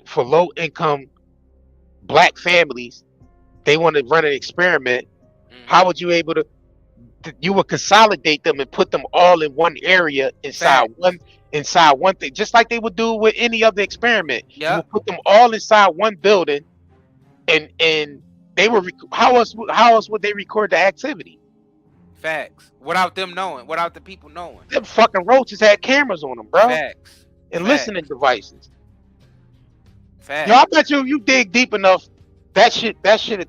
for low income black families, they want to run an experiment. How would you able to? You would consolidate them and put them all in one area inside one thing, just like they would do with any other experiment. You would put them all inside one building, and they would. How else would they record the activity? Facts. Without them knowing, without the people knowing. Them fucking roaches had cameras on them, bro. Facts. And listening devices. Facts. Yo, I bet you dig deep enough, that shit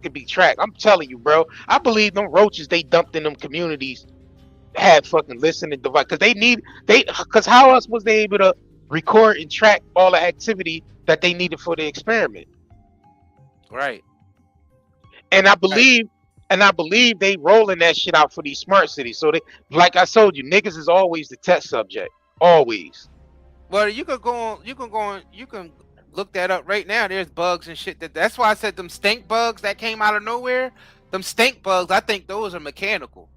could be tracked. I'm telling you, bro. I believe them roaches they dumped in them communities had fucking listening device because how else was they able to record and track all the activity that they needed for the experiment? Right. And I believe they rolling that shit out for these smart cities. So they, like I told you, niggas is always the test subject. Always. Well, you can look that up right now. There's bugs and shit that's why I said them stink bugs that came out of nowhere. Them stink bugs, I think those are mechanical.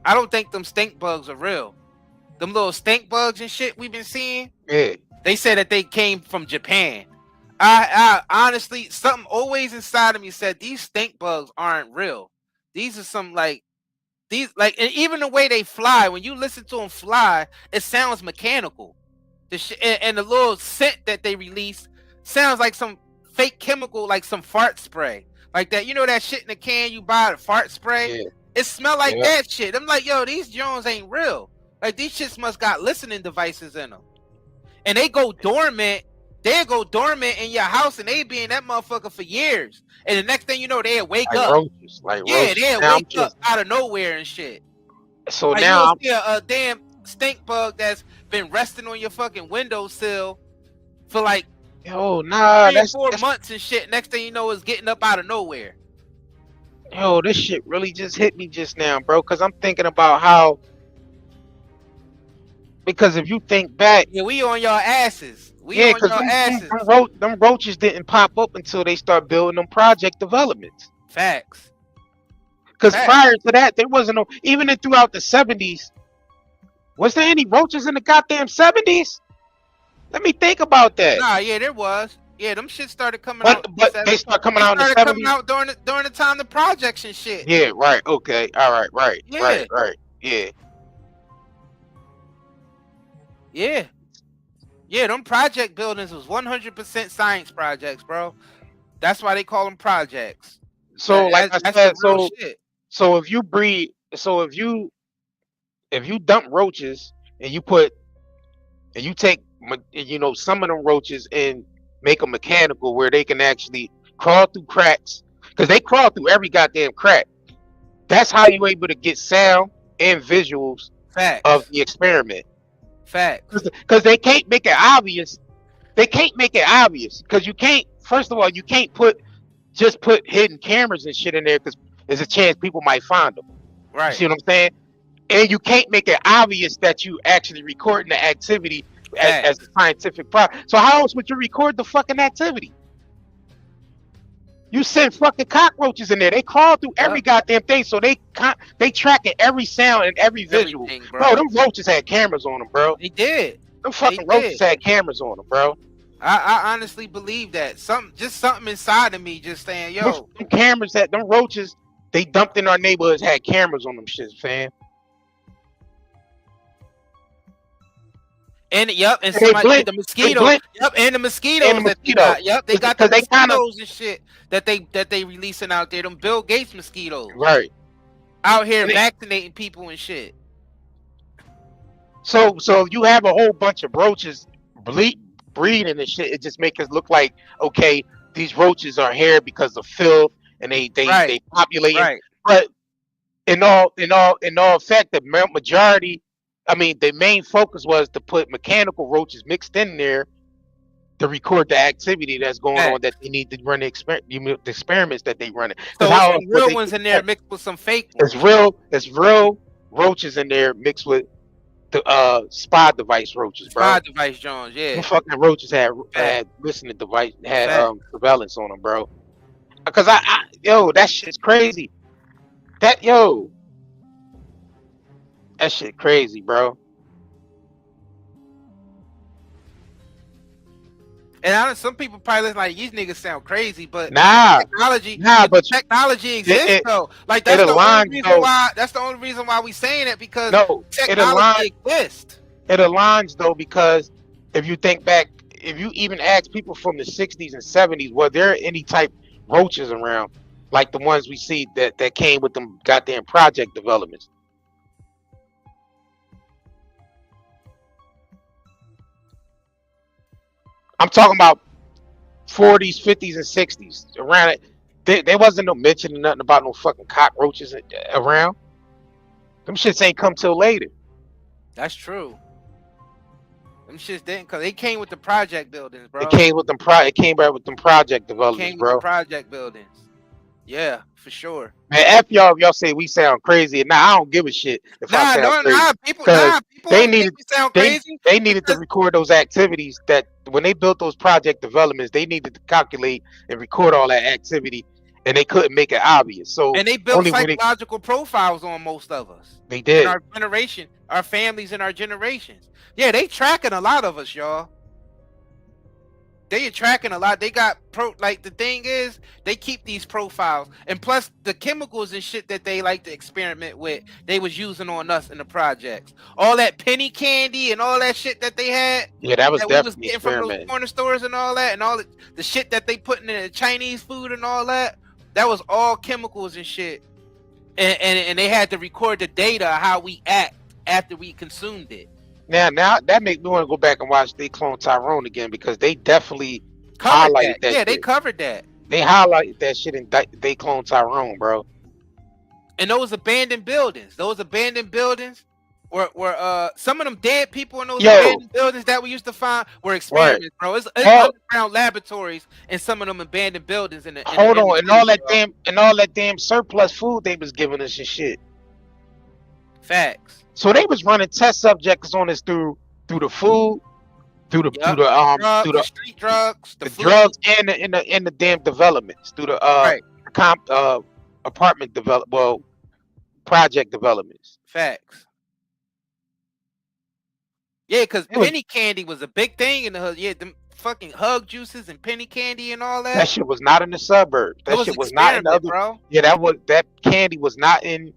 I don't think them stink bugs are real. Them little stink bugs and shit we've been seeing. Yeah. They said that they came from Japan. I honestly, something always inside of me said these stink bugs aren't real. These are some and even the way they fly, when you listen to them fly, it sounds mechanical. And the little scent that they release sounds like some fake chemical, like some fart spray. Like that, that shit in the can you buy, the fart spray? Yeah. It smell like that shit. I'm like, yo, these Jones ain't real. Like, these shits must got listening devices in them. And they go dormant. They'll go dormant in your house, and they be in that motherfucker for years. And the next thing you know, they'll wake up. Roaches, roaches. They'll wake up out of nowhere and shit. So like now you'll see a damn stink bug that's been resting on your fucking windowsill for like 3 or 4 months and shit. Next thing you know, it's getting up out of nowhere. Yo, this shit really just hit me just now, bro. Because I'm thinking about how. Because if you think back, we on y'all asses. We on y'all asses. Them roaches didn't pop up until they start building them project developments. Facts. Because prior to that, there wasn't no. Even throughout the 70s, was there any roaches in the goddamn 70s? Let me think about that. Nah, yeah, there was. Yeah, them shit started coming out. But they start coming out in the 70s. Coming out during the time the projects and shit. Yeah, right. Okay. All right. Right. Yeah. Right. Yeah. Yeah. Yeah, them project buildings was 100% science projects, bro. That's why they call them projects. So, like I said, so if you breed, so if you dump roaches and you take some of them roaches and make them mechanical where they can actually crawl through cracks, because they crawl through every goddamn crack. That's how you're able to get sound and visuals of the experiment. Facts. Because they can't make it obvious. They can't make it obvious because you can't. First of all, you can't put hidden cameras and shit in there because there's a chance people might find them. Right. You see what I'm saying? And you can't make it obvious that you actually recording the activity as a scientific problem. So how else would you record the fucking activity? You send fucking cockroaches in there. They crawl through every goddamn thing, so they tracking every sound and every visual. Bro, them roaches had cameras on them, bro. They did. Them fucking roaches had cameras on them, bro. I honestly believe that. Something inside of me just saying, yo. Them cameras them roaches they dumped in our neighborhoods had cameras on them shits, fam. And and somebody the mosquitoes. And the mosquitoes that they got. They got the mosquitoes and shit that they releasing out there. Them Bill Gates mosquitoes. Right. out here vaccinating people and shit. So you have a whole bunch of roaches breeding and shit. It just makes us look like, okay, these roaches are here because of filth and they populate. Right. But in all fact, the majority, I mean, the main focus was to put mechanical roaches mixed in there to record the activity that's going on, that they need to run the experiments that they run. So how some real ones in there mixed with some fake ones. It's real roaches in there mixed with the spy device roaches, bro. Spy device Jones, yeah. The fucking roaches had listening device, had surveillance on them, bro. Because yo, that shit's crazy. That shit crazy, bro. And some people probably listen like these niggas sound crazy, but technology exists though. Like that's the only reason why. That's the only reason why we saying it, because technology exists. It aligns though, because if you think back, if you even ask people from the 60s and 70s, were there any type roaches around like the ones we see that came with them goddamn project developments? I'm talking about 40s, 50s, and 60s. Around it, there wasn't no mention of nothing about no fucking cockroaches around. Them shits ain't come till later. That's true. Them shits didn't, cause they came with the project buildings, bro. It came with them it came back with them project developments, bro. With the project buildings. Yeah, for sure. Man, F y'all if y'all say we sound crazy. Nah, I don't give a shit if I sound crazy. People they needed sound crazy. They needed to record those activities that when they built those project developments, they needed to calculate and record all that activity, and they couldn't make it obvious. So and they built psychological profiles on most of us. They did. In our generation, our families and our generations. Yeah, they tracking a lot of us, y'all. They are tracking a lot. They got like the thing is they keep these profiles, and plus the chemicals and shit that they like to experiment with, they was using on us in the projects. All that penny candy and all that shit that they had. Yeah, that was definitely we was getting from those corner stores and all that, and all the shit that they putting in the Chinese food and all that. That was all chemicals and shit, and they had to record the data of how we act after we consumed it. Now that makes me want to go back and watch They Clone Tyrone again, because they definitely highlighted that. Yeah, shit. They covered that. They highlighted that shit in They Clone Tyrone, bro. And those abandoned buildings were some of them dead people in those abandoned buildings that we used to find were experiments, bro. It's underground laboratories in some of them abandoned buildings. And all that damn surplus food they was giving us and shit. Facts. So they was running test subjects on us through the food, through the street drugs, the drugs, and the damn developments, through the apartment project developments. Facts. Yeah, because penny candy was a big thing in the hood. Yeah, them fucking hug juices and penny candy and all that. That shit was not in the suburbs. That shit was not in the other. Bro. Yeah, that candy was not in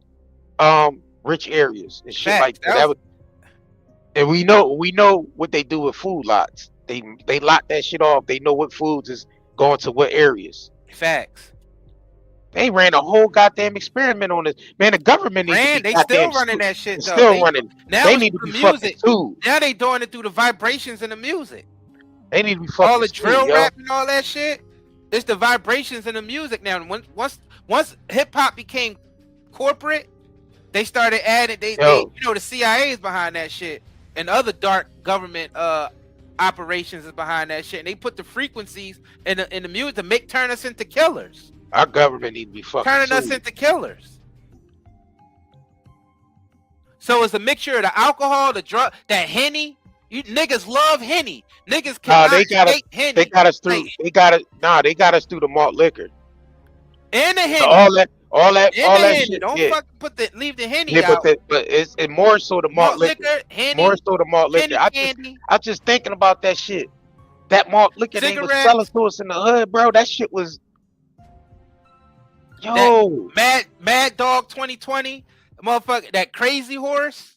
rich areas and shit like that. And we know what they do with food lots. They lock that shit off. They know what foods is going to what areas. Facts. They ran a whole goddamn experiment on this. Man, the government they still running that shit though. Still running. Now they need to be fucking sued. Now they doing it through the vibrations in the music. They need to be fucking all the drill sued, rap and all that shit. It's the vibrations in the music now. Once hip hop became corporate, they started adding the CIA is behind that shit, and other dark government operations is behind that shit. And they put the frequencies in the music to turn us into killers. Our government need to be fucking turning us into killers. So it's a mixture of the alcohol, the drug, that Henny. You niggas love Henny. Niggas cannot hate Henny. They got us through. They got us through the malt liquor. And the Henny. So all that shit. Don't fucking leave the Henny out. But it's more so the malt liquor. Henny, more so the malt liquor. I just thinking about that shit. That malt liquor they was selling to us in the hood, bro. That shit was. Yo, Mad Dog 2020, motherfucker, that crazy horse,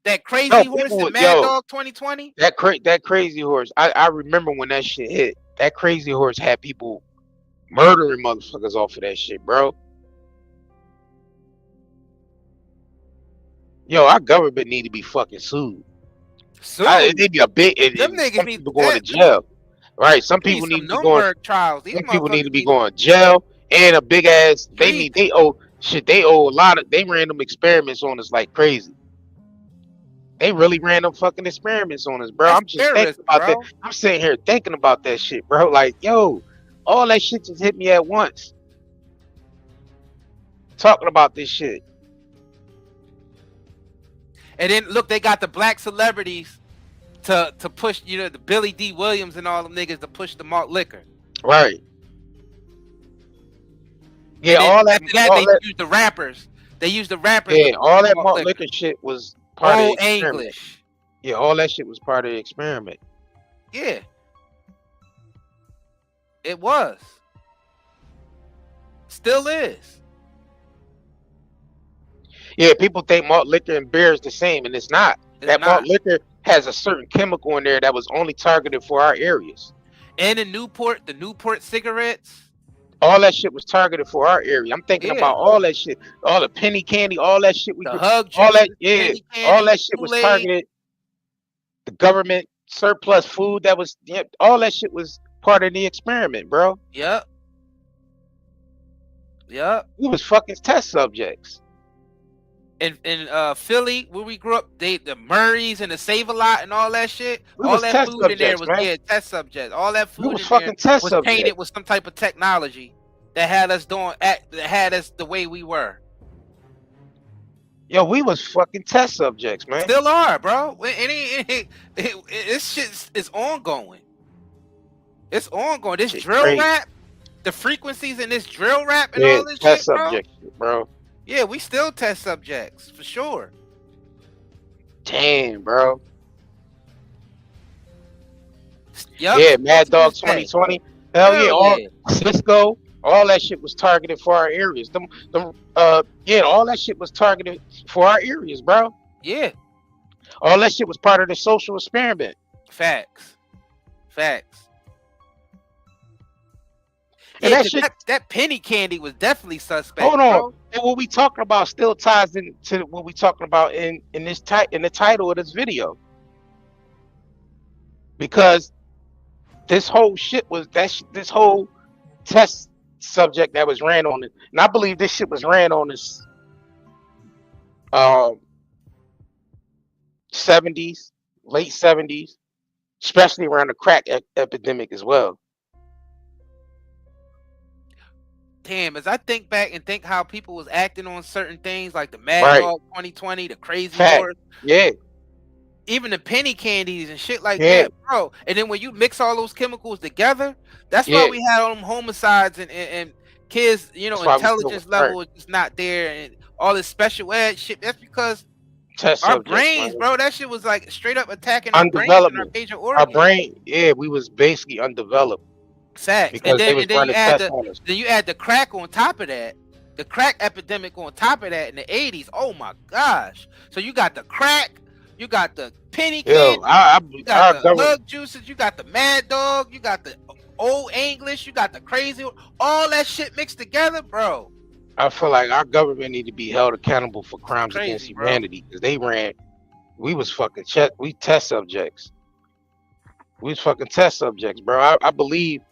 horse in Mad Dog 2020. That crazy horse. I remember when that shit hit. That crazy horse had people murdering motherfuckers off of that shit, bro. Yo, our government need to be fucking sued. It need to be a big. Them niggas Some need people going to jail, right? Some people need some to be going. Nuremberg trials. These Some people need to motherfuckers be going to jail and a big ass. Street. They owe shit. They owe a lot of. They ran them experiments on us like crazy. They really ran them fucking experiments on us, bro. That's I'm just thinking about that. I'm sitting here thinking about that shit, bro. Like, yo, all that shit just hit me at once. Talking about this shit. And then look, they got the black celebrities to push, you know, the Billy D. Williams and all them niggas to push the malt liquor. Right. Yeah, And then all that. After that, they used the rappers. They used the rappers. Yeah, to all push that malt malt liquor. liquor shit was part of Old the experiment. English. Yeah, all that shit was part of the experiment. Yeah. It was. Still is. Yeah, people think malt liquor and beer is the same, and it's not. That malt liquor has a certain chemical in there that was only targeted for our areas. And the Newport cigarettes. All that shit was targeted for our area. I'm thinking about all that shit, all the penny candy, all that shit. The hug all that, juices, yeah, penny candy, all that shit was Kool-Aid. targeted. The government surplus food that was, yeah, all that shit was part of the experiment, bro. Yep. Yep. We was fucking test subjects. In Philly, where we grew up, the Murrays and the Save-A-Lot and all that shit. We all was that test food in there subjects, was man. test subjects. All that food We was in fucking there test was subjects. painted with some type of technology that had us the way we were. Yo, we was fucking test subjects, man. Still are, bro. This shit is ongoing. It's ongoing. This drill crazy. rap, the frequencies in this drill rap and Yeah, all this test shit, bro. subjects, bro. Yeah, we still test subjects for sure. Damn, bro. Yep. Yeah, Mad Dog to this day. 2020. Hell yeah, Hell all yeah. Cisco, all that shit was targeted for our areas. Yeah, all that shit was targeted for our areas, bro. Yeah. All that shit was part of the social experiment. Facts. And Yeah, that shit. that penny candy was definitely suspect. Hold on. Bro. And what we talking about still ties into what we talking about in the title of this video. Because this whole shit was this whole test subject that was ran on it. And I believe this shit was ran on this 70s, late 70s, especially around the crack epidemic as well. Damn, as I think back and think how people was acting on certain things like the Mad Right. Dog 2020, the Crazy Fact. Horse, Yeah. even the penny candies and shit like Yeah. that, bro. And then when you mix all those chemicals together, that's Yeah. why we had all them homicides and kids, you know, That's why we intelligence still- level is just not there and all this special ed shit. That's because Test our subjects, brains, man. bro, that shit was like straight up attacking our brains and our Undevelopment. major Our organs. brain, yeah, we was basically undeveloped. Facts. Because And they then, was and then you running add tests on us. then you add the crack on top of that, the crack epidemic on top of that in the 80s. Oh my gosh. So you got the crack, you got the penny Yo, candy, you got our the government, hug juices, you got the Mad Dog, you got the Old English, you got the Crazy, all that shit mixed together, bro. I feel like our government need to be held accountable for crimes Crazy, against bro. humanity because we was fucking we test subjects. We was fucking test subjects, bro. I believe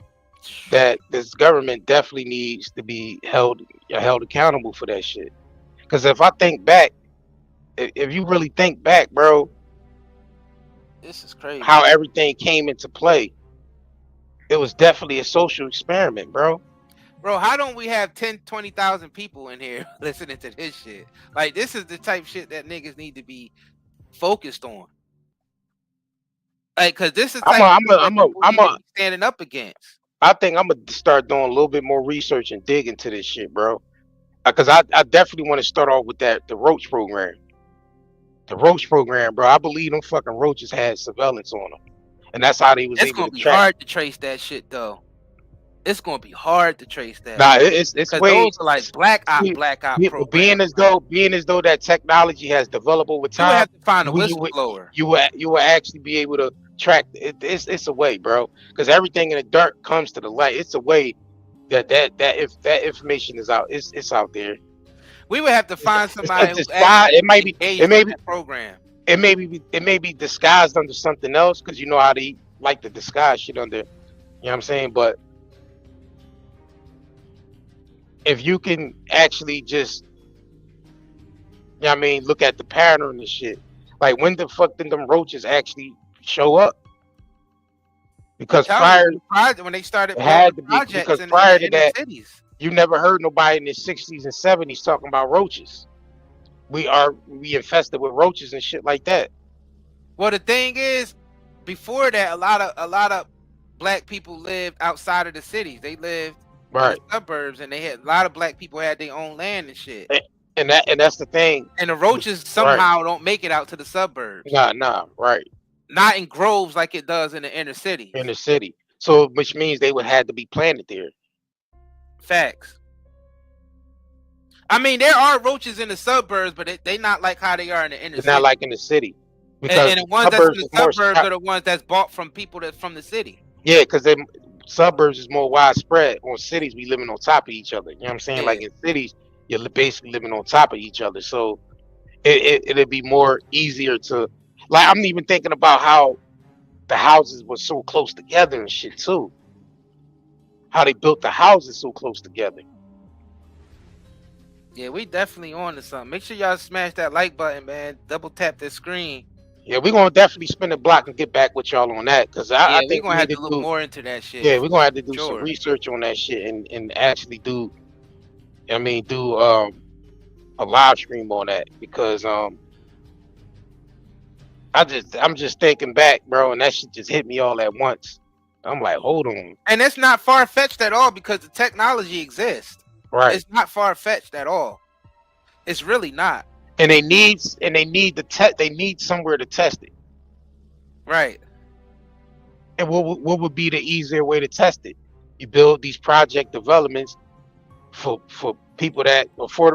that this government definitely needs to be held accountable for that shit. Because if I think back, if you really think back, bro, This is crazy. how everything came into play, it was definitely a social experiment, bro. Bro, how don't we have 10, 20,000 people in here listening to this shit? Like, this is the type shit that niggas need to be focused on. Like, cause this is the type of shit that people need to be standing up against. I think I'm gonna start doing a little bit more research and dig into this shit, bro. Because I definitely want to start off with the roach program. The roach program, bro. I believe them fucking roaches had surveillance on them, and that's how they was It's able gonna to be track. hard to trace that shit, though. It's gonna be hard to trace that. Nah, it's 'Cause way those are like black op programs. being as though that technology has developed over You would time. have to find a you whistleblower. will actually be able to track it. It's a way, bro. Because everything in the dark comes to the light. It's a way that if that information is out, it's out there. We would have to find It's somebody a who disguise. It might be. engaged It may in be. that program. It may be disguised under something else because you know how they like to disguise shit under. You know what I'm saying? But if you can actually just, you know what I mean, look at the pattern and shit. Like when the fuck did them roaches actually show up? Because prior, When they started it building had to be projects because in prior the to inner that, cities. you never heard nobody in the 60s and 70s talking about roaches. We infested with roaches and shit like that. Well, the thing is, before that, a lot of black people lived outside of the cities. They lived in the suburbs, and they had a lot of black people had their own land and shit. And that's the thing. And the roaches somehow don't make it out to the suburbs. Nah, right. Not in groves like it does in the inner city. In the city. So which means they would have to be planted there. Facts. I mean, there are roaches in the suburbs, but they not like how they are in the inner city. Not like in the city. Because and the ones that's in the suburbs are the ones that's bought from people that's from the city. Yeah, because the suburbs is more widespread. On cities, we living on top of each other. You know what I'm saying? Yeah. Like in cities, you're basically living on top of each other. So it'd be more easier to, like, I'm even thinking about how the houses were so close together and shit too. How they built the houses so close together. Yeah, we definitely on to something. Make sure y'all smash that like button, man. Double tap that screen. Yeah, we're gonna definitely spin the block and get back with y'all on that because I think we're gonna have to look more into that shit. Yeah, we're gonna have to do some research on that shit and actually do a live stream on that because I'm just thinking back, bro, and that shit just hit me all at once. I'm like, hold on. And it's not far fetched at all because the technology exists. Right. It's not far fetched at all. It's really not. And they need somewhere to test it. Right. And what would be the easier way to test it? You build these project developments for people that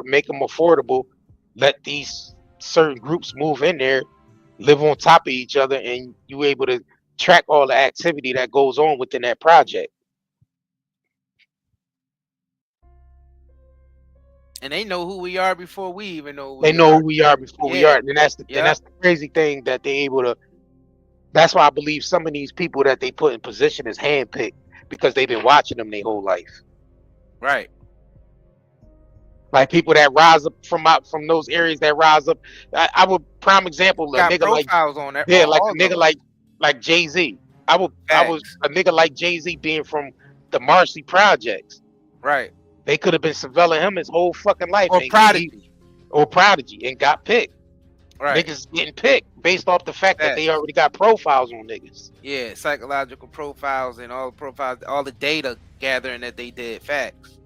make them affordable. Let these certain groups move in there, live on top of each other, and you able to track all the activity that goes on within that project. And they know who we are before we even know. They know who we are before we are, and that's the crazy thing that they able to. That's why I believe some of these people that they put in position is handpicked because they've been watching them their whole life. Right. Like people that rise up from those areas that rise up. I would prime example a nigga like on that. Yeah, like a nigga like Jay-Z. I was a nigga like Jay-Z being from the Marcy projects. Right. They could have been surveilling him his whole fucking life. Or Prodigy and got picked. Right. Niggas getting picked based off the fact that they already got profiles on niggas. Yeah, psychological profiles and all the profiles, all the data gathering that they did. Facts.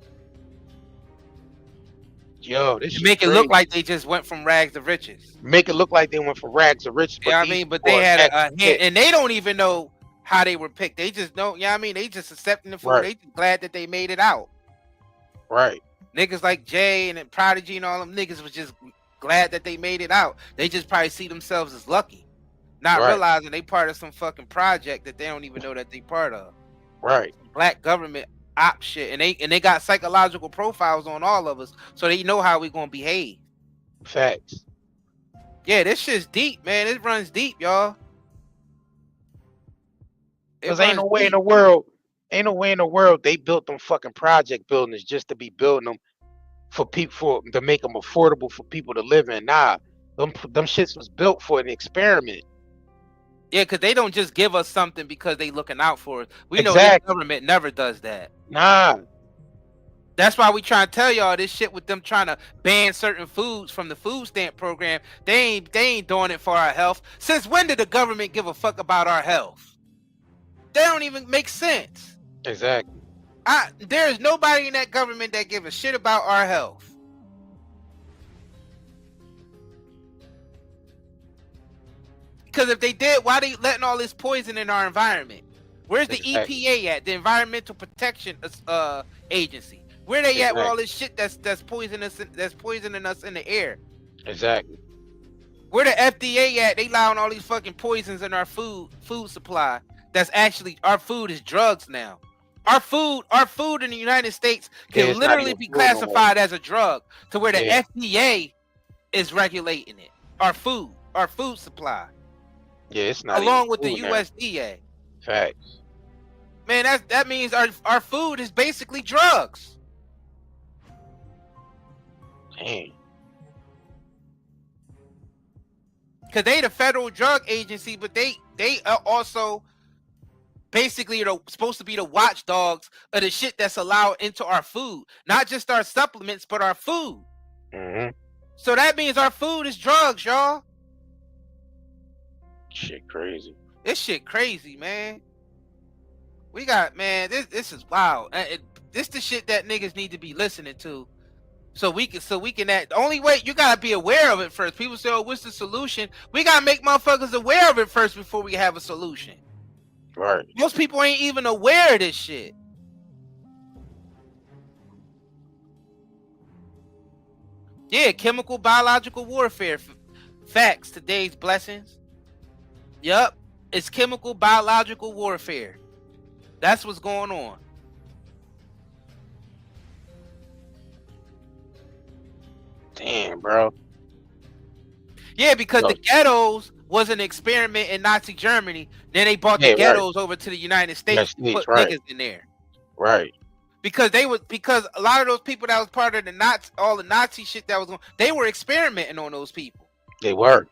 Yo, this make it look like they just went from rags to riches. Make it look like they went from rags to riches. Yeah, I mean, but they had a hint, and they don't even know how they were picked. They just know, I mean, they just accepting the food. Right. They just glad that they made it out. Right. Niggas like Jay and Prodigy and all them niggas was just glad that they made it out. They just probably see themselves as lucky, not realizing they part of some fucking project that they don't even know that they part of. Right. Black government op shit, and they got psychological profiles on all of us, so they know how we gonna behave. Facts. Yeah, this shit's deep, man. It runs deep, y'all. Because ain't no way in the world they built them fucking project buildings just to be building them for people to make them affordable for people to live in. Nah, them shits was built for an experiment. Yeah, because they don't just give us something because they looking out for us. We know the government never does that. Nah. That's why we try to tell y'all this shit with them trying to ban certain foods from the food stamp program. They ain't doing it for our health. Since when did the government give a fuck about our health? They don't even make sense. Exactly. There is nobody in that government that give a shit about our health. Because if they did, why they letting all this poison in our environment? Where's the EPA at? The Environmental Protection Agency. Where they at with all this shit that's poisoning us in the air? Exactly. Where the FDA at? They allowing all these fucking poisons in our food supply. That's actually, our food is drugs now. Our food in the United States Yeah, can it's not literally even be food no more. classified as a drug to where the Yeah. FDA is regulating it. Our food supply, Yeah, it's not even along with the food now. USDA. Facts. Man, that means our food is basically drugs. Damn. Cause they the federal drug agency, but they are also basically supposed to be the watchdogs of the shit that's allowed into our food, not just our supplements, but our food. Mm-hmm. So that means our food is drugs, y'all. Shit crazy. This shit crazy, man. We got, man, this is wild. This the shit that niggas need to be listening to. So we can act. The only way, you gotta be aware of it first. People say, oh, what's the solution? We gotta make motherfuckers aware of it first before we have a solution. Right. Most people ain't even aware of this shit. Yeah, chemical biological warfare. Facts, today's blessings. Yup, it's chemical biological warfare. That's what's going on. Damn, bro. Yeah, because the ghettos was an experiment in Nazi Germany. Then they brought the ghettos over to the United States and put niggas in there. Right. Because a lot of those people that was part of the Nazi, all the Nazi shit that was going, they were experimenting on those people. They were.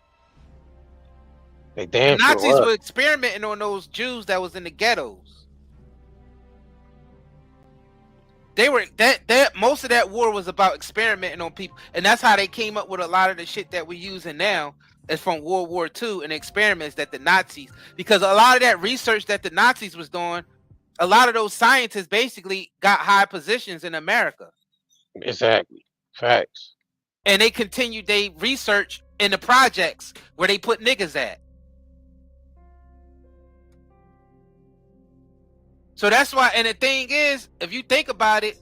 They damn the Nazis sure were experimenting on those Jews that was in the ghettos. They were that most of that war was about experimenting on people, and that's how they came up with a lot of the shit that we're using now. Is from World War II and experiments that the Nazis, because a lot of that research that the Nazis was doing, a lot of those scientists basically got high positions in America. Exactly. Facts. And they continued their research in the projects where they put niggas at. So that's why, and the thing is, if you think about it,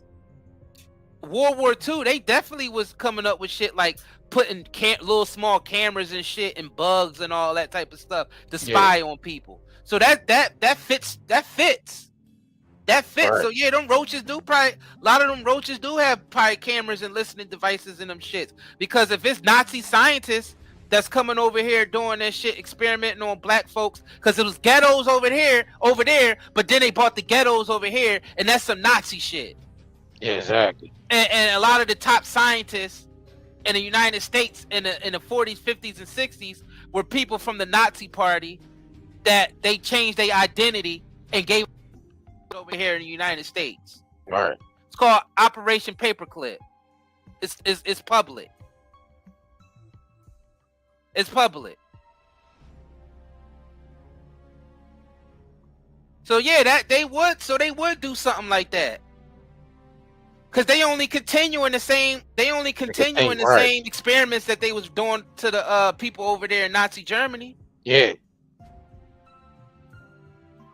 World War II, they definitely was coming up with shit like putting little small cameras and shit and bugs and all that type of stuff to spy on people. So that fits. Right. So yeah, them roaches do probably, a lot of them roaches do have probably cameras and listening devices in them shits. Because if it's Nazi scientists that's coming over here doing that shit, experimenting on black folks, because it was ghettos over there, but then they brought the ghettos over here, and that's some Nazi shit. Yeah, exactly. And a lot of the top scientists in the United States in the 40s, 50s, and 60s were people from the Nazi Party that they changed their identity and gave over here in the United States. Right. It's called Operation Paperclip. It's public. It's public. So yeah, they would do something like that. Cause they only continue in the same same experiments that they was doing to the people over there in Nazi Germany. Yeah.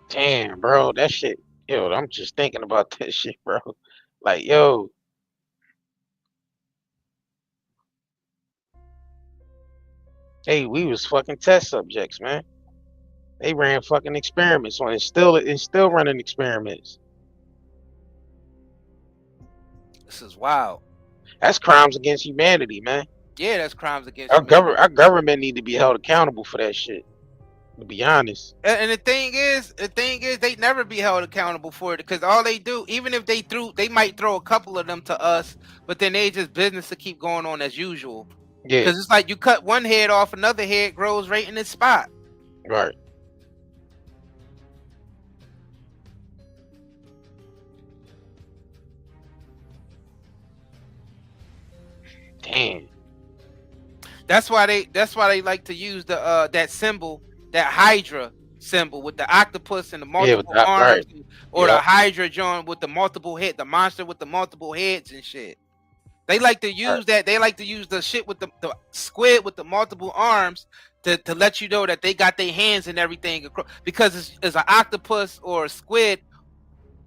Damn, bro, that shit. Yo, I'm just thinking about that shit, bro. Like, yo. Hey, we was fucking test subjects, man. They ran fucking experiments on it. Still running experiments. This is wild. That's crimes against humanity, man. Yeah, that's crimes against humanity. Our government need to be held accountable for that shit. To be honest. And the thing is, they never be held accountable for it, because all they do, even if they might throw a couple of them to us, but then they just business to keep going on as usual. Yeah. Because it's like you cut one head off, another head grows right in its spot. Right. Damn. That's why they like to use the that symbol, that Hydra symbol with the octopus and the multiple arms, right. Or the Hydra joint with the multiple head, the monster with the multiple heads and shit. They like to use that. They like to use the shit with the squid with the multiple arms to let you know that they got their hands and everything, because it's an octopus or a squid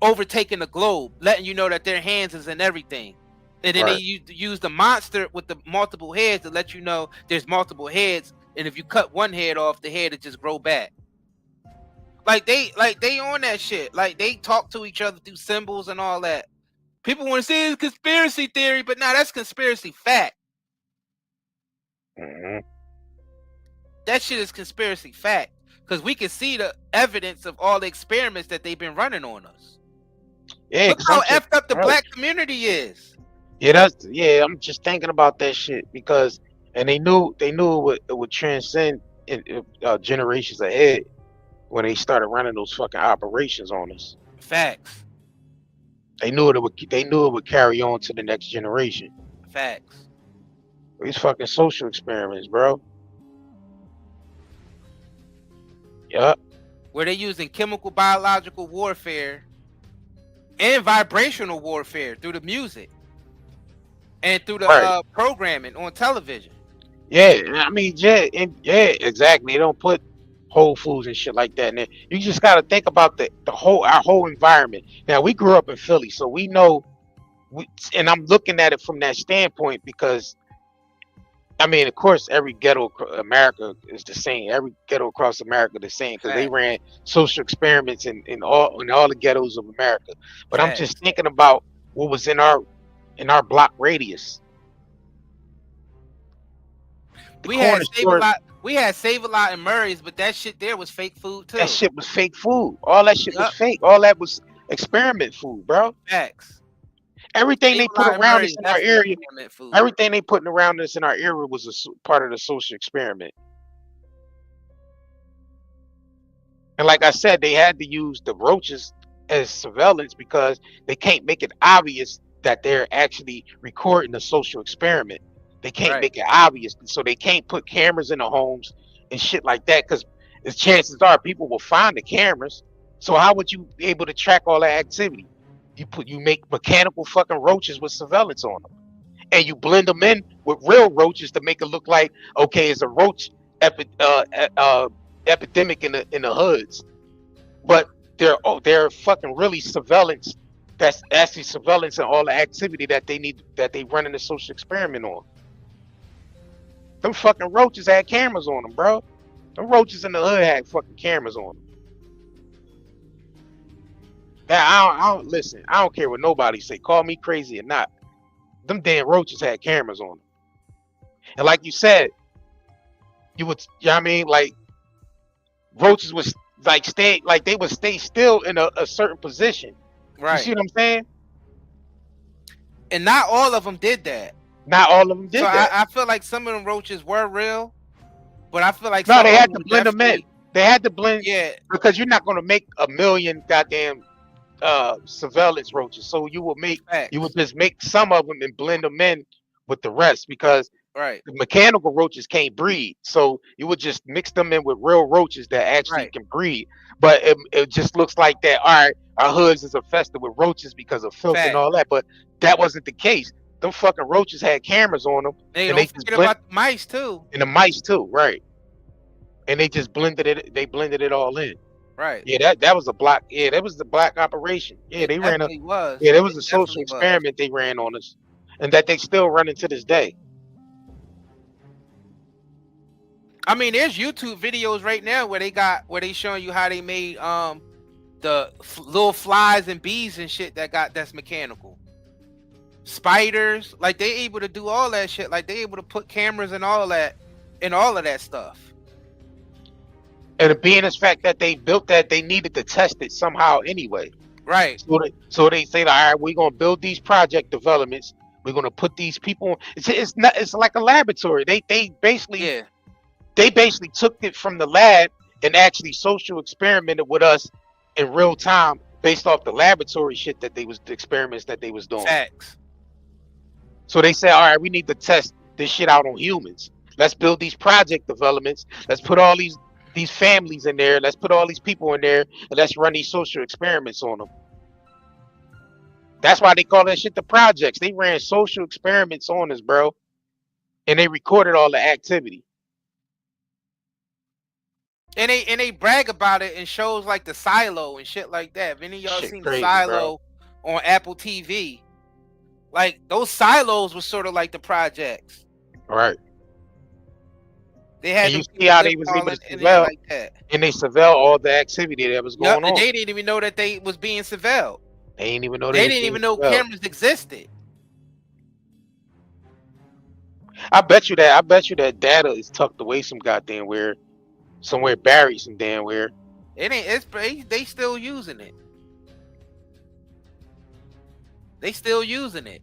overtaking the globe, letting you know that their hands is in everything. And then they use the monster with the multiple heads to let you know there's multiple heads, and if you cut one head off, the head will just grow back. Like they on that shit. Like they talk to each other through symbols and all that. People want to say it's conspiracy theory, but nah, that's conspiracy fact. That shit is conspiracy fact. Because we can see the evidence of all the experiments that they've been running on us. Yeah, look how effed up the black community is. Yeah, I'm just thinking about that shit because, and they knew it would transcend generations ahead when they started running those fucking operations on us. Facts. They knew it would carry on to the next generation. Facts. These fucking social experiments, bro. Yup. Where they're using chemical biological warfare and vibrational warfare through the music and through the programming on television. Yeah, I mean, yeah, exactly. They don't put Whole Foods and shit like that in there. You just got to think about our whole environment. Now, we grew up in Philly, so we know. And I'm looking at it from that standpoint because, I mean, of course, every ghetto America is the same. Every ghetto across America the same because they ran social experiments in all the ghettos of America. But I'm just thinking about what was in our block radius. We had Save-A-Lot and Murray's, but that shit there was fake food too. That shit was fake food. All that shit was fake. All that was experiment food, bro. Facts. Everything they put around us in our area, everything they putting around us in our area was a part of the social experiment. And like I said, they had to use the roaches as surveillance because they can't make it obvious that they're actually recording a social experiment. They can't make it obvious, so they can't put cameras in the homes and shit like that because the chances are people will find the cameras. So how would you be able to track all that activity? You make mechanical fucking roaches with surveillance on them, and you blend them in with real roaches to make it look like okay, it's a roach epidemic in the hoods, but they're fucking really surveillance. That's actually surveillance and all the activity that they run in the social experiment on. Them fucking roaches had cameras on them, bro. Them roaches in the hood had fucking cameras on them. Now, I don't listen. I don't care what nobody say. Call me crazy or not. Them damn roaches had cameras on them. And like you said, you know what I mean? Like, roaches was like they would stay still in a certain position. Right. You see what I'm saying? And not all of them did that. Not all of them did that. I feel like some of them roaches were real, but I feel like no, they had to blend them in. They had to blend, because you're not going to make a million goddamn surveillance roaches. So you would just make some of them and blend them in with the rest because the mechanical roaches can't breed. So you would just mix them in with real roaches that actually can breed. But it just looks like that. All right, our hoods is infested with roaches because of filth and all that. But that wasn't the case. Them fucking roaches had cameras on them. And they forget about the mice too. And the mice too, right? And they just blended it. They blended it all in. Right. Yeah, that was a black. Yeah, that was the black operation. Yeah, they ran a. Yeah, there was a social experiment they ran on us, and that they still running to this day. I mean, there's YouTube videos right now where they showing you how they made the little flies and bees and shit that's mechanical. Spiders, like they able to do all that shit. Like they able to put cameras and all of that stuff. And it being this fact that they built that, they needed to test it somehow anyway. Right. So they say, all right, we're gonna build these project developments. We're gonna put these people. It's like a laboratory. They basically took it from the lab and actually social experimented with us in real time based off the laboratory shit the experiments that they was doing. Facts. So they said, all right, we need to test this shit out on humans. Let's build these project developments. Let's put all these families in there. Let's put all these people in there, and let's run these social experiments on them. That's why they call that shit the projects. They ran social experiments on us, bro, and they recorded all the activity. And they brag about it in shows like The Silo and shit like that. If any of y'all seen crazy, The Silo on Apple TV, like those silos were sort of like the projects. Right. They had and you see how they was able to surveil. And they surveilled all the activity that was Yup, going and on. they didn't even know that they was being surveilled. They didn't even know They didn't even know cameras existed. I bet you that data is tucked away some goddamn where, somewhere buried some damn where. It ain't. They still using it. They still using it.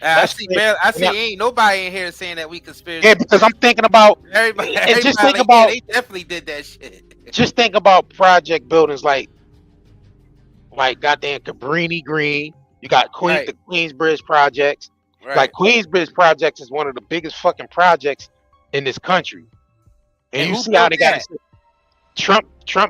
I see ain't nobody in here saying that we conspiracy. Yeah, because I'm thinking about everybody. And just think like, about. they definitely did that shit. Just think about project buildings like goddamn Cabrini Green. You got the Queensbridge projects. Right. Like Queensbridge projects is one of the biggest fucking projects in this country. And you see how they got it. Trump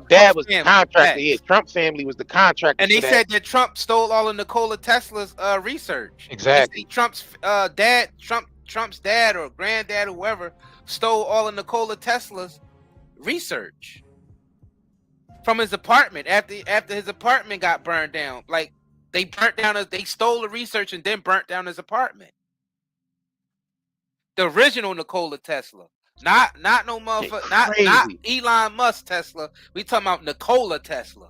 dad was the contractor. Yeah, Trump family was the contractor. And they said that Trump stole all of Nikola Tesla's research. Exactly. Trump's dad or granddad or whoever stole all of Nikola Tesla's research from his apartment after his apartment got burned down. Like they stole the research and then burnt down his apartment. The original Nikola Tesla. Not no motherfucker, not Elon Musk Tesla. We talking about Nikola Tesla.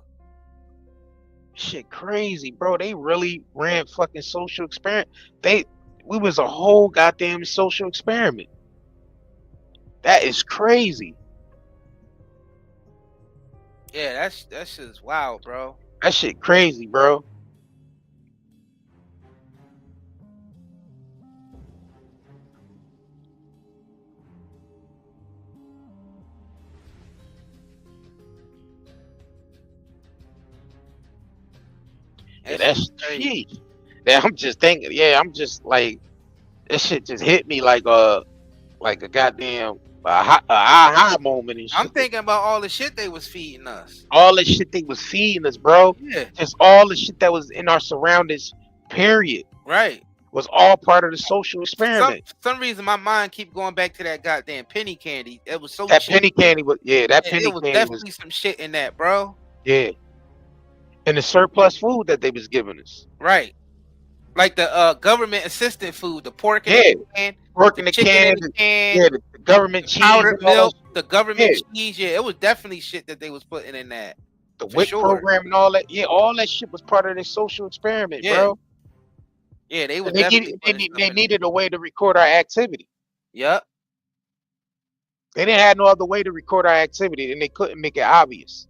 Shit crazy, bro. They really ran fucking social experiment. We was a whole goddamn social experiment. That is crazy. Yeah, that shit's wild, bro. That shit crazy, bro. Yeah, that's crazy. Yeah, I'm just thinking. Yeah, I'm just like, that shit just hit me like a goddamn aha moment and shit. I'm thinking about all the shit they was feeding us. All the shit they was feeding us, bro. Yeah. Just all the shit that was in our surroundings. Period. Right. Was all part of the social experiment. For some reason, my mind keep going back to that goddamn penny candy. It was so. That cheap. penny candy was that penny it was candy definitely some shit in that, bro. Yeah. And the surplus food that they was giving us. Right. Like the government assistant food, the pork in the can, pork in the can, yeah, the government cheese, powdered milk, the government cheese. Yeah, it was definitely shit that they was putting in that. The WIC program and all that. Yeah, all that shit was part of their social experiment, bro. Yeah, they was. They needed a way to record our activity. Yep. They didn't have no other way to record our activity, and they couldn't make it obvious.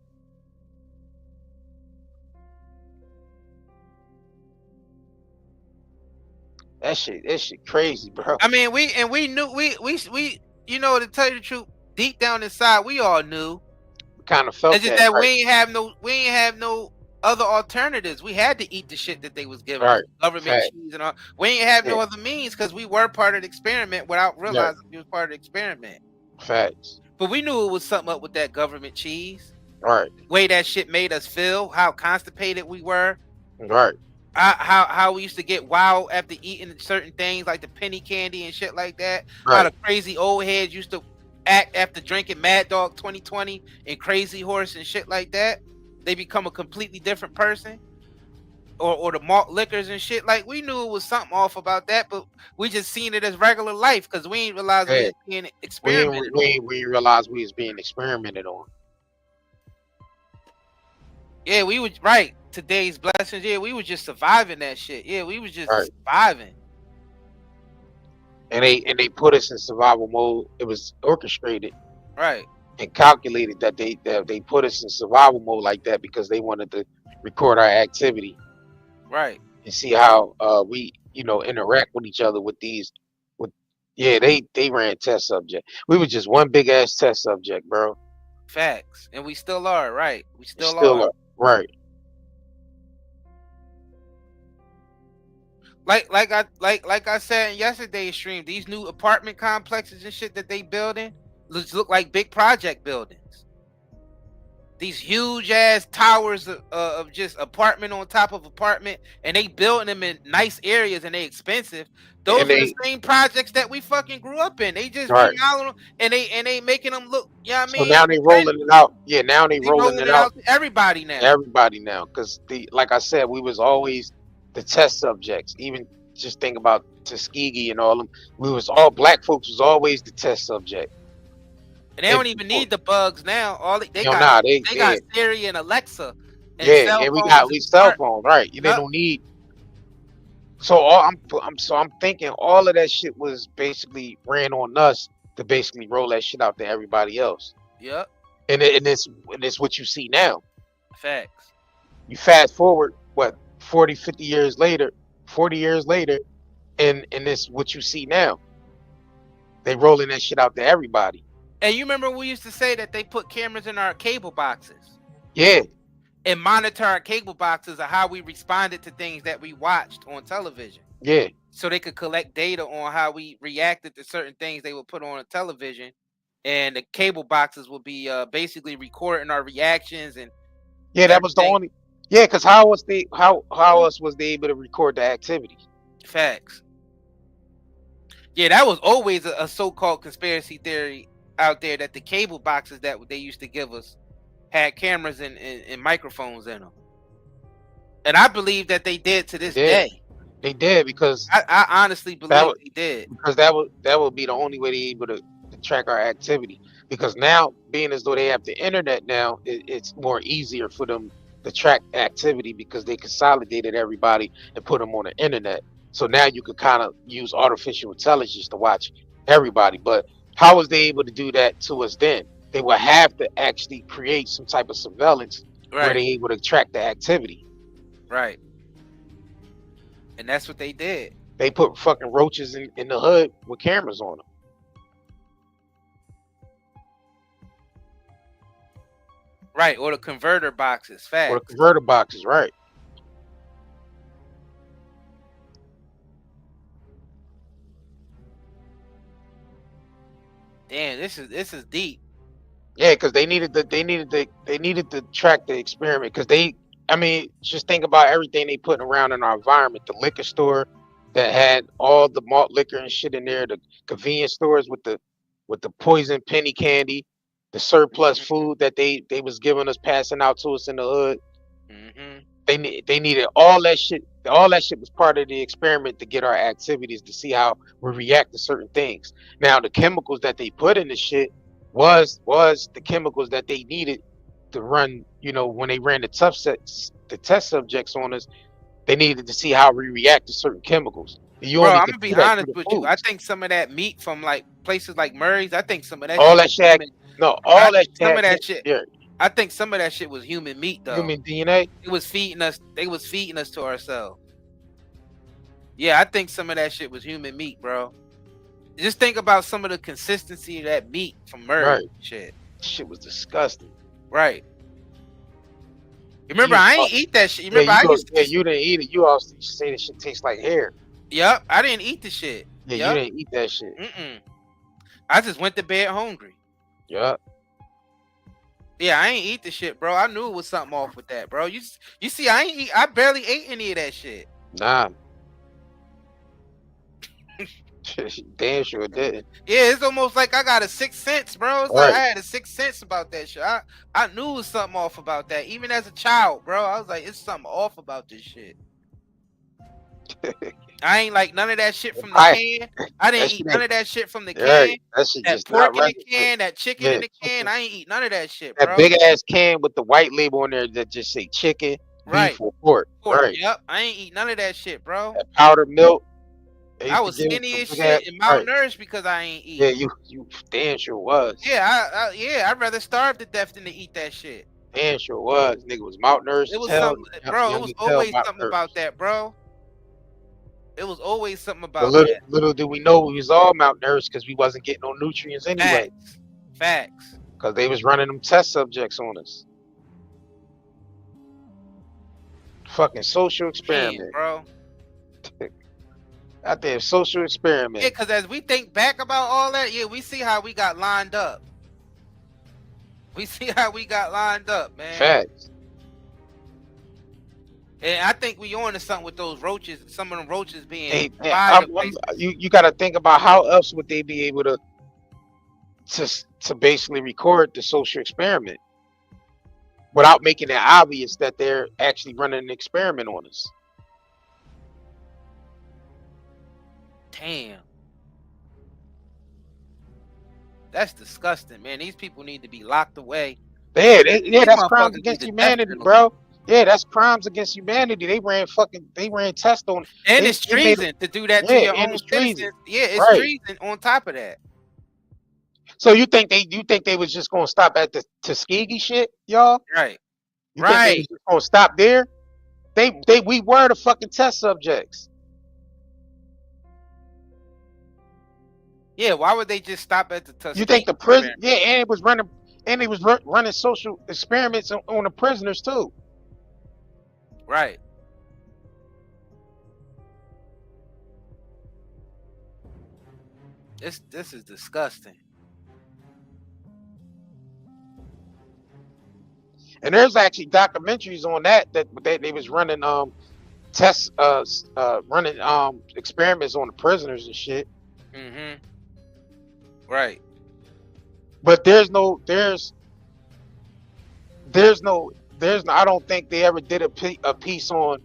That shit crazy, bro. I mean, we knew we you know, to tell you the truth, deep down inside, we all knew. We kind of felt it's just that we ain't have no other alternatives. We had to eat the shit that they was giving us, government cheese and all. We ain't have no other means because we were part of the experiment without realizing we was part of the experiment. Facts. But we knew it was something up with that government cheese. Right. The way that shit made us feel, how constipated we were. Right. How we used to get wild after eating certain things like the penny candy and shit like that. Right. How the crazy old heads used to act after drinking Mad Dog 2020 and Crazy Horse and shit like that. They become a completely different person. Or the malt liquors and shit. Like, we knew it was something off about that, but we just seen it as regular life because we ain't realized we was being experimented on. We realized we was being experimented on. Yeah, we was right. Today's blessings. Yeah, we was just surviving that shit. Yeah, we was just surviving. And they put us in survival mode. It was orchestrated, right, and calculated that they put us in survival mode like that because they wanted to record our activity, right, and see how we interact with each other with these. They ran test subject. We were just one big ass test subject, bro. Facts, and we still are. Right, we still are. Right. Like I said in yesterday's stream, these new apartment complexes and shit that they building look like big project buildings. These huge ass towers of just apartment on top of apartment, and they building them in nice areas and they expensive. Those are the same projects that we fucking grew up in. They just remodeling them and they making them look. You know what I mean? So now they rolling it out. Yeah, now they rolling it out. To everybody now. Everybody now, because like I said, we was always the test subjects. Even just think about Tuskegee and all them. All black folks was always the test subject. And they don't even need the bugs now. All they Yo, got, nah, they got yeah. Siri and Alexa and Yeah, cell and we phones got and cell smart. phones, right? They Yup. don't need. So I'm thinking all of that shit was basically ran on us to basically roll that shit out to everybody else. Yep. And it's what you see now. Facts. You fast forward what 40 years later, and it's what you see now. They rolling that shit out to everybody. And you remember we used to say that they put cameras in our cable boxes? Yeah. And monitor our cable boxes of how we responded to things that we watched on television. Yeah. So they could collect data on how we reacted to certain things they would put on a television, and the cable boxes would be basically recording our reactions and. Yeah, that was the only. Yeah, because how else was they able to record the activity? Facts. Yeah, that was always a so-called conspiracy theory out there that the cable boxes that they used to give us had cameras and microphones in them. And I believe that they did to this day. They did because I honestly believe they did. Because that would be the only way they able to track our activity. Because now, being as though they have the internet now, it's more easier for them to track activity because they consolidated everybody and put them on the internet. So now you could kind of use artificial intelligence to watch everybody. But how was they able to do that to us then? They would have to actually create some type of surveillance where they able to track the activity. Right. And that's what they did. They put fucking roaches in the hood with cameras on them. Right, or the converter boxes. Facts. Or the converter boxes, right. Damn, this is deep. Yeah, because they needed to track the experiment because just think about everything they putting around in our environment. The liquor store that had all the malt liquor and shit in there, the convenience stores with the poison penny candy, the surplus food that they was giving us, passing out to us in the hood. They needed all that shit. All that shit was part of the experiment to get our activities to see how we react to certain things. Now the chemicals that they put in the shit was the chemicals that they needed to run. You know, when they ran the test subjects on us, they needed to see how we react to certain chemicals. Bro, I'm gonna be honest with you. I think some of that meat from like places like Murray's, I think some of that all that shit. I think some of that shit was human meat though. Human DNA. It was feeding us. They was feeding us to ourselves. Yeah, I think some of that shit was human meat, bro. Just think about some of the consistency of that meat from Murray. Shit was disgusting. Right. Remember, I ain't eat that shit. Remember, you didn't eat it. You also say the shit tastes like hair. Yep, I didn't eat the shit. Yeah, you didn't eat that shit. I just went to bed hungry. Yep. Yeah, I ain't eat the shit, bro. I knew it was something off with that, bro. You see, I barely ate any of that shit. Nah. Damn sure didn't. Yeah, it's almost like I got a sixth sense, bro. It's like I had a sixth sense about that shit. I knew it was something off about that. Even as a child, bro, I was like, it's something off about this shit. I ain't like none of that shit from the can. I didn't eat none of that shit from the can. That pork in the can, that chicken in the can. I ain't eat none of that shit, bro. That big ass can with the white label on there that just say chicken, beef, or pork. Right. Yep. I ain't eat none of that shit, bro. That powdered milk. I was skinny as shit and malnourished because I ain't eat. Yeah, you damn sure was. Yeah, I'd rather starve to death than to eat that shit. Damn sure was. Nigga was malnourished. It was something, bro. It was always something about that, bro. It was always something about that. Little did we know we was all malnourished because we wasn't getting no nutrients anyway. Facts. Because they was running them test subjects on us. Fucking social experiment, bro. Out there, social experiment. Yeah, because as we think back about all that, we see how we got lined up. We see how we got lined up, man. Facts. And I think we on to something with those roaches. Some of them roaches being you got to think about how else would they be able to basically record the social experiment without making it obvious that they're actually running an experiment on us. Damn. That's disgusting, man. These people need to be locked away. Yeah, that's crimes motherfuckers need against the death humanity, penalty. bro. Yeah, that's crimes against humanity. They ran tests on. And They, it's they made treason to do that to yeah, your and own it's treason. citizens. Yeah, it's Right. treason on top of that. So you think they was just gonna stop at the Tuskegee shit, y'all? Right. You think they was just gonna stop there? We were the fucking test subjects. Yeah, why would they just stop at the Tuskegee? You think the prison? Yeah, and it was running social experiments on the prisoners too. Right. This is disgusting. And there's actually documentaries on that they was running tests running experiments on the prisoners and shit. Mm-hmm. Right. But there's no I don't think they ever did a piece on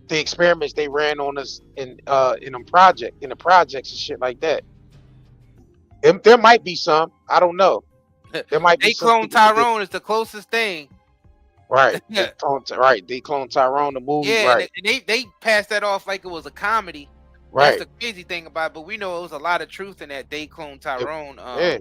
the experiments they ran on us in the projects and shit like that. There might be some, I don't know. There might be They some clone people that did- Tyrone is the closest thing. Right. Yeah. They cloned Tyrone the movie. Yeah, Right. and they passed that off like it was a comedy. Right. That's the crazy thing about it, but we know it was a lot of truth in that They Clone Tyrone. Yeah.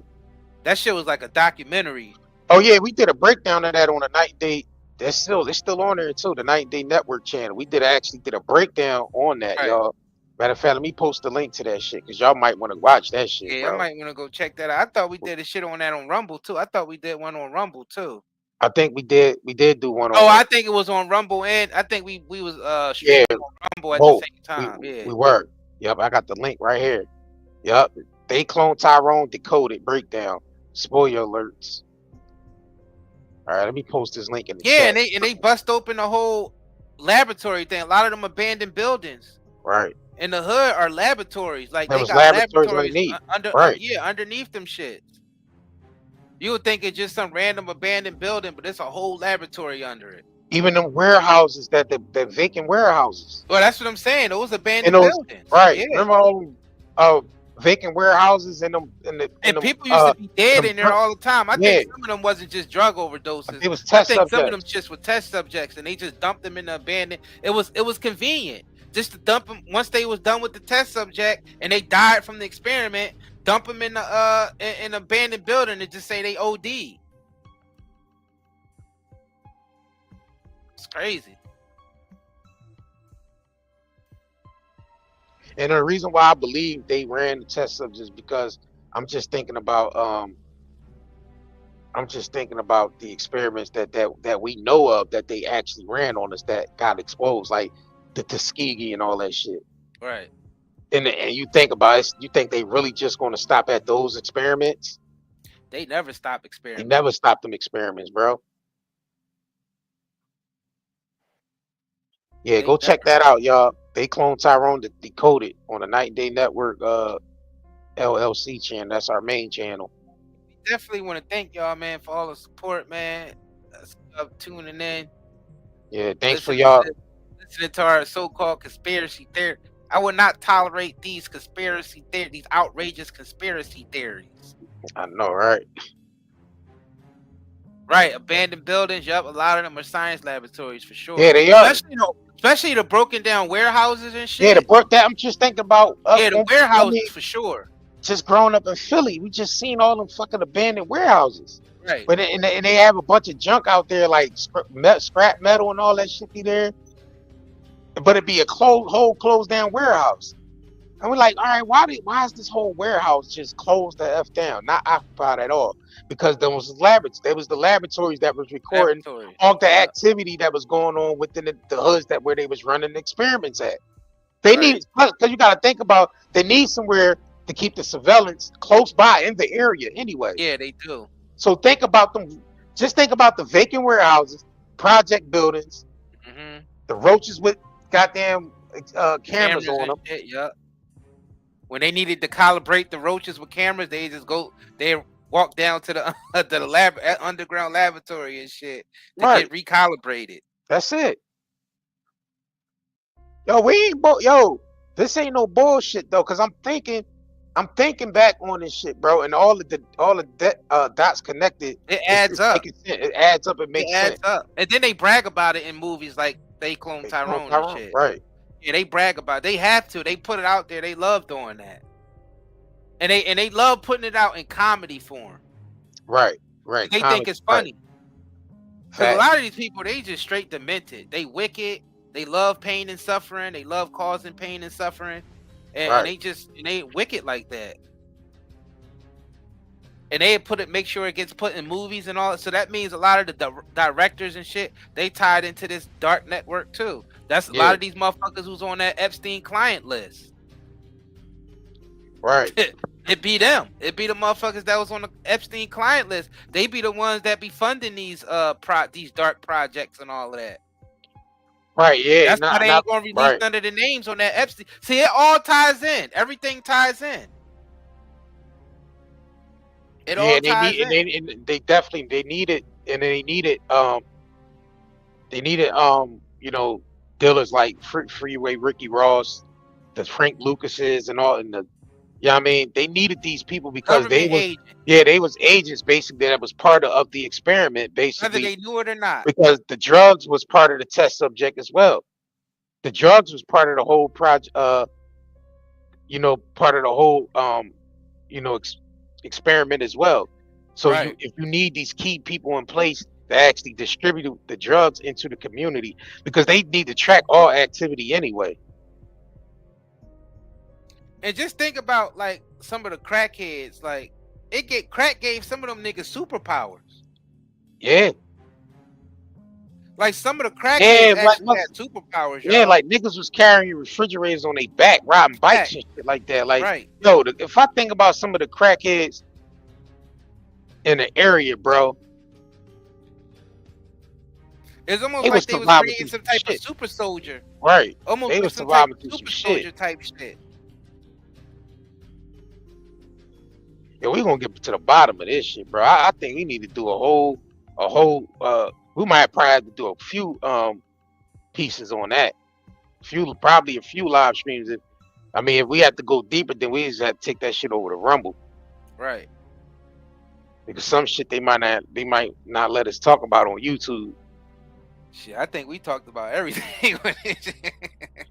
That shit was like a documentary. Oh yeah, we did a breakdown of that on the Night Day. It's still on there too, the Night Day Network channel. We actually did a breakdown on that, y'all. Matter of fact, let me post the link to that shit because y'all might want to watch that shit. Yeah, bro. I might want to go check that out. I thought we did a shit on that on Rumble too. I thought we did one on Rumble too. I think we did do one on. Oh, I think it was on Rumble, and I think we was streaming on Rumble at the same time. We were. Yep, I got the link right here. Yep, They Clone Tyrone Decoded breakdown. Spoiler alerts. All right, let me post this link in the chat. and they bust open the whole laboratory thing. A lot of them abandoned buildings. Right. In the hood are laboratories. Like There they was got laboratories laboratories underneath. Right. Underneath them shit. You would think it's just some random abandoned building, but it's a whole laboratory under it. Even them warehouses that vacant warehouses. Well, that's what I'm saying. Those abandoned And those, buildings. right. Yeah. Remember all vacant warehouses and people used to be dead in there all the time. I think some of them wasn't just drug overdoses. It was test I think subjects. some of them just were test subjects, and they just dumped them in the abandoned. It was convenient just to dump them once they was done with the test subject and they died from the experiment. Dump them in the in abandoned building and just say they OD. It's crazy. And the reason why I believe they ran the test subjects because I'm just thinking about the experiments that we know of that they actually ran on us that got exposed, like the Tuskegee and all that shit. Right. And you think about it, you think they really just going to stop at those experiments? They never stop They experimenting. never stop them experiments, bro. Yeah, go check that out, y'all. They Clone Tyrone Decoded on the Night Day Network LLC channel. That's our main channel. Definitely want to thank y'all, man, for all the support, man. Tuning in. Yeah, thanks for y'all. Listening to our so-called conspiracy theory. I would not tolerate these conspiracy theories, these outrageous conspiracy theories. I know, right? Right, abandoned buildings. Yup, a lot of them are science laboratories for sure. Yeah, they are. Especially the broken down warehouses and shit. Yeah, that I'm just thinking about. The warehouses for sure. Just growing up in Philly, we just seen all them fucking abandoned warehouses. Right. But and they have a bunch of junk out there, like scrap metal and all that shit be there. But it'd be a whole closed down warehouse. And we're like, all right, why is this whole warehouse just closed the F down, not occupied at all? Because there was the laboratories that was recording all the activity that was going on within the hoods where they was running the experiments at. They need, because you got to think about, they need somewhere to keep the surveillance close by in the area anyway. Yeah, they do. So think about them. Just think about the vacant warehouses, project buildings, the roaches with goddamn cameras on them. Shit, yeah. When they needed to calibrate the roaches with cameras, they walk down to the lab underground laboratory and shit to get recalibrated. That's it. Yo, This ain't no bullshit though, because I'm thinking back on this shit, bro, and all the dots connected. It adds up. Making sense. It adds up. It It makes adds sense. up. And then they brag about it in movies like They Clone Tyrone and shit. Right. Yeah, they brag about it. They have to. They put it out there. They love doing that. And they love putting it out in comedy form. Right. They think it's funny. Because a lot of these people, they just straight demented. They wicked. They love pain and suffering. They love causing pain and suffering. And they wicked like that. And they make sure it gets put in movies and all. So that means a lot of the directors and shit, they tied into this dark network too. That's a lot of these motherfuckers who's on that Epstein client list. Right. It be them. It be the motherfuckers that was on the Epstein client list. They be the ones that be funding these these dark projects and all of that. Right, yeah. That's why they ain't gonna release none of the names on that Epstein. See, it all ties in. Everything ties in. It all ties in. And they definitely need it, and they needed you know, dealers like Freeway Ricky Ross, the Frank Lucases, and all, and the, yeah, I mean, they needed these people because they was agents basically that was part of the experiment, basically, whether they knew it or not. because the drugs was part of the test subject as well. The drugs was part of the whole project, you know, part of the whole you know, experiment as well. So if you need these key people in place to actually distribute the drugs into the community, because they need to track all activity anyway. And just think about like some of the crackheads, like crack gave some of them niggas superpowers. Yeah. Like some of the crackheads actually had superpowers. Yeah, like niggas was carrying refrigerators on their back, riding bikes and shit like that. Like, yo, if I think about some of the crackheads in the area, bro, it's almost like they was creating some type of super soldier. Right. Almost they like was some type surviving of through some super soldier shit. type shit. Yeah, we gonna get to the bottom of this shit, bro. I think we need to do a whole we might probably have to do a few pieces on that. Probably a few live streams. I mean, if we have to go deeper, then we just have to take that shit over to Rumble. Right. Because some shit they might not let us talk about on YouTube. Shit, I think we talked about everything.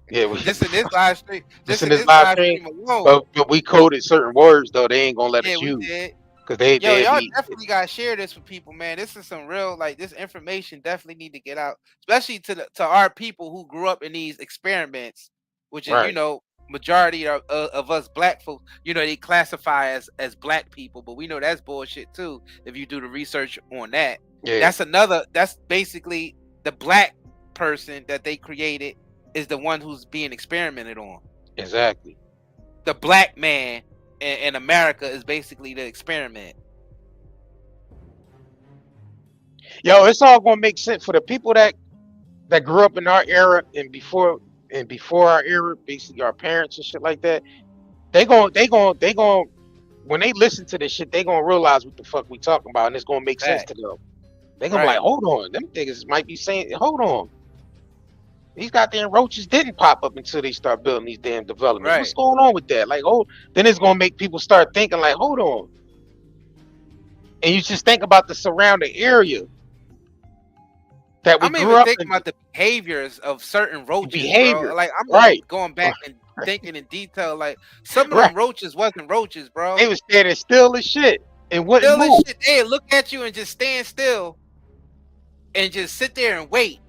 Yeah, just in this live stream. Just in this live stream alone. But we coded certain words though. They ain't gonna let us use. We did. Cause y'all definitely gotta share this with people, man. This is some real, like, this information definitely need to get out, especially to our people who grew up in these experiments, which is you know, majority of us black folks. You know, they classify as black people, but we know that's bullshit too. If you do the research on that, that's basically the black person that they created is the one who's being experimented on. Exactly. The black man in America is basically the experiment. Yo, it's all gonna make sense for the people that grew up in our era and before our era, basically our parents and shit like that. They gon' when they listen to this shit, they gonna realize what the fuck we talking about, and it's gonna make sense to them. They gonna be like, hold on, them niggas might be saying, hold on. These goddamn roaches didn't pop up until they start building these damn developments. What's going on with that? Like, then it's gonna make people start thinking like, hold on. And you just think about the surrounding area that we grew up thinking about the behaviors of certain roaches. Bro. Like I'm going back and thinking in detail. Like some of them roaches wasn't roaches, bro. They was standing still as shit and wouldn't move. They look at you and just stand still and just sit there and wait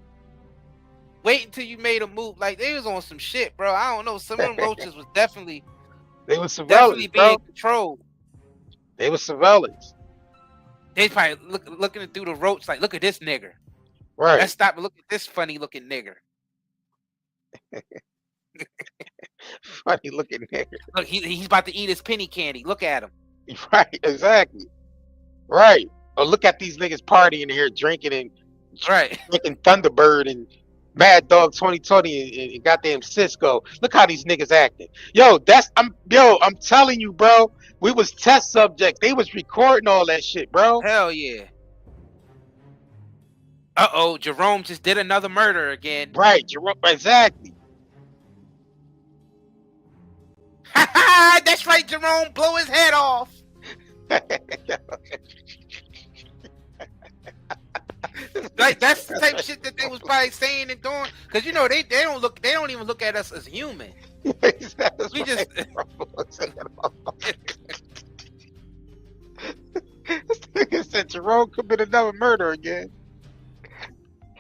until you made a move. Like they was on some shit, bro. I don't know. Some of them roaches was definitely surveillance, being controlled. They was surveillance. They probably looking through the roach like, look at this nigger. Right. Let's stop and look at this funny looking nigger. Funny looking nigger. Look, he's about to eat his penny candy. Look at him. Right, exactly. Right. Or look at these niggas partying here, drinking and drinking Thunderbird and Mad Dog 2020 and goddamn Cisco. Look how these niggas acting. Yo, I'm telling you, bro. We was test subjects. They was recording all that shit, bro. Hell yeah. Jerome just did another murder again. Right, Jerome, exactly. That's right, Jerome. Blow his head off. Like that's the type of shit that they was probably saying and doing. Cause you know they don't even look at us as human. We just said Jerome committed another murder again.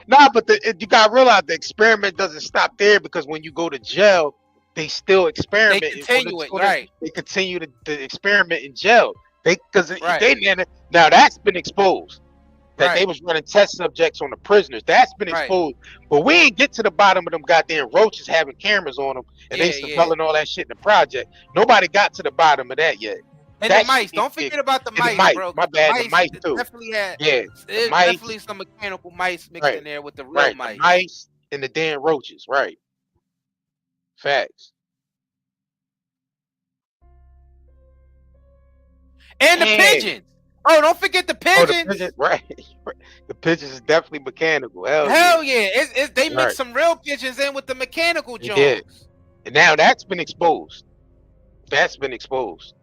Nah, but you gotta realize the experiment doesn't stop there, because when you go to jail, they still experiment. They continue it, right? They continue the experiment in jail. Because right. Now that's been exposed. That right. they was running test subjects on the prisoners. That's been exposed. Right. But we ain't get to the bottom of them goddamn roaches having cameras on them and they surveilling all that shit in the project. Nobody got to the bottom of that yet. And that the mice. Don't forget about the mice, bro. My bad, the mice too. Definitely had. There's definitely some mechanical mice mixed in there with the real mice. The mice and the damn roaches, right? Facts. And the pigeons. Oh, don't forget the pigeons. Oh, the pigeon, right. The pigeons is definitely mechanical. Hell yeah. They mix some real pigeons in with the mechanical joints. Yeah. And now that's been exposed. That's been exposed.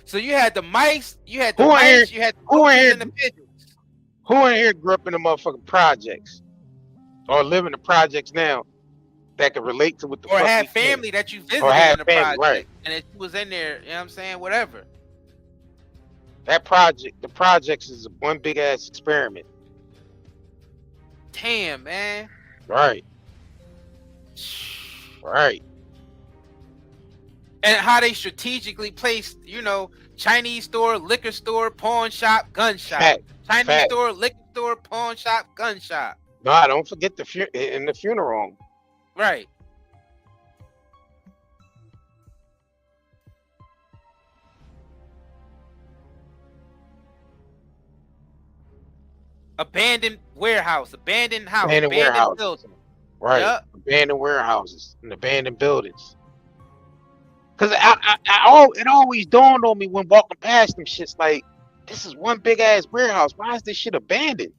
So you had the mice, you had the mice, you had the pigeons. Who in here grew up in the motherfucking projects? Or live in the projects now that can relate to what the fuck. Or had family that you visited in the project. Right. And if you was in there, you know what I'm saying? Whatever. That project, the projects is one big ass experiment. Damn, man. Right. Right. And how they strategically placed, you know, Chinese store, liquor store, pawn shop, gun shop. Chinese store, liquor store, pawn shop, gun shop. No, I don't forget the funeral home. Right. Abandoned warehouse, abandoned house, abandoned building. Right. Yep. Abandoned warehouses and abandoned buildings. Cause it always dawned on me when walking past them shits, like, this is one big ass warehouse. Why is this shit abandoned?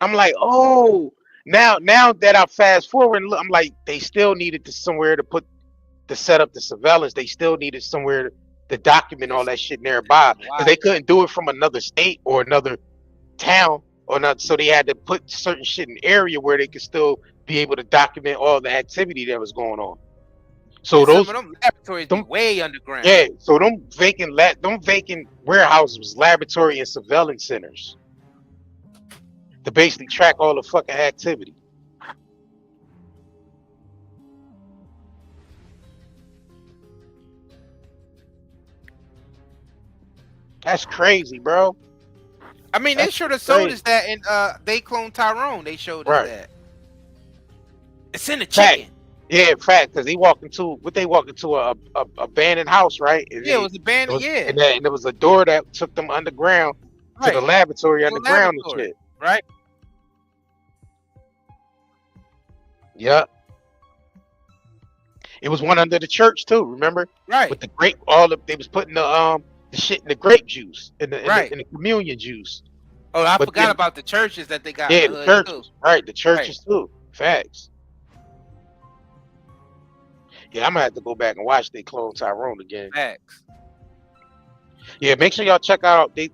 I'm like, oh, now that I fast forward and look, I'm like, they still needed somewhere to set up the surveillance. They still needed somewhere to document all that shit nearby, because they couldn't do it from another state or another town or not. So they had to put certain shit in an area where they could still be able to document all the activity that was going on. So those some of them laboratories be way underground. Yeah, so them vacant warehouses was laboratory and surveillance centers to basically track all the fucking activity. That's crazy, bro. I mean, they should have showed us that in They Clone Tyrone. They showed us that. It's in the chicken. Yeah, fact, because they walked into a abandoned house, right? And it was abandoned. And there was a door that took them underground to the laboratory underground and shit. Right. Yeah. It was one under the church too. Remember? Right. With the grape, they was putting the shit in the grape juice in the communion juice. Oh, I forgot about the churches that they got. Yeah, the churches. Right, the churches too. Facts. Yeah, I'm gonna have to go back and watch They Clone Tyrone again. Facts. Yeah, make sure y'all check out They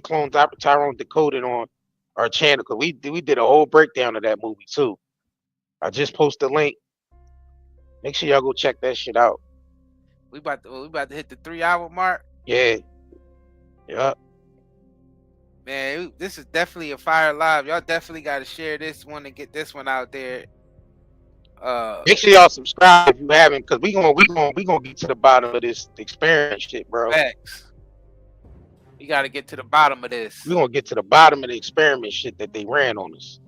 Clone Tyrone Decoded on our channel, because we did a whole breakdown of that movie too. I just posted a link. Make sure y'all go check that shit out. We about to hit the 3-hour mark. Yeah. Yep. Man, this is definitely a fire live. Y'all definitely got to share this one and get this one out there. Make sure y'all subscribe if you haven't, because we gonna get to the bottom of this experiment shit, bro. Facts. We got to get to the bottom of this. We gonna get to the bottom of the experiment shit that they ran on us.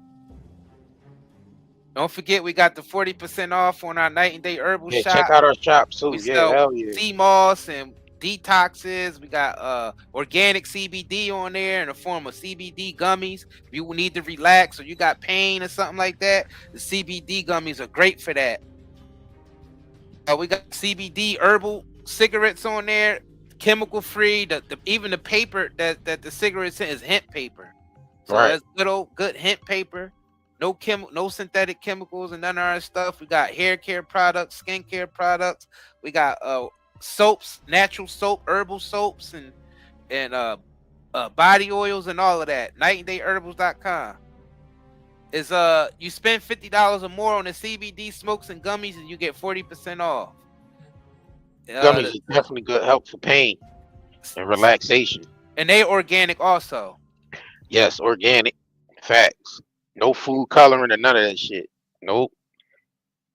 Don't forget, we got the 40% off on our night and day herbal shop. Check out our shop too. We hell yeah. sea moss and detoxes. We got organic CBD on there in the form of CBD gummies. If you need to relax or you got pain or something like that, the CBD gummies are great for that. We got CBD herbal cigarettes on there, chemical free. Even the paper that the cigarettes in is hemp paper. So that's good hemp paper. no synthetic chemicals and none of our stuff. We got hair care products, skin care products. We got soaps, natural soap, herbal soaps, and body oils and all of that. nightandayherbals.com. Is you spend $50 or more on the CBD smokes and gummies and you get 40% off. Gummies is definitely good help for pain and relaxation. And they organic also. Yes, organic. Facts. No food coloring or none of that shit. Nope.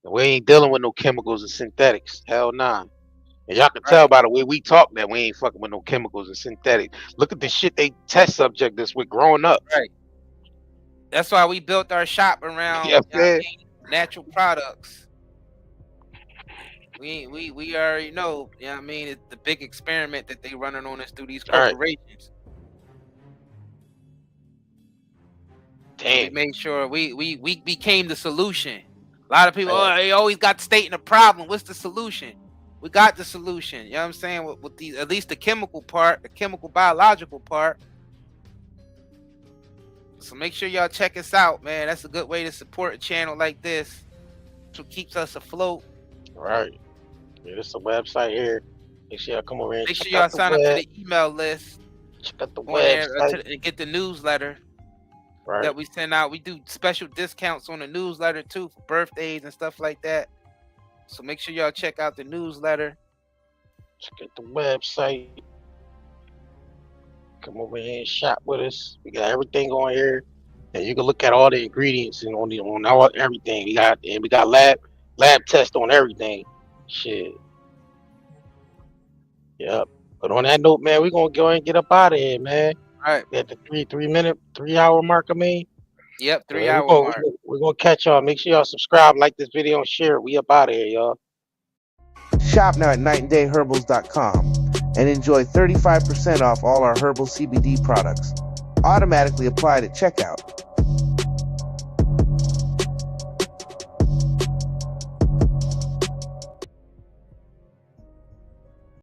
We ain't dealing with no chemicals and synthetics. Hell nah. And y'all can tell by the way we talk that we ain't fucking with no chemicals and synthetics. Look at the shit they test subject this with growing up. Right. That's why we built our shop around natural products. We already know, you know what I mean? It's the big experiment that they running on us through these corporations. Damn. We made sure we became the solution. A lot of people, they always got stating a problem. What's the solution? We got the solution. You know what I'm saying? With the at least the chemical part, the chemical biological part. So make sure y'all check us out, man. That's a good way to support a channel like this. That's what keeps us afloat. Right. Yeah, this is a website here. Make sure y'all come over here. Make sure y'all sign up to the email list. Check out the website and get the newsletter that we send out. We do special discounts on the newsletter too for birthdays and stuff like that. So make sure y'all check out the newsletter. Check out the website. Come over here and shop with us. We got everything on here, and you can look at all the ingredients and on everything. We got lab test on everything. Shit. Yep. But on that note, man, we're gonna go and get up out of here, man. All right. At the 3 hour mark, I mean. Yep, 3 hour mark. We're gonna catch y'all. Make sure y'all subscribe, like this video, and share it. We up out of here, y'all. Shop now at nightandayherbals.com and enjoy 35% off all our herbal CBD products. Automatically applied at checkout.